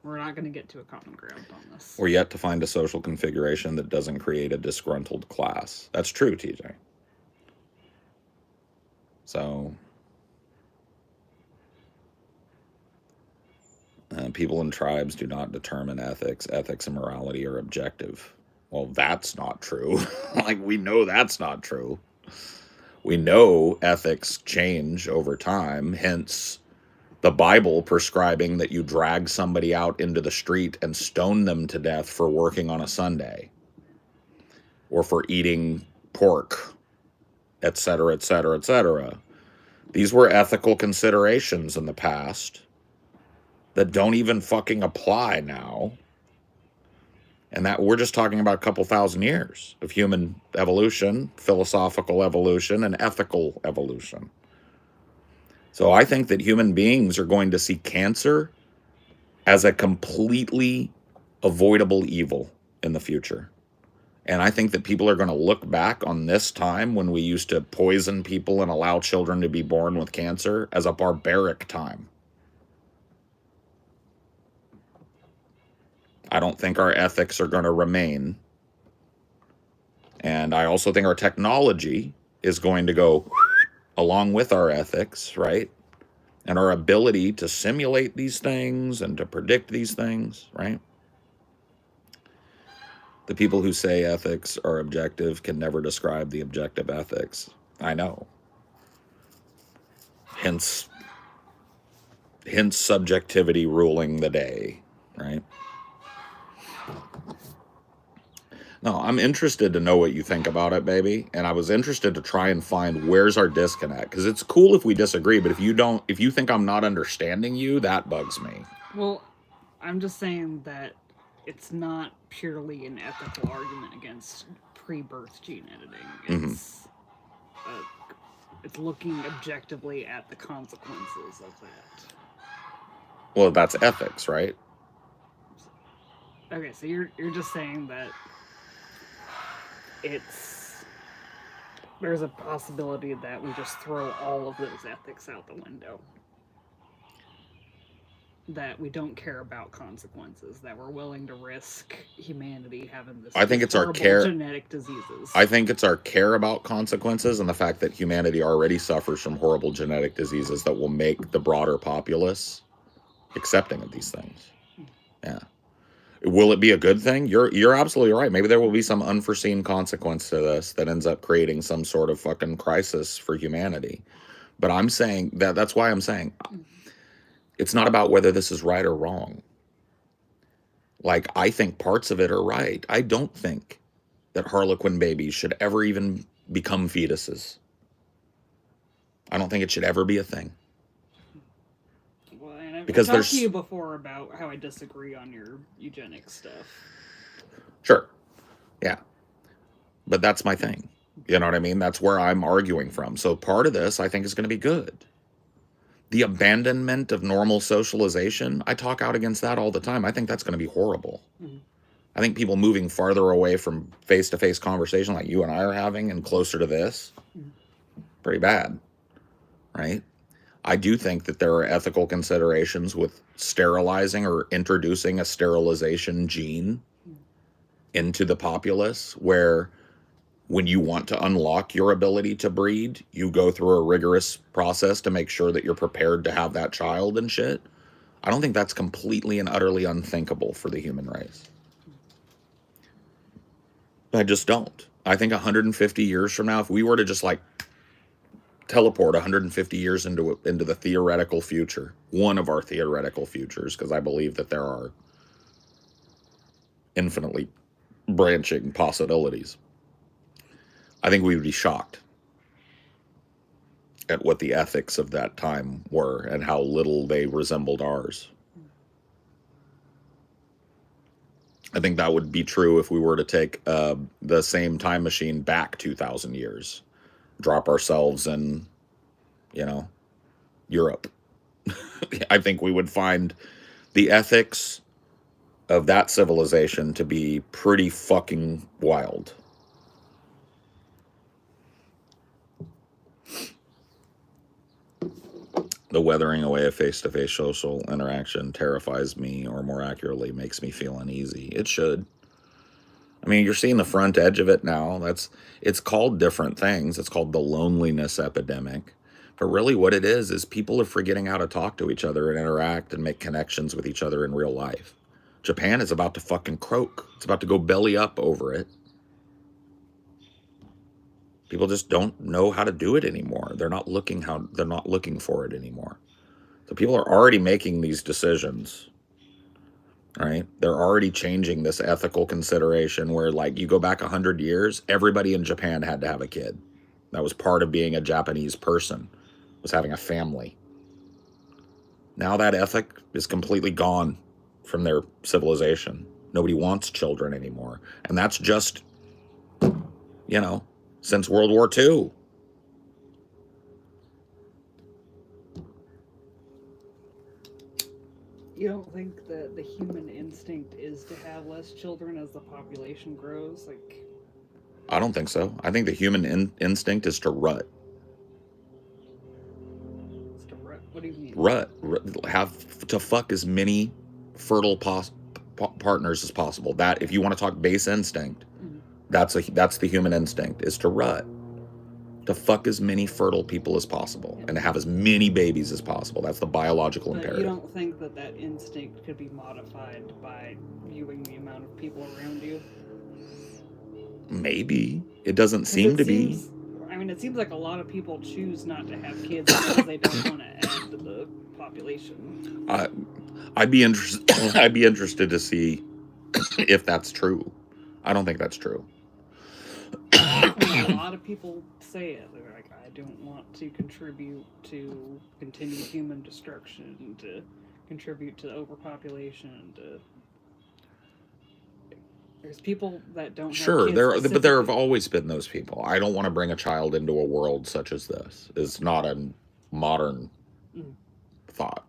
We're not going to get to a common ground on this. We're yet to find a social configuration that doesn't create a disgruntled class. That's true, TJ. So, people in tribes do not determine ethics. Ethics and morality are objective. Well, that's not true. Like, we know that's not true. We know ethics change over time, hence the Bible prescribing that you drag somebody out into the street and stone them to death for working on a Sunday or for eating pork, etc., etc., etc. These were ethical considerations in the past that don't even fucking apply now. And that we're just talking about a couple thousand years of human evolution, philosophical evolution, and ethical evolution. So I think that human beings are going to see cancer as a completely avoidable evil in the future. And I think that people are going to look back on this time when we used to poison people and allow children to be born with cancer as a barbaric time. I don't think our ethics are going to remain. And I also think our technology is going to go along with our ethics, right? And our ability to simulate these things and to predict these things, right? The people who say ethics are objective can never describe the objective ethics. I know. Hence subjectivity ruling the day, right? No, I'm interested to know what you think about it, baby. And I was interested to try and find where's our disconnect. Because it's cool if we disagree, but if you think I'm not understanding you, that bugs me. Well, I'm just saying that it's not purely an ethical argument against pre-birth gene editing. It's looking objectively at the consequences of that. Well, that's ethics, right? Okay, so you're just saying that there's a possibility that we just throw all of those ethics out the window. that we don't care about consequences, that we're willing to risk humanity having this I think it's our horrible care. genetic diseases. I think it's our care about consequences and the fact that humanity already suffers from horrible genetic diseases that will make the broader populace accepting of these things. Yeah. Will it be a good thing? You're absolutely right. Maybe there will be some unforeseen consequence to this that ends up creating some sort of fucking crisis for humanity. But I'm saying that's why I'm saying it's not about whether this is right or wrong. Like, I think parts of it are right. I don't think that Harlequin babies should ever even become fetuses. I don't think it should ever be a thing. Well, and I've Because talked there's to you before about how I disagree on your eugenics stuff. Sure. Yeah. But that's my thing. You know what I mean? That's where I'm arguing from. So part of this, I think, is going to be good. The abandonment of normal socialization, I talk out against that all the time. I think that's going to be horrible. Mhm. I think people moving farther away from face-to-face conversation like you and I are having and closer to this, pretty bad, right? I do think that there are ethical considerations with sterilizing or introducing a sterilization gene into the populace where when you want to unlock your ability to breed, you go through a rigorous process to make sure that you're prepared to have that child and shit. I don't think that's completely and utterly unthinkable for the human race. I just don't. I think 150 years from now, if we were to just like teleport 150 years into the theoretical future, one of our theoretical futures, because I believe that there are infinitely branching possibilities, I think we would be shocked at what the ethics of that time were and how little they resembled ours. I think that would be true if we were to take the same time machine back 2,000 years, drop ourselves in, Europe. I think we would find the ethics of that civilization to be pretty fucking wild. The weathering away of face-to-face social interaction terrifies me, or more accurately, makes me feel uneasy. It should. I mean, you're seeing the front edge of it now. It's called different things. It's called the loneliness epidemic. But really what it is people are forgetting how to talk to each other and interact and make connections with each other in real life. Japan is about to fucking croak. It's about to go belly up over it. People just don't know how to do it anymore. They're not looking for it anymore. So people are already making these decisions, right? They're already changing this ethical consideration where, like, you go back 100 years, everybody in Japan had to have a kid. That was part of being a Japanese person, was having a family. Now that ethic is completely gone from their civilization. Nobody wants children anymore. And that's just, since World War II. You don't think that the human instinct is to have less children as the population grows? I don't think so. I think the human instinct is to rut. It's to rut. What do you mean? Rut. Have to fuck as many fertile partners as possible. That, if you want to talk base instinct, that's the human instinct, is to rut. To fuck as many fertile people as possible and to have as many babies as possible. That's the biological imperative. You don't think that instinct could be modified by viewing the amount of people around you? Maybe. It doesn't seem to be. I mean, it seems like a lot of people choose not to have kids because they don't want to add to the population. I'd be interested to see if that's true. I don't think that's true. A lot of people say it. They're like, I don't want to contribute to continued human destruction, to contribute to overpopulation. There's people that don't. Sure, but there have always been those people. I don't want to bring a child into a world such as this. It's not a modern thought.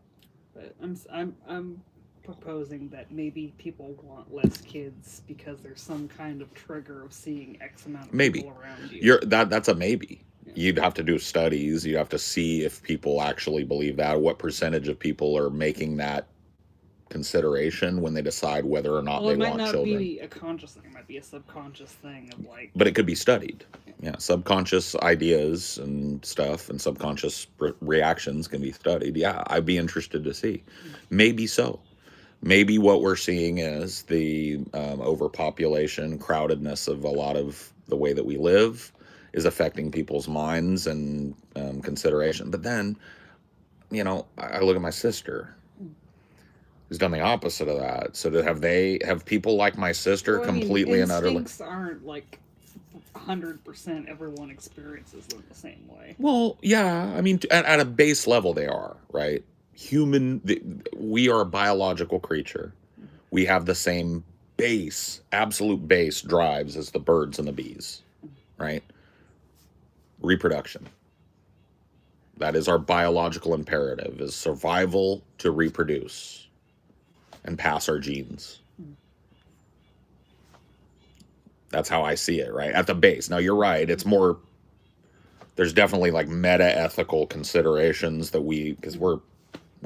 But I'm proposing that maybe people want less kids because there's some kind of trigger of seeing X amount of people around you. That's a maybe. Yeah. You'd have to do studies. You'd have to see if people actually believe that. What percentage of people are making that consideration when they decide whether or not Well, they it might want not children. be a conscious thing. It might be a subconscious thing of like. But it could be studied. Yeah, subconscious ideas and stuff and subconscious reactions can be studied. Yeah, I'd be interested to see. Maybe so. Maybe what we're seeing is the overpopulation, crowdedness of a lot of the way that we live is affecting people's minds and consideration. But then, you know, I look at my sister who's done the opposite of that. So to have people like my sister Well, I mean, completely and utterly. instincts aren't like 100% everyone experiences them the same way. Well, yeah, I mean, at a base level, they are, right? We are a biological creature. We have the same absolute base drives as the birds and the bees, right? Reproduction. That is our biological imperative, is survival to reproduce and pass our genes. That's how I see it, right? At the base. Now, you're right. It's more, there's definitely like meta-ethical considerations that because we're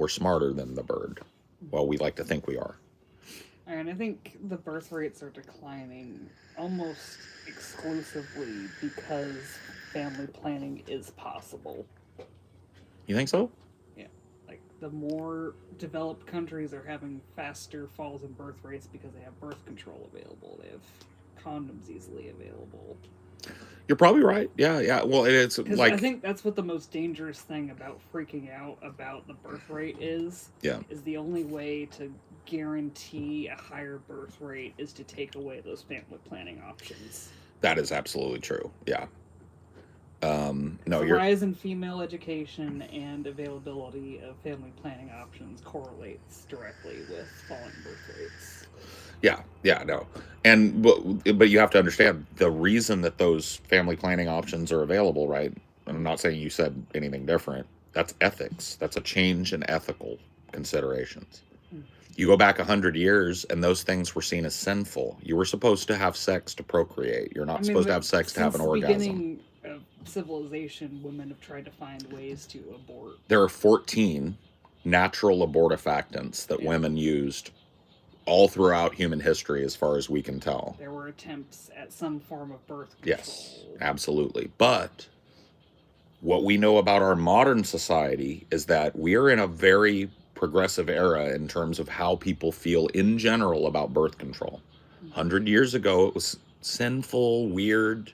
smarter than the bird. Well, we like to think we are. And I think the birth rates are declining almost exclusively because family planning is possible. You think so? Yeah. Like, the more developed countries are having faster falls in birth rates because they have birth control available. They have condoms easily available. You're probably right. Yeah. Well, it's like, I think that's what the most dangerous thing about freaking out about the birth rate is. Yeah. Is the only way to guarantee a higher birth rate is to take away those family planning options. That is absolutely true. Yeah. No, the rise in female education and availability of family planning options correlates directly with falling birth rates. Yeah, no. And but you have to understand the reason that those family planning options are available, right? And I'm not saying you said anything different. That's ethics. That's a change in ethical considerations. You go back 100 years and those things were seen as sinful. You were supposed to have sex to procreate. You're not supposed to have sex to have an orgasm. Since the beginning of civilization, women have tried to find ways to abort. There are 14 natural abortifactants that women used all throughout human history, as far as we can tell. There were attempts at some form of birth control. Yes, absolutely. But what we know about our modern society is that we are in a very progressive era in terms of how people feel in general about birth control. 100 years ago, it was sinful, weird,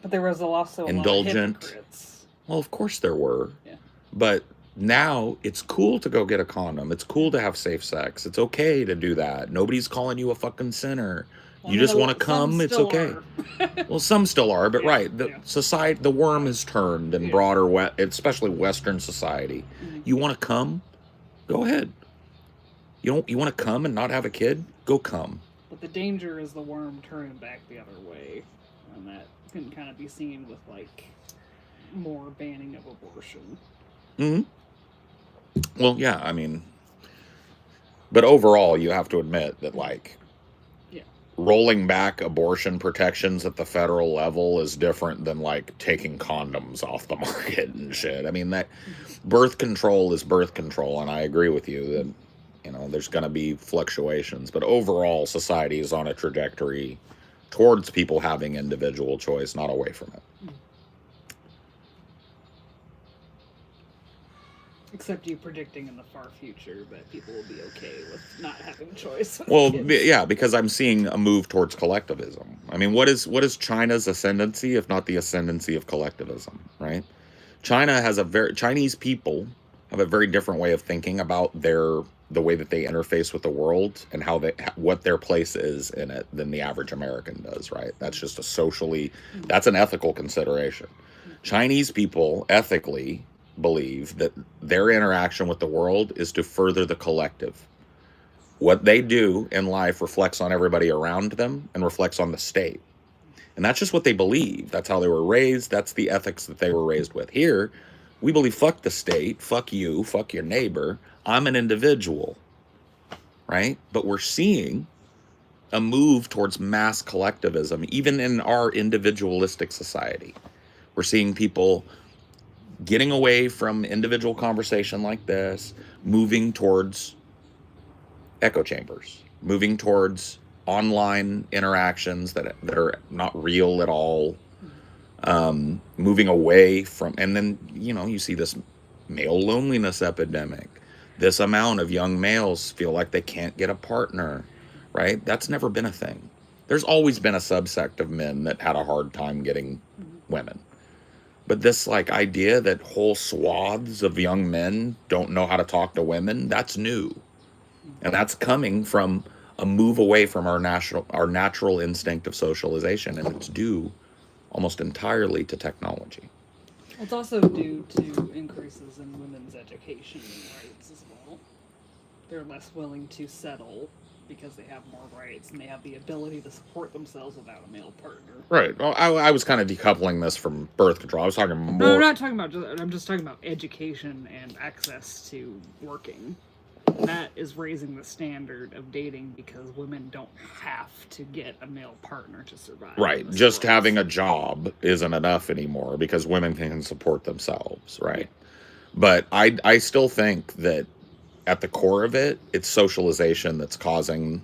but there was also indulgent. A lot of hypocrites. Well, of course there were. Yeah. But now it's cool to go get a condom. It's cool to have safe sex. It's okay to do that. Nobody's calling you a fucking sinner. Well, you just want to come, it's okay. Well, some still are, but right. The worm has turned in broader, especially Western society. Mm-hmm. You want to come? Go ahead. You want to come and not have a kid? Go come. But the danger is the worm turning back the other way. And that can kind of be seen with, like, more banning of abortion. Mm-hmm. Well, yeah, I mean, but overall, you have to admit that, like, rolling back abortion protections at the federal level is different than, like, taking condoms off the market and shit. I mean, that birth control is birth control, and I agree with you that, you know, there's going to be fluctuations, but overall, society is on a trajectory towards people having individual choice, not away from it. Except you predicting in the far future that people will be okay with not having choice. Well, yeah, because I'm seeing a move towards collectivism. I mean, what is China's ascendancy if not the ascendancy of collectivism, right? Chinese people have a very different way of thinking about the way that they interface with the world and what their place is in it than the average American does, right? That's just that's an ethical consideration. Chinese people ethically believe that their interaction with the world is to further the collective. What they do in life reflects on everybody around them and reflects on the state. And that's just what they believe. That's how they were raised. That's the ethics that they were raised with. Here, we believe fuck the state, fuck you, fuck your neighbor. I'm an individual, right? But we're seeing a move towards mass collectivism, even in our individualistic society. We're seeing people getting away from individual conversation like this, moving towards echo chambers, moving towards online interactions that are not real at all, moving away from, and then, you see this male loneliness epidemic. This amount of young males feel like they can't get a partner, right? That's never been a thing. There's always been a subsect of men that had a hard time getting women. But this like idea that whole swaths of young men don't know how to talk to women, that's new. And that's coming from a move away from our natural instinct of socialization, and it's due almost entirely to technology. It's also due to increases in women's education rights as well. They're less willing to settle because they have more rights and they have the ability to support themselves without a male partner. Right. Well, I was kind of decoupling this from birth control. I was talking more. No, I'm not talking about. I'm just talking about education and access to working. That is raising the standard of dating because women don't have to get a male partner to survive. Right. Just having a job isn't enough anymore because women can support themselves, right? Yeah. But I still think that at the core of it, it's socialization that's causing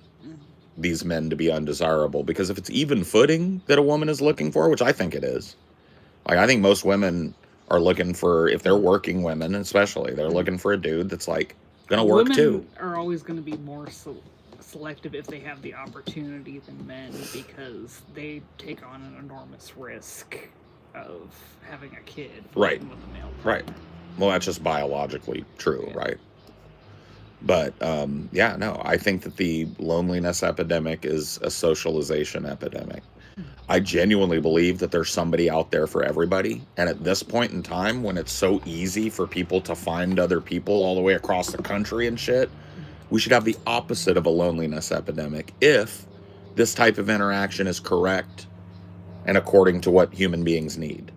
these men to be undesirable. Because if it's even footing that a woman is looking for, which I think it is, like I think most women are looking for, if they're working women especially, they're looking for a dude that's like gonna work women too. Are always going to be more selective if they have the opportunity than men because they take on an enormous risk of having a kid right with a male partner. Right. Well, that's just biologically true, yeah. Right? But yeah, no, I think that the loneliness epidemic is a socialization epidemic. I genuinely believe that there's somebody out there for everybody. And at this point in time, when it's so easy for people to find other people all the way across the country and shit, we should have the opposite of a loneliness epidemic if this type of interaction is correct and according to what human beings need.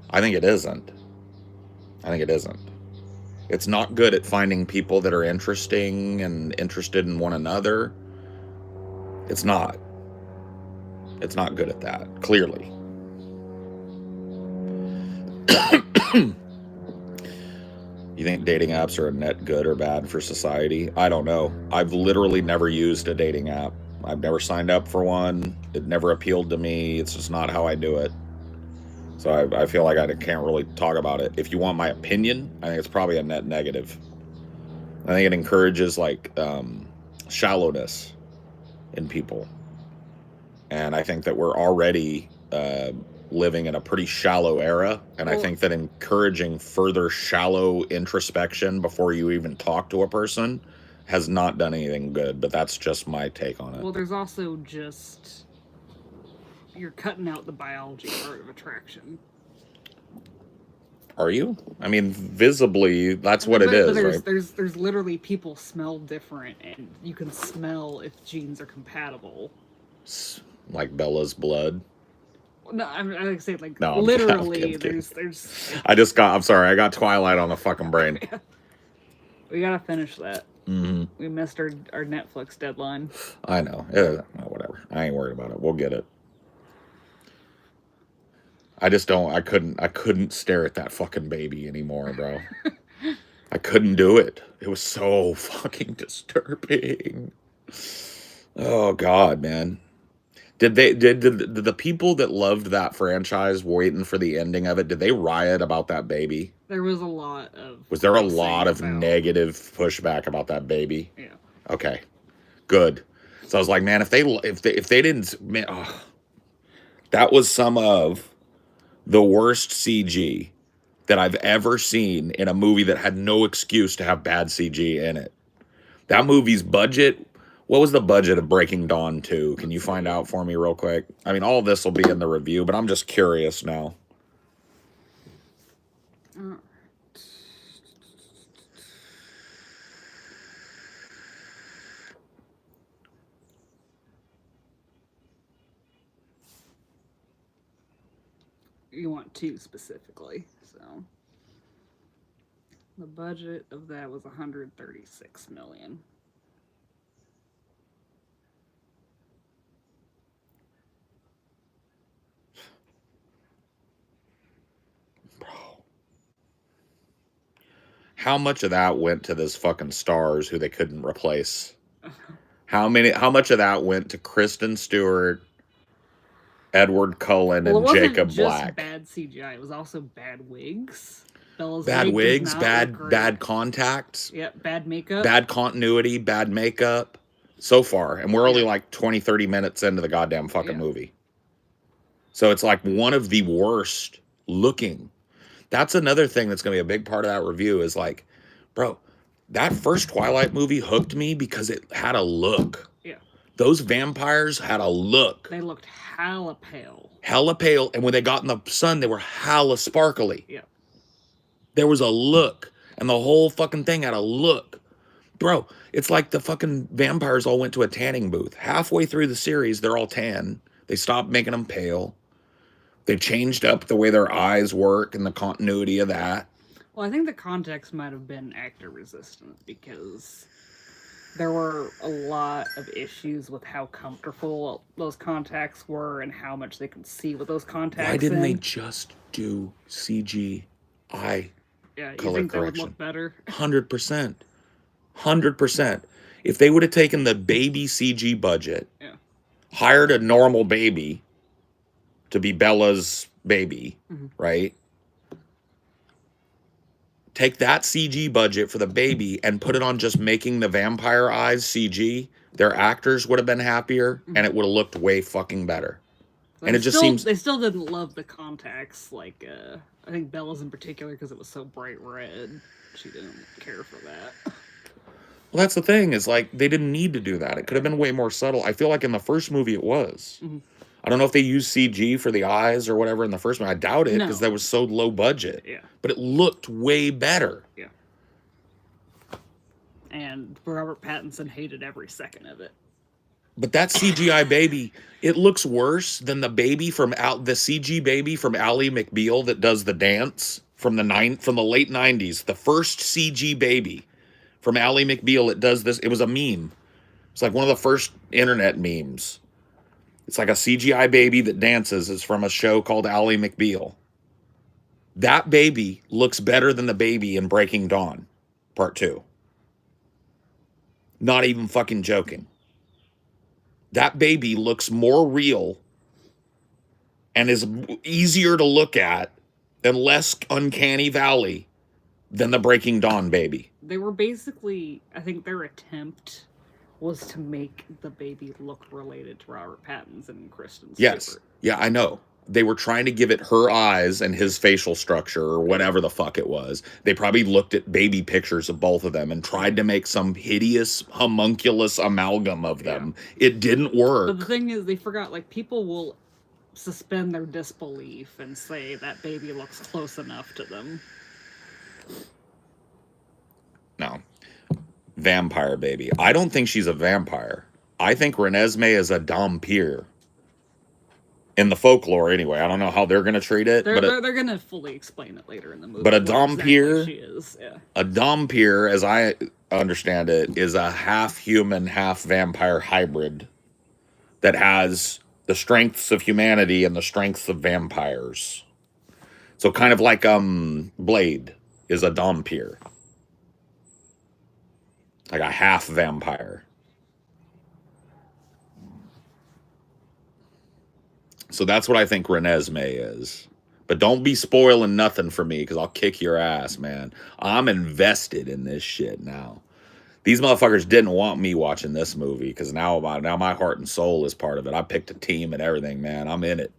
I think it isn't. It's not good at finding people that are interesting and interested in one another. It's not. It's not good at that, clearly. You think dating apps are a net good or bad for society? I don't know. I've literally never used a dating app. I've never signed up for one. It never appealed to me. It's just not how I do it. So I feel like I can't really talk about it. If you want my opinion, I think it's probably a net negative. I think it encourages like shallowness in people. And I think that we're already living in a pretty shallow era. And I think that encouraging further shallow introspection before you even talk to a person has not done anything good. But that's just my take on it. Well, there's also just... you're cutting out the biology part of attraction. Are you? I mean, visibly, that's what it is, right? There's literally people smell different, and you can smell if genes are compatible. Like Bella's blood. No, I like say like no, literally. There's. I'm sorry. I got Twilight on the fucking brain. Yeah. We gotta finish that. Mm-hmm. We missed our Netflix deadline. I know. Yeah, whatever. I ain't worried about it. We'll get it. I just don't. I couldn't stare at that fucking baby anymore, bro. I couldn't do it. It was so fucking disturbing. Oh God, man. Did the people that loved that franchise waiting for the ending of it, did they riot about that baby? There was a lot of... Was there a lot of negative pushback about that baby? Yeah. Okay. Good. So I was like, man, if they didn't, man, that was some of the worst CG that I've ever seen in a movie that had no excuse to have bad CG in it. That movie's budget... What was the budget of Breaking Dawn 2? Can you find out for me real quick? I mean, all of this will be in the review, but I'm just curious now. You want 2 specifically, so... The budget of that was $136 million. How much of that went to those fucking stars who they couldn't replace? How much of that went to Kristen Stewart, Edward Cullen, Well, it and wasn't Jacob just Black? bad CGI; it was also bad wigs. Bella's Bad wig does wigs, not look great. bad contacts, Yep, bad makeup. bad continuity, bad makeup. So far, and we're only Yeah. like 20, 30 minutes into the goddamn fucking Yeah. movie. So it's like one of the worst looking. That's another thing that's going to be a big part of that review is like, bro, that first Twilight movie hooked me because it had a look. Yeah. Those vampires had a look. They looked hella pale. Hella pale, and when they got in the sun, they were hella sparkly. Yeah. There was a look, and the whole fucking thing had a look. Bro, it's like the fucking vampires all went to a tanning booth. Halfway through the series, they're all tan. They stopped making them pale. They changed up the way their eyes work and the continuity of that. Well, I think the context might have been actor resistant because there were a lot of issues with how comfortable those contacts were and how much they could see with those contacts. Why didn't they just do CGI Yeah, you color think that would correction? look better? 100%. 100%. If they would have taken the baby CG budget, Yeah. hired a normal baby to be Bella's baby, right? Take that CG budget for the baby and put it on just making the vampire eyes CG, their actors would have been happier and it would have looked way fucking better. And it just seems they still didn't love the contacts, like I think Bella's in particular because it was so bright red. She didn't care for that. Well, that's the thing, is like they didn't need to do that. It could have been way more subtle. I feel like in the first movie it was. I don't know if they used CG for the eyes or whatever in the first one. I doubt it because that was so low budget. Yeah. But it looked way better. Yeah. And Robert Pattinson hated every second of it. But that CGI baby, it looks worse than the baby from the CG baby from Ally McBeal that does the dance from the late 90s. The first CG baby from Ally McBeal, it does this. It was a meme. It's like one of the first internet memes. It's like a CGI baby that dances. It's from a show called Ally McBeal. That baby looks better than the baby in Breaking Dawn, Part 2. Not even fucking joking. That baby looks more real and is easier to look at and less uncanny valley than the Breaking Dawn baby. They were basically, I think their attempt was to make the baby look related to Robert Pattinson and Kristen Stewart. Yes. Yeah, I know. They were trying to give it her eyes and his facial structure or whatever the fuck it was. They probably looked at baby pictures of both of them and tried to make some hideous homunculus amalgam of them. Yeah. It didn't work. But the thing is, they forgot, like, people will suspend their disbelief and say that baby looks close enough to them. No. Vampire baby. I don't think she's a vampire. I think Renesmee is a Dhampir. In the folklore, anyway. I don't know how they're going to treat it. They're going to fully explain it later in the movie. But a Dhampir, exactly a Dhampir, as I understand it, is a half human, half vampire hybrid that has the strengths of humanity and the strengths of vampires. So kind of like Blade is a Dhampir. Like a half vampire. So that's what I think Renesmee is. But don't be spoiling nothing for me because I'll kick your ass, man. I'm invested in this shit now. These motherfuckers didn't want me watching this movie because now my heart and soul is part of it. I picked a team and everything, man. I'm in it.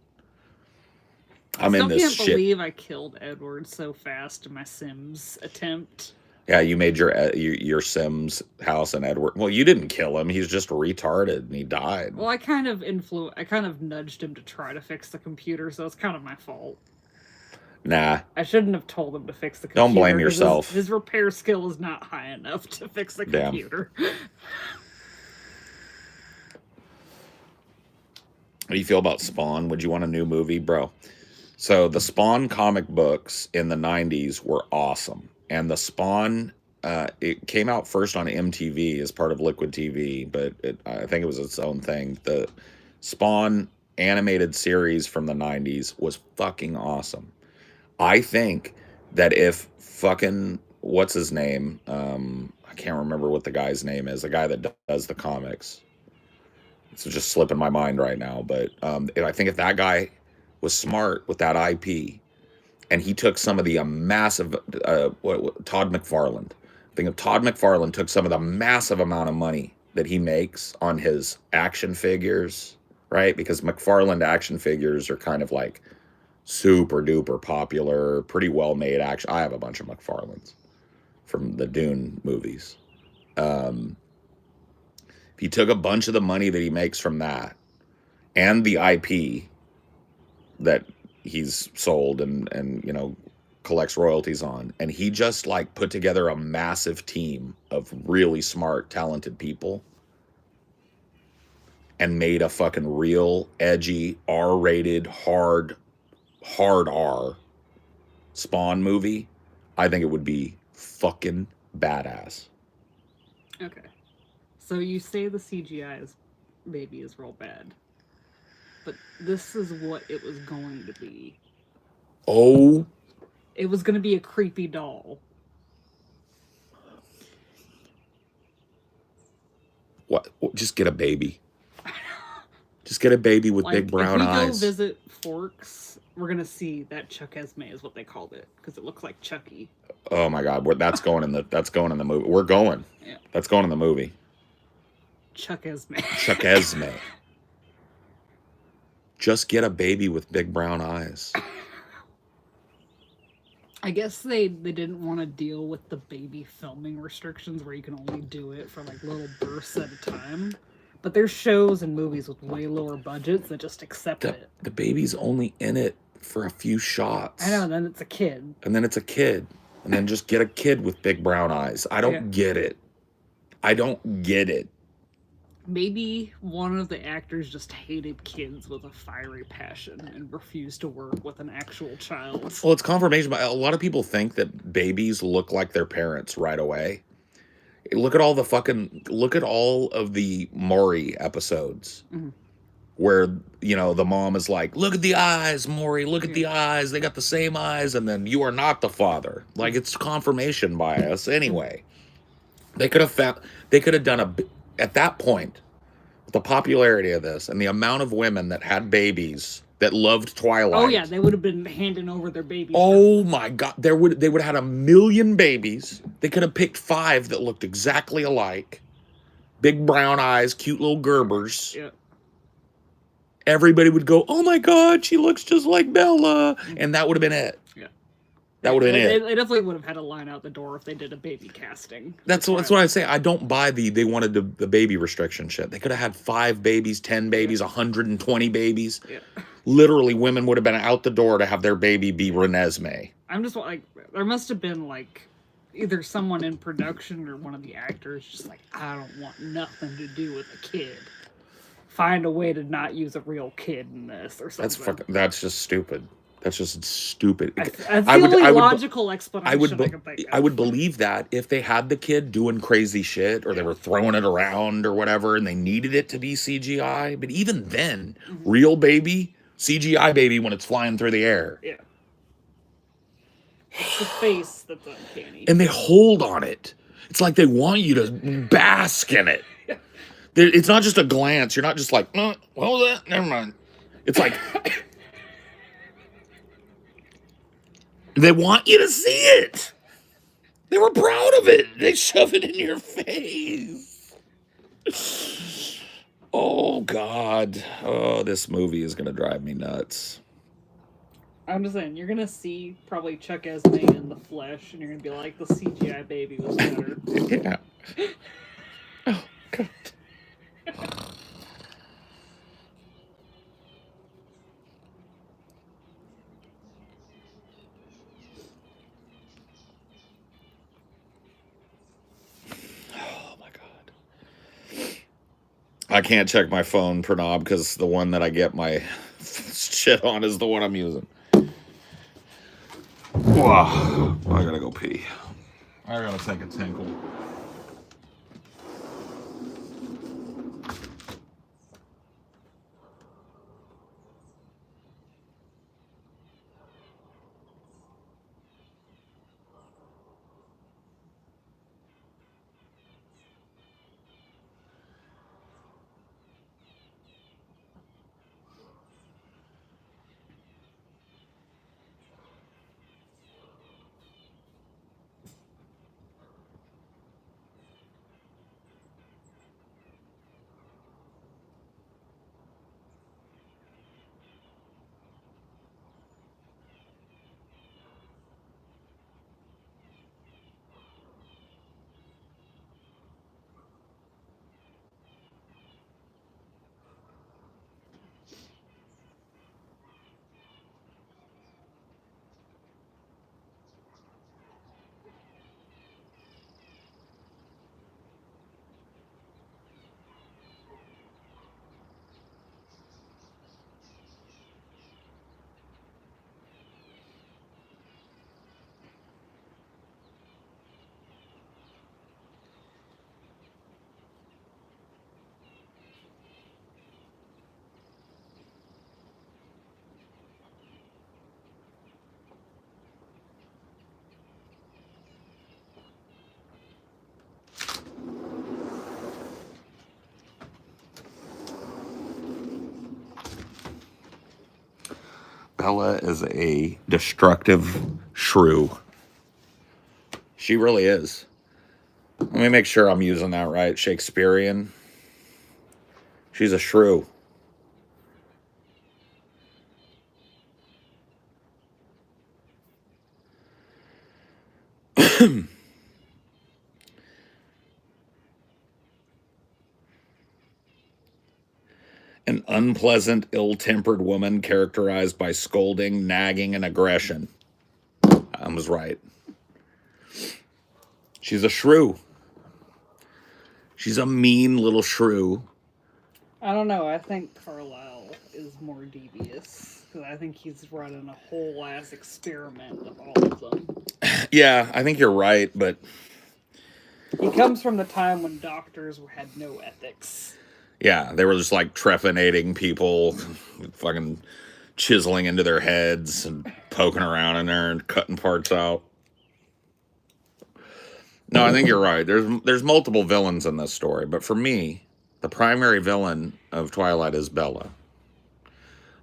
I'm in this shit. I can't believe I killed Edward so fast in my Sims attempt. Yeah, you made your Sims house and Edward. Well, you didn't kill him. He's just retarded and he died. Well, I kind of nudged him to try to fix the computer, so it's kind of my fault. Nah. I shouldn't have told him to fix the computer. Don't blame yourself. His repair skill is not high enough to fix the computer. How do you feel about Spawn? Would you want a new movie, bro? So the Spawn comic books in the 90s were awesome. And the Spawn, it came out first on MTV as part of Liquid TV, but I think it was its own thing. The Spawn animated series from the 90s was fucking awesome. I think that if fucking, what's his name? I can't remember what the guy's name is, the guy that does the comics. It's just slipping my mind right now, but I think if that guy was smart with that IP, and he took some of the massive Todd McFarlane. I think if Todd McFarlane took some of the massive amount of money that he makes on his action figures, right? Because McFarlane action figures are kind of like super duper popular, pretty well made action. I have a bunch of McFarlanes from the Dune movies. If he took a bunch of the money that he makes from that and the IP that he's sold and you know, collects royalties on, and he just like put together a massive team of really smart, talented people and made a fucking real edgy R-rated hard R Spawn movie, I think it would be fucking badass. Okay. So you say the CGI is maybe is real bad. But this is what it was going to be. Oh, it was going to be a creepy doll. What? Just get a baby. Just get a baby with Like, big brown eyes. If we go visit Forks, we're going to see that Chuck Esme is what they called it. Because it looks like Chucky. Oh my God. That's going in the movie. We're going. Yeah. That's going in the movie. Chuck Esme. Chuck Esme. Just get a baby with big brown eyes. I guess they didn't want to deal with the baby filming restrictions where you can only do it for like little bursts at a time. But there's shows and movies with way lower budgets that just accept it. The baby's only in it for a few shots. I know, and then it's a kid. And then it's a kid. And then just get a kid with big brown eyes. I don't get it. I don't get it. Maybe one of the actors just hated kids with a fiery passion and refused to work with an actual child. Well, it's confirmation. A lot of people think that babies look like their parents right away. Look at all of the Maury episodes where, you know, the mom is like, look at the eyes, Maury, look at the eyes. They got the same eyes. And then you are not the father. Like, it's confirmation bias anyway. They could have done at that point, with the popularity of this and the amount of women that had babies that loved Twilight. Oh yeah, they would have been handing over their babies. Oh my God, they would have had 1 million babies. They could have picked 5 that looked exactly alike, big brown eyes, cute little Gerbers. Yeah. Everybody would go, "Oh my God, she looks just like Bella," and that would have been it. Yeah. That would have been it. They definitely would have had a line out the door if they did a baby casting. That's what I say. I don't buy they wanted the baby restriction shit. They could have had 5 babies, 10 babies, 120 babies. Yeah. Literally, women would have been out the door to have their baby be Renesmee. I'm just like, there must have been like either someone in production or one of the actors just like, I don't want nothing to do with a kid. Find a way to not use a real kid in this or something. That's just stupid. That's just stupid. That's the only logical explanation I can think of. I would believe that if they had the kid doing crazy shit or they were throwing it around or whatever and they needed it to be CGI. But even then, real baby, CGI baby when it's flying through the air. Yeah. It's the face that's uncanny. And they hold on it. It's like they want you to bask in it. It's not just a glance. You're not just like, what was that? Never mind. It's like... They want you to see it. They were proud of it. They shove it in your face. Oh, God. Oh, this movie is going to drive me nuts. I'm just saying, you're going to see probably Chuck Esme in the flesh, and you're going to be like, the CGI baby was better. Yeah. Oh, God. I can't check my phone, Pranav, because the one that I get my shit on is the one I'm using. Wow. I gotta go pee. I gotta take a tinkle. Bella is a destructive shrew. She really is. Let me make sure I'm using that right. Shakespearean. She's a shrew. An unpleasant, ill-tempered woman characterized by scolding, nagging, and aggression. I was right. She's a shrew. She's a mean little shrew. I don't know. I think Carlisle is more devious because I think he's running a whole ass experiment with all of them. Yeah, I think you're right, but he comes from the time when doctors had no ethics. Yeah, they were just like trepanating people, fucking chiseling into their heads and poking around in there and cutting parts out. No, I think you're right. There's multiple villains in this story, but for me, the primary villain of Twilight is Bella.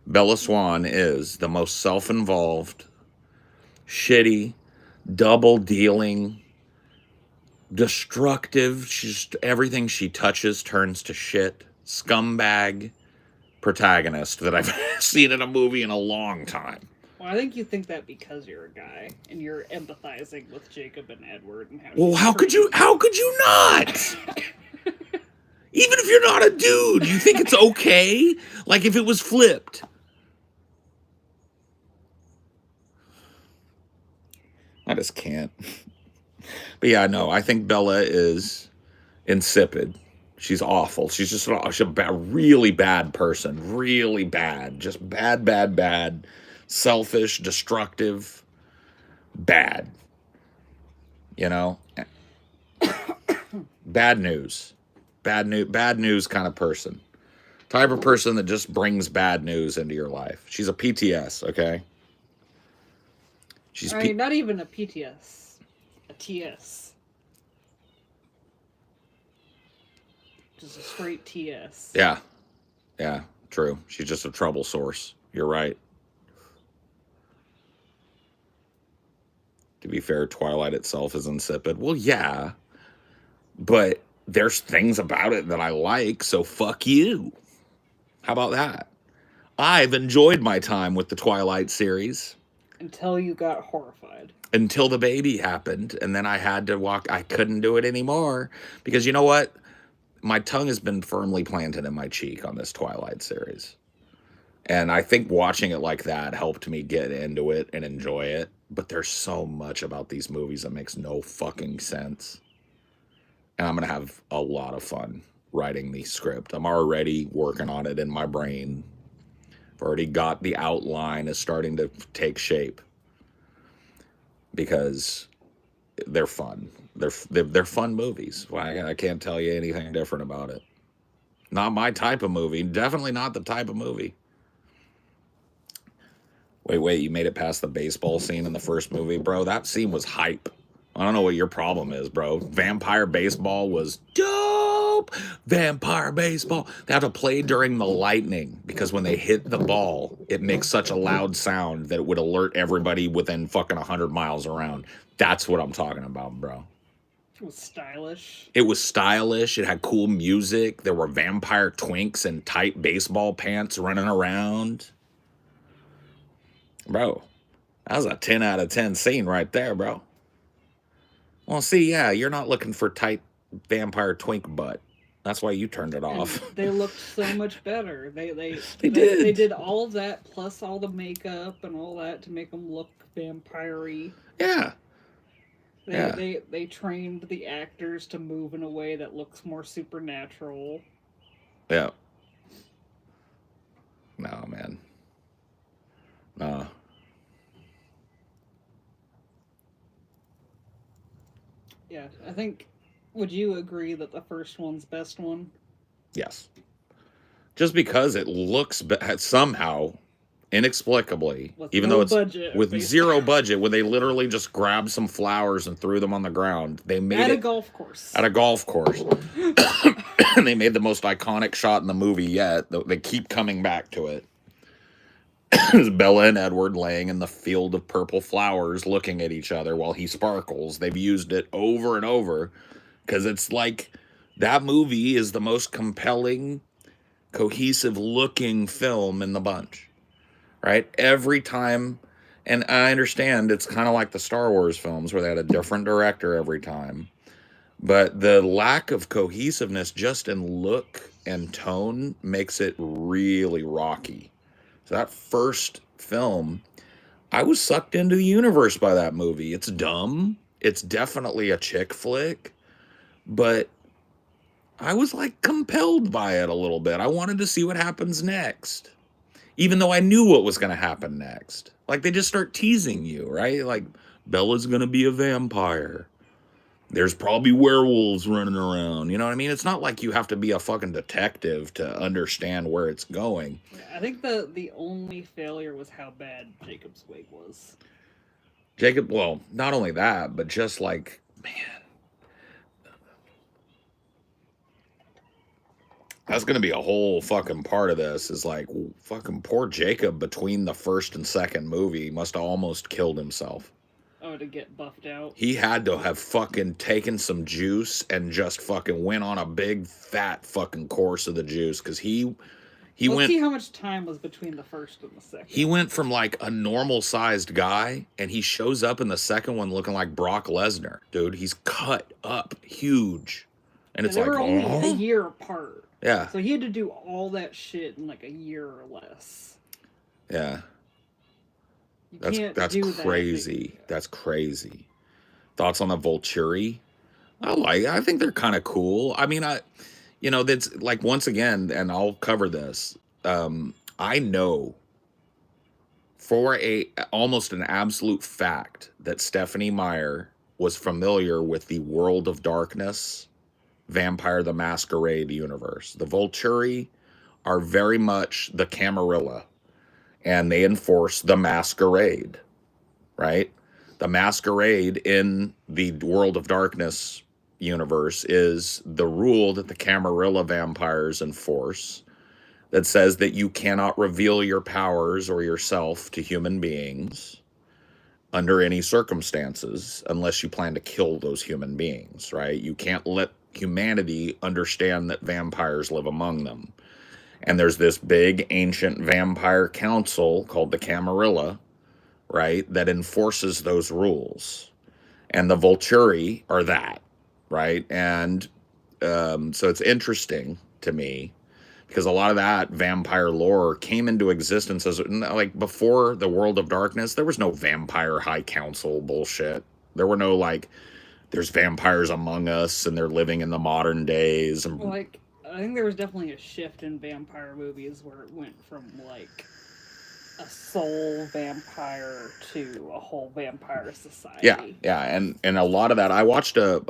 Bella Swan is the most self-involved, shitty, double-dealing, destructive. She's everything she touches turns to shit. Scumbag protagonist that I've seen in a movie in a long time. Well, I think you think that because you're a guy and you're empathizing with Jacob and Edward and how. Well, how could you not? Even if you're not a dude, you think it's okay? Like if it was flipped. I just can't. But yeah, no, I think Bella is insipid. She's awful. She's just a really bad person. Really bad. Just bad. Selfish, destructive, bad. You know? Bad news. Bad news kind of person. Type of person that just brings bad news into your life. She's a PTS, okay? She's not even a PTS. A TS. Just a straight TS. Yeah. Yeah, true. She's just a trouble source. You're right. To be fair, Twilight itself is insipid. Well, yeah. But there's things about it that I like, so fuck you. How about that? I've enjoyed my time with the Twilight series. Until you got horrified. Until the baby happened, and then I had to walk. I couldn't do it anymore. Because you know what? My tongue has been firmly planted in my cheek on this Twilight series. And I think watching it like that helped me get into it and enjoy it. But there's so much about these movies that makes no fucking sense. And I'm going to have a lot of fun writing the script. I'm already working on it in my brain. I've already got the outline is starting to take shape. Because they're fun. They're fun movies. I can't tell you anything different about it. Not my type of movie. Definitely not the type of movie. Wait, you made it past the baseball scene in the first movie, bro? That scene was hype. I don't know what your problem is, bro. Vampire baseball was dope. Vampire baseball. They have to play during the lightning because when they hit the ball, it makes such a loud sound that it would alert everybody within fucking 100 miles around. That's what I'm talking about, bro. It was stylish. It was stylish. It had cool music. There were vampire twinks in tight baseball pants running around. Bro, that was a 10 out of 10 scene right there, bro. Well, see, yeah, you're not looking for tight vampire twink butt. That's why you turned it off. And they looked so much better. They did. They did all of that plus all the makeup and all that to make them look vampire-y. Yeah. They trained the actors to move in a way that looks more supernatural. Yeah. No, man. No. Yeah, I think, would you agree that the first one's best one? Yes. Just because it looks somehow, inexplicably, with even no though it's budget, with zero budget, when they literally just grabbed some flowers and threw them on the ground, they made at it a golf course. At a golf course. And they made the most iconic shot in the movie yet. They keep coming back to it. Bella and Edward laying in the field of purple flowers looking at each other while he sparkles. They've used it over and over because it's like that movie is the most compelling, cohesive looking film in the bunch, right? Every time, and I understand it's kind of like the Star Wars films where they had a different director every time, but the lack of cohesiveness just in look and tone makes it really rocky. So that first film, I was sucked into the universe by that movie. It's dumb. It's definitely a chick flick, but I was like compelled by it a little bit. I wanted to see what happens next, even though I knew what was going to happen next. Like they just start teasing you, right? Like Bella's going to be a vampire. There's probably werewolves running around. You know what I mean? It's not like you have to be a fucking detective to understand where it's going. Yeah, I think the only failure was how bad Jacob's wig was. Jacob, well, not only that, but just like, man, that's going to be a whole fucking part of this is like, fucking poor Jacob between the first and second movie must have almost killed himself. Oh, to get buffed out? He had to have fucking taken some juice and just fucking went on a big fat fucking course of the juice because Let's went. see how much time was between the first and the second. He went from like a normal sized guy and he shows up in the second one looking like Brock Lesnar. Dude, he's cut up huge. And it's they like, were only a year apart. Yeah. So he had to do all that shit in like a year or less. Yeah. That's crazy. That's crazy. Thoughts on the Volturi? I think they're kind of cool. I mean, that's like, once again, and I'll cover this. I know for almost an absolute fact that Stephanie Meyer was familiar with the World of Darkness, Vampire the Masquerade universe. The Volturi are very much the Camarilla, and they enforce the Masquerade, right? The Masquerade in the World of Darkness universe is the rule that the Camarilla vampires enforce that says that you cannot reveal your powers or yourself to human beings under any circumstances unless you plan to kill those human beings, right? You can't let humanity understand that vampires live among them. And there's this big ancient vampire council called the Camarilla, right, that enforces those rules. And the Volturi are that, right? And so it's interesting to me because a lot of that vampire lore came into existence as like before the World of Darkness. There was no vampire high council bullshit. There were no like, there's vampires among us and they're living in the modern days. And like, I think there was definitely a shift in vampire movies where it went from like a soul vampire to a whole vampire society. Yeah, and a lot of that. I watched a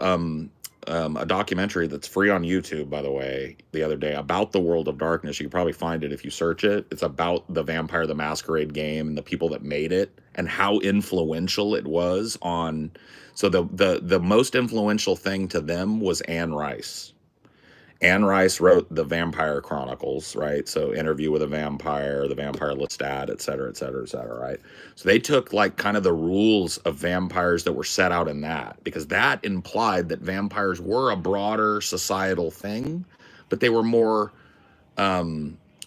documentary that's free on YouTube, by the way, the other day about the World of Darkness. You can probably find it if you search it. It's about the Vampire the Masquerade game and the people that made it and how influential it was on. So the most influential thing to them was Anne Rice. Anne Rice wrote the Vampire Chronicles, right? So Interview with a Vampire, The Vampire Lestat, et cetera, right? So they took like kind of the rules of vampires that were set out in that, because that implied that vampires were a broader societal thing, but they were more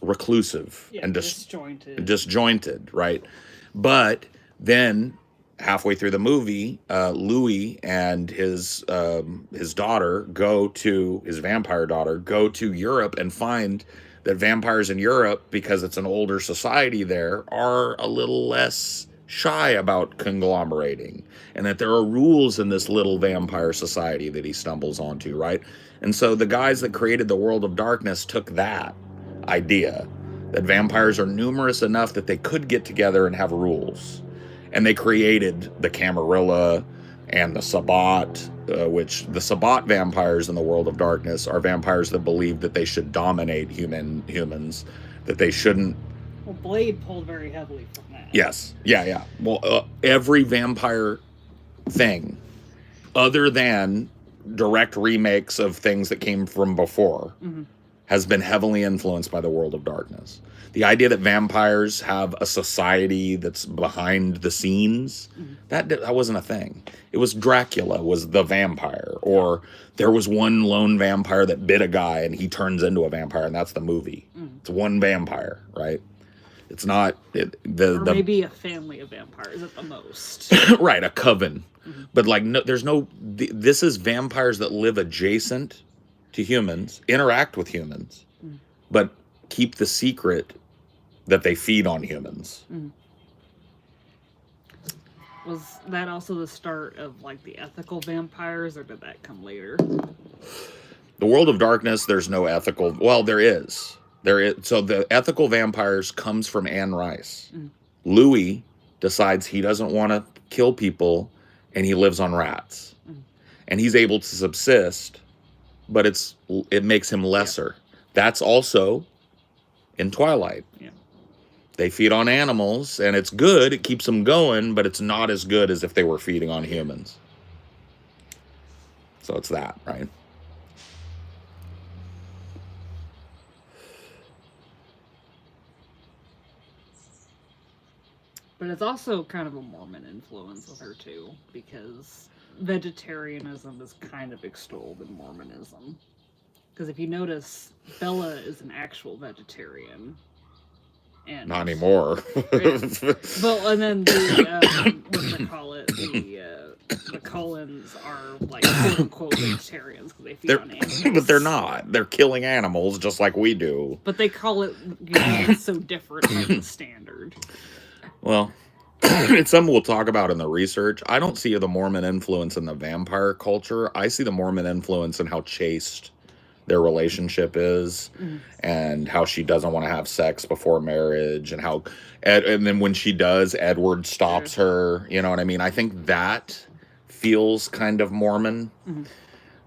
reclusive and disjointed, right? But then halfway through the movie, Louis and his daughter his vampire daughter go to Europe and find that vampires in Europe, because it's an older society there, are a little less shy about conglomerating, and that there are rules in this little vampire society that he stumbles onto, right? And so the guys that created the World of Darkness took that idea that vampires are numerous enough that they could get together and have rules. And they created the Camarilla and the Sabbat, which the Sabbat vampires in the World of Darkness are vampires that believe that they should dominate humans, that they shouldn't. Well, Blade pulled very heavily from that. Yes. Yeah. Well, every vampire thing, other than direct remakes of things that came from before, has been heavily influenced by the World of Darkness. The idea that vampires have a society that's behind the scenes, that wasn't a thing. It was Dracula was the vampire, or there was one lone vampire that bit a guy and he turns into a vampire, and that's the movie. It's one vampire, right? It's not maybe a family of vampires at the most. right, a coven. But like, no, there's no. This is vampires that live adjacent to humans, interact with humans, but keep the secret that they feed on humans. Was that also the start of like the ethical vampires, or did that come later? The World of Darkness, there's no ethical. Well, there is. So the ethical vampires comes from Anne Rice. Louis decides he doesn't want to kill people, and he lives on rats, and he's able to subsist, but it makes him lesser. That's also in Twilight. They feed on animals, and it's good. It keeps them going, but it's not as good as if they were feeding on humans. So it's that, right? But it's also kind of a Mormon influence with her, too, because vegetarianism is kind of extolled in Mormonism. Because if you notice, Bella is an actual vegetarian. And not anymore. well, and then the what they call it, the Cullens are like quote unquote vegetarians because they feed on animals. But they're not. They're killing animals just like we do. But they call it, it's so different from the standard. Well, it's something we'll talk about in the research. I don't see the Mormon influence in the vampire culture. I see the Mormon influence in how chaste their relationship is, and how she doesn't want to have sex before marriage, and how and then when she does, Edward stops her. You know what I mean? I think that feels kind of Mormon.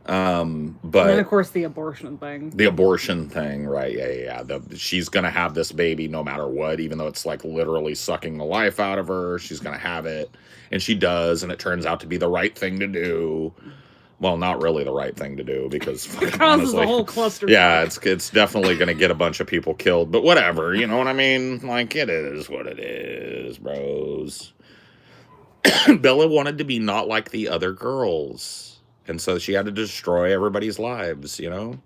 But and then of course the abortion thing. Right? Yeah. She's gonna have this baby no matter what, even though it's like literally sucking the life out of her. She's gonna have it, and she does, and it turns out to be the right thing to do. Well, not really the right thing to do, because it causes a whole cluster. Yeah, it's definitely going to get a bunch of people killed, but whatever, you know what I mean? Like, it is what it is, bros. Bella wanted to be not like the other girls, and so she had to destroy everybody's lives, you know?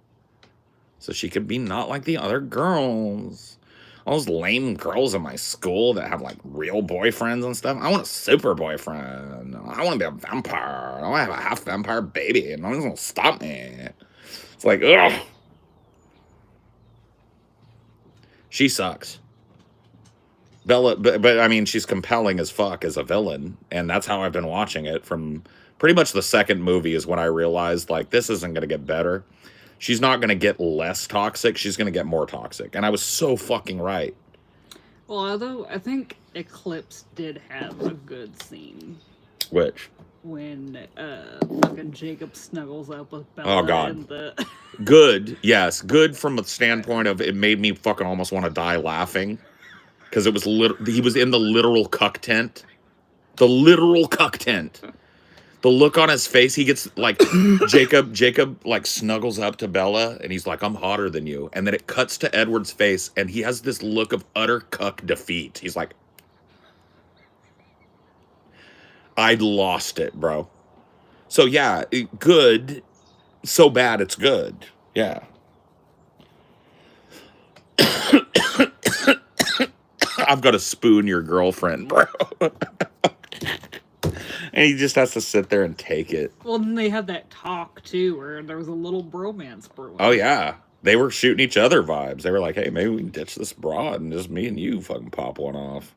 So she could be not like the other girls. All those lame girls in my school that have, like, real boyfriends and stuff. I want a super boyfriend. I want to be a vampire. I want to have a half vampire baby. And no one's going to stop me. It's like, ugh. She sucks. Bella, but I mean, she's compelling as fuck as a villain. And that's how I've been watching it. From pretty much the second movie is when I realized, like, this isn't going to get better. She's not going to get less toxic. She's going to get more toxic. And I was so fucking right. Well, although I think Eclipse did have a good scene. Which? When fucking Jacob snuggles up with Bella. Oh, God. And the... Good, yes. Good from a standpoint of it made me fucking almost want to die laughing. Because it was he was in the literal cuck tent. The literal cuck tent. The look on his face, he gets, like, Jacob, like, snuggles up to Bella, and he's like, I'm hotter than you. And then it cuts to Edward's face, and he has this look of utter cuck defeat. He's like, I'd lost it, bro. So, yeah, good. So bad it's good. Yeah. I've got to spoon your girlfriend, bro. And he just has to sit there and take it. Well, then they had that talk, too, where there was a little bromance brewing. Oh, yeah. They were shooting each other vibes. They were like, hey, maybe we can ditch this broad and just me and you fucking pop one off.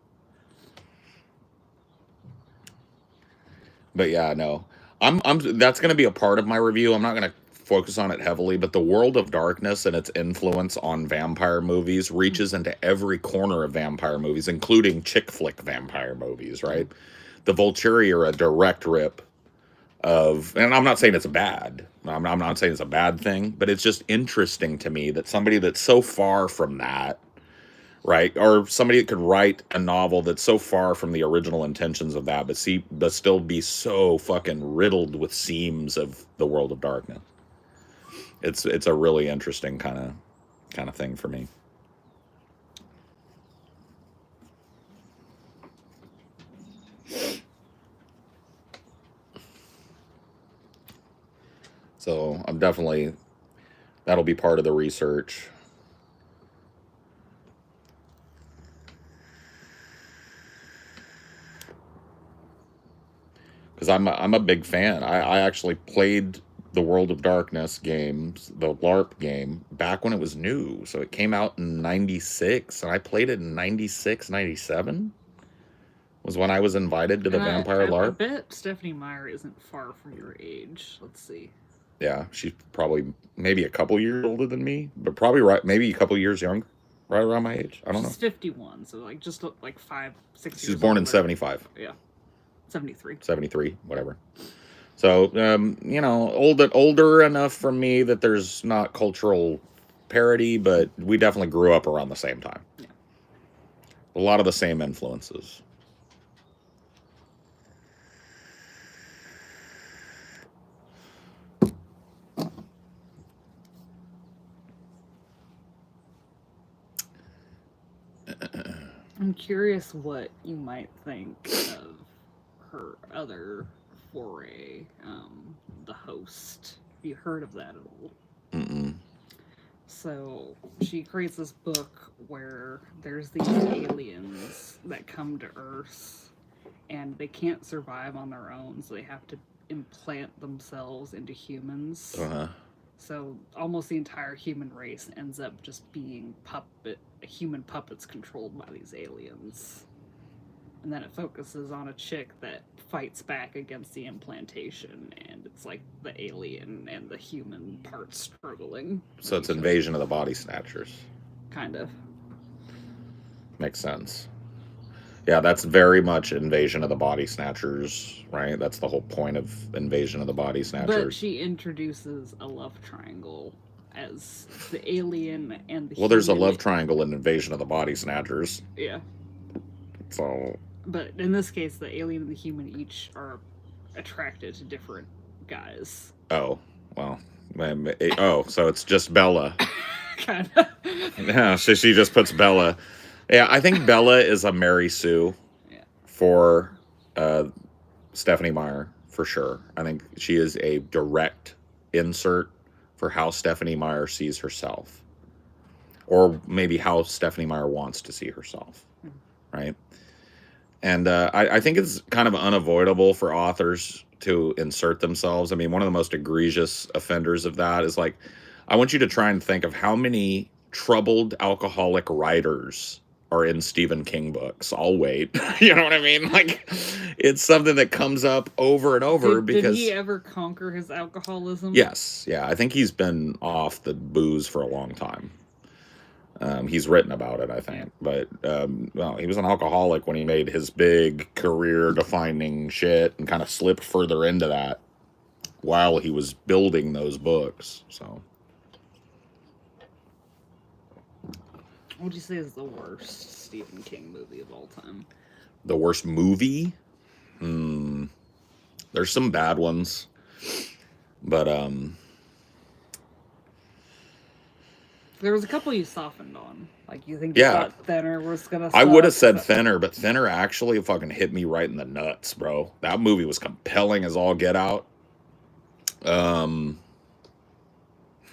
But, yeah, no. That's going to be a part of my review. I'm not going to focus on it heavily, but the World of Darkness and its influence on vampire movies reaches into every corner of vampire movies, including chick flick vampire movies, right? The Volturi are a direct rip of, and I'm not saying it's bad. I'm not saying it's a bad thing, but it's just interesting to me that somebody that's so far from that, right? Or somebody that could write a novel that's so far from the original intentions of that, but still be so fucking riddled with seams of the World of Darkness. It's a really interesting kind of kind of thing for me. So I'm definitely, that'll be part of the research. Because I'm a big fan. I actually played the World of Darkness games, the LARP game, back when it was new. So it came out in 96, and I played it in 96, 97 was when I was invited to the And Vampire I LARP. bet Stephanie Meyer isn't far from your age. Let's see. Yeah, she's probably maybe a couple years older than me, but probably right, maybe a couple years younger, right around my age. I don't know. She's 51, so like just like 5, 6 years. She was born in older. 75. Yeah, 73. 73, whatever. So, you know, older enough for me that there's not cultural parity, but we definitely grew up around the same time. Yeah. A lot of the same influences. I'm curious what you might think of her other foray, The Host. Have you heard of that at all? Mm-mm. So she creates this book where there's these aliens that come to Earth and they can't survive on their own, so they have to implant themselves into humans. Uh-huh. So almost the entire human race ends up just being human puppets controlled by these aliens. And then it focuses on a chick that fights back against the implantation, and it's like the alien and the human parts struggling. So it's Invasion of the Body Snatchers. Kind of. Makes sense. Yeah, that's very much Invasion of the Body Snatchers, right? That's the whole point of Invasion of the Body Snatchers. But she introduces a love triangle as the alien and the Well, there's a love triangle in Invasion of the Body Snatchers. Yeah. So... But in this case, the alien and the human each are attracted to different guys. Oh, well. Oh, so it's just Bella. Kind of. Yeah, so she just puts Bella. Yeah, I think Bella is a Mary Sue for Stephanie Meyer, for sure. I think she is a direct insert for how Stephanie Meyer sees herself. Or maybe how Stephanie Meyer wants to see herself, right? And I think it's kind of unavoidable for authors to insert themselves. I mean, one of the most egregious offenders of that is like, I want you to try and think of how many troubled alcoholic writers are in Stephen King books. I'll wait. You know what I mean? Like, it's something that comes up over and over because... Did he ever conquer his alcoholism? Yes. Yeah, I think he's been off the booze for a long time. He's written about it, I think. But, well, he was an alcoholic when he made his big career-defining shit and kind of slipped further into that while he was building those books, so... What would you say is the worst Stephen King movie of all time? The worst movie? There's some bad ones. But, there was a couple you softened on. Like, you think you thought Thinner was gonna suck? I would have said Thinner, but Thinner actually fucking hit me right in the nuts, bro. That movie was compelling as all get out.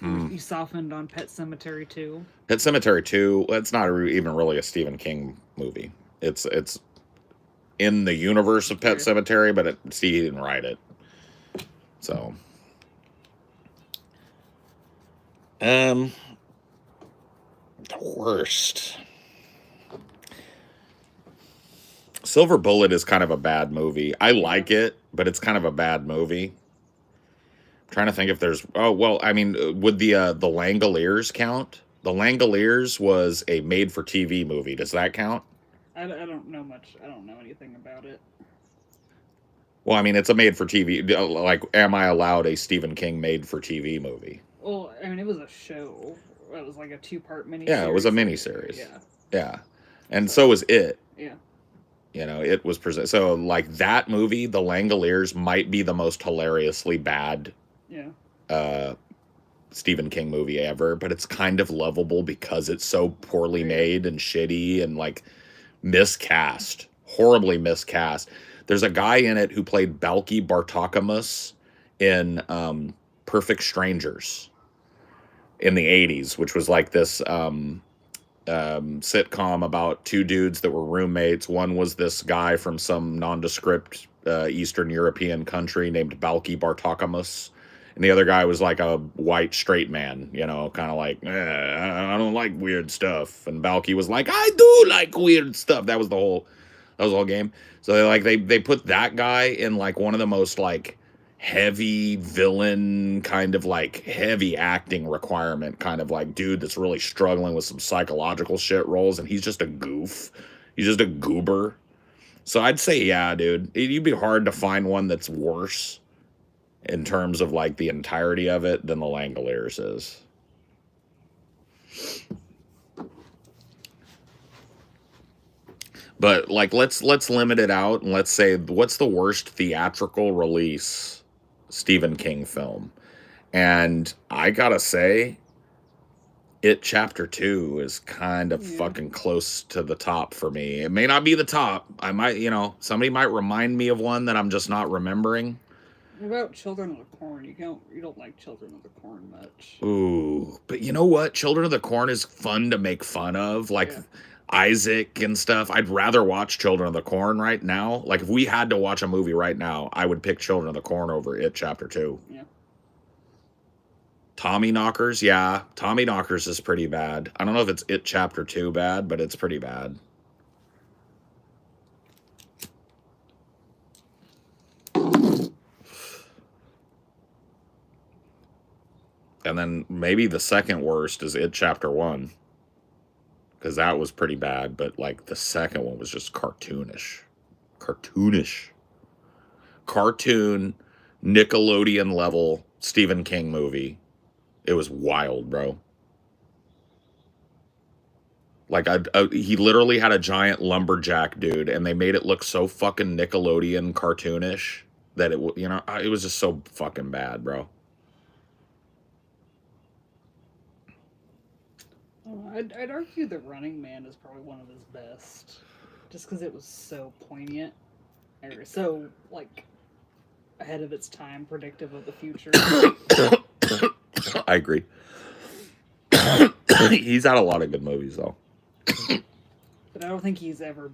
You softened on Pet Sematary 2? Pet Sematary 2, it's not even really a Stephen King movie. It's in the universe of Pet Sematary, but he didn't write it. So. The worst. Silver Bullet is kind of a bad movie. I like it, but it's kind of a bad movie. I'm trying to think if there's... Oh, well, I mean, would the Langoliers count? The Langoliers was a made-for-TV movie. Does that count? I don't know much. I don't know anything about it. Well, I mean, it's a made-for-TV... Like, am I allowed a Stephen King made-for-TV movie? Well, I mean, it was a show. It was like a 2-part miniseries. Yeah, it was a miniseries. Yeah. Yeah. And so was It. Yeah. You know, it was... So, like, that movie, The Langoliers, might be the most hilariously bad Stephen King movie ever, but it's kind of lovable because it's so poorly made and shitty and like miscast, horribly miscast. There's a guy in it who played Balky Bartokomous in Perfect Strangers in the 80s, which was like this sitcom about two dudes that were roommates. One was this guy from some nondescript Eastern European country named Balky Bartokomous. And the other guy was like a white straight man, you know, kind of like, I don't like weird stuff. And Balky was like, I do like weird stuff. That was the whole game. So they put that guy in like one of the most like heavy villain, kind of like heavy acting requirement, kind of like dude that's really struggling with some psychological shit roles, and he's just a goof. He's just a goober. So I'd say, yeah, dude, you'd be hard to find one that's worse in terms of like the entirety of it than the Langoliers is. But like let's limit it out and let's say, what's the worst theatrical release Stephen King film? And I gotta say, It Chapter 2 is kind of fucking close to the top for me. It may not be the top. I might, you know, somebody might remind me of one that I'm just not remembering. What about Children of the Corn? You don't like Children of the Corn much. Ooh, but you know what? Children of the Corn is fun to make fun of, like Isaac and stuff. I'd rather watch Children of the Corn right now. Like if we had to watch a movie right now, I would pick Children of the Corn over It Chapter 2. Yeah. Tommy Knockers, yeah. Tommy Knockers is pretty bad. I don't know if it's It Chapter 2 bad, but it's pretty bad. And then maybe the second worst is It Chapter 1. Because that was pretty bad, but like the second one was just cartoonish. Cartoonish. Cartoon, Nickelodeon level Stephen King movie. It was wild, bro. Like he literally had a giant lumberjack dude, and they made it look so fucking Nickelodeon cartoonish that it was just so fucking bad, bro. I'd argue that Running Man is probably one of his best, just because it was so poignant, or so like ahead of its time, predictive of the future. I agree. He's had a lot of good movies though. But I don't think he's ever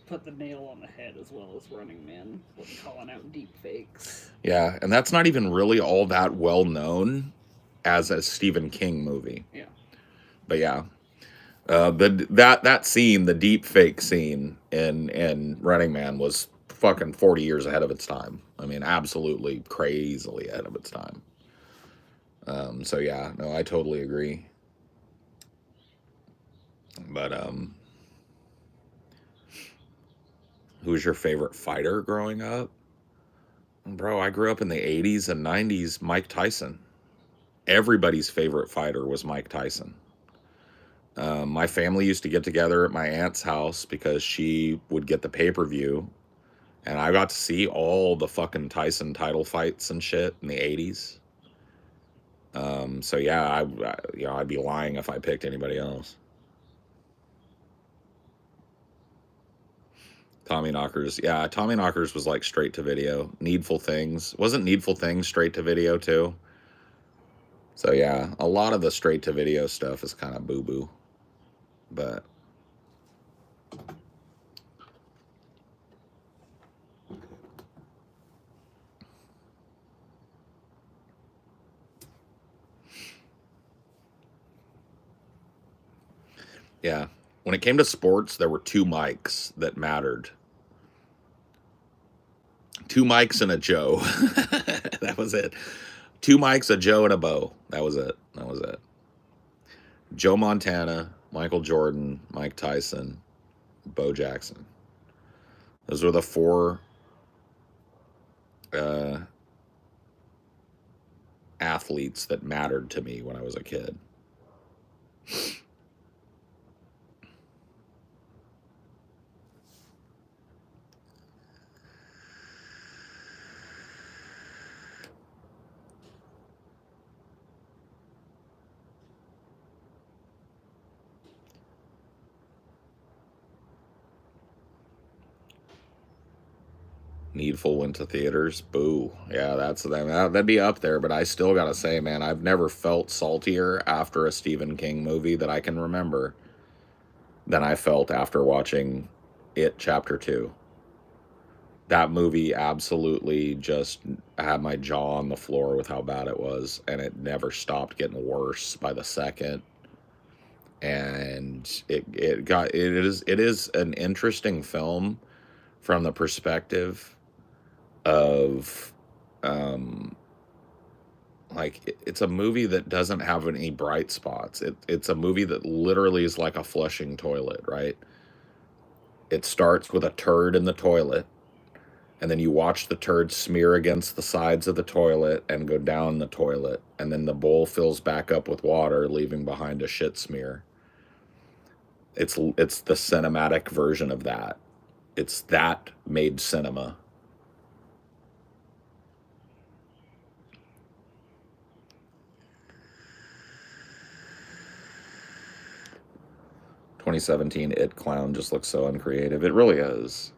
put the nail on the head as well as Running Man, with calling out deep fakes. Yeah, and that's not even really all that well known as a Stephen King movie. Yeah. But yeah, that scene, the deep fake scene in Running Man, was fucking 40 years ahead of its time. I mean, absolutely crazily ahead of its time. So yeah, no, I totally agree. But who's your favorite fighter growing up? Bro, I grew up in the 80s and 90s. Mike Tyson. Everybody's favorite fighter was Mike Tyson. My family used to get together at my aunt's house because she would get the pay-per-view, and I got to see all the fucking Tyson title fights and shit in the 80s. So yeah, I'd be lying if I picked anybody else. Tommy Knockers. Yeah, Tommy Knockers was like straight to video. Needful Things. Wasn't Needful Things straight to video too? So yeah, a lot of the straight to video stuff is kind of boo-boo. But yeah, when it came to sports, there were two mics that mattered. Two mics and a Joe. That was it. Two mics, a Joe, and a Bo. That was it. That was it. Joe Montana, Michael Jordan, Mike Tyson, Bo Jackson. Those were the four athletes that mattered to me when I was a kid. Needful went to theaters. Boo. Yeah, that'd be up there, but I still gotta say, man, I've never felt saltier after a Stephen King movie that I can remember than I felt after watching It Chapter 2. That movie absolutely just had my jaw on the floor with how bad it was, and it never stopped getting worse by the second. And it is an interesting film from the perspective of like it's a movie that doesn't have any bright spots. It's a movie that literally is like a flushing toilet, right? It starts with a turd in the toilet, and then you watch the turd smear against the sides of the toilet and go down the toilet, and then the bowl fills back up with water, leaving behind a shit smear. It's the cinematic version of that. It's that made cinema. "2017 It Clown" just looks so uncreative. It really is.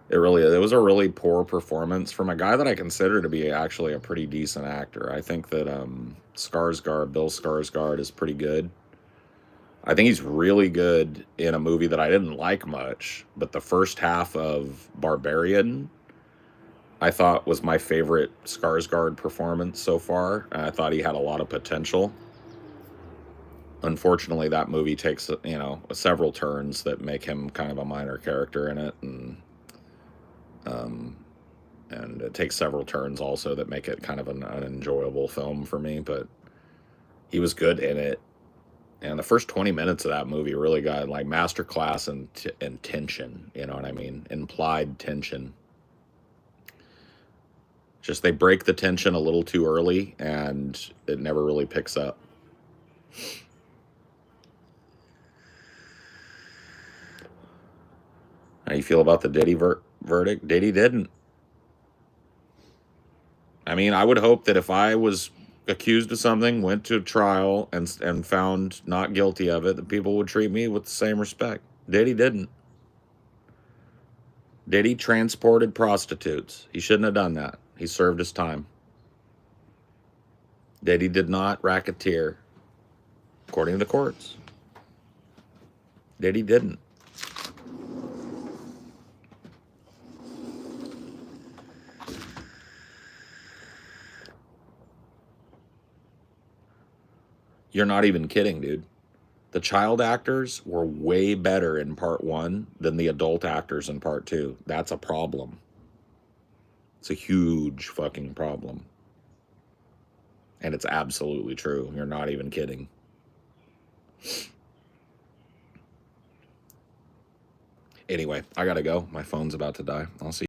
It really is. It was a really poor performance from a guy that I consider to be actually a pretty decent actor. I think that Bill Skarsgard is pretty good. I think he's really good in a movie that I didn't like much, but the first half of Barbarian, I thought was my favorite Skarsgard performance so far, and I thought he had a lot of potential. Unfortunately, that movie takes, several turns that make him kind of a minor character in it, and it takes several turns also that make it kind of an unenjoyable film for me, but he was good in it. And the first 20 minutes of that movie really got like masterclass and tension, you know what I mean? Implied tension. Just they break the tension a little too early and it never really picks up. How you feel about the Diddy verdict? Diddy didn't. I mean, I would hope that if I was accused of something, went to trial, and found not guilty of it, that people would treat me with the same respect. Diddy didn't. Diddy transported prostitutes. He shouldn't have done that. He served his time. Diddy did not racketeer, according to the courts. Diddy didn't. You're not even kidding, dude. The child actors were way better in part 1 than the adult actors in part 2. That's a problem. It's a huge fucking problem. And it's absolutely true. You're not even kidding. Anyway, I gotta go. My phone's about to die. I'll see you.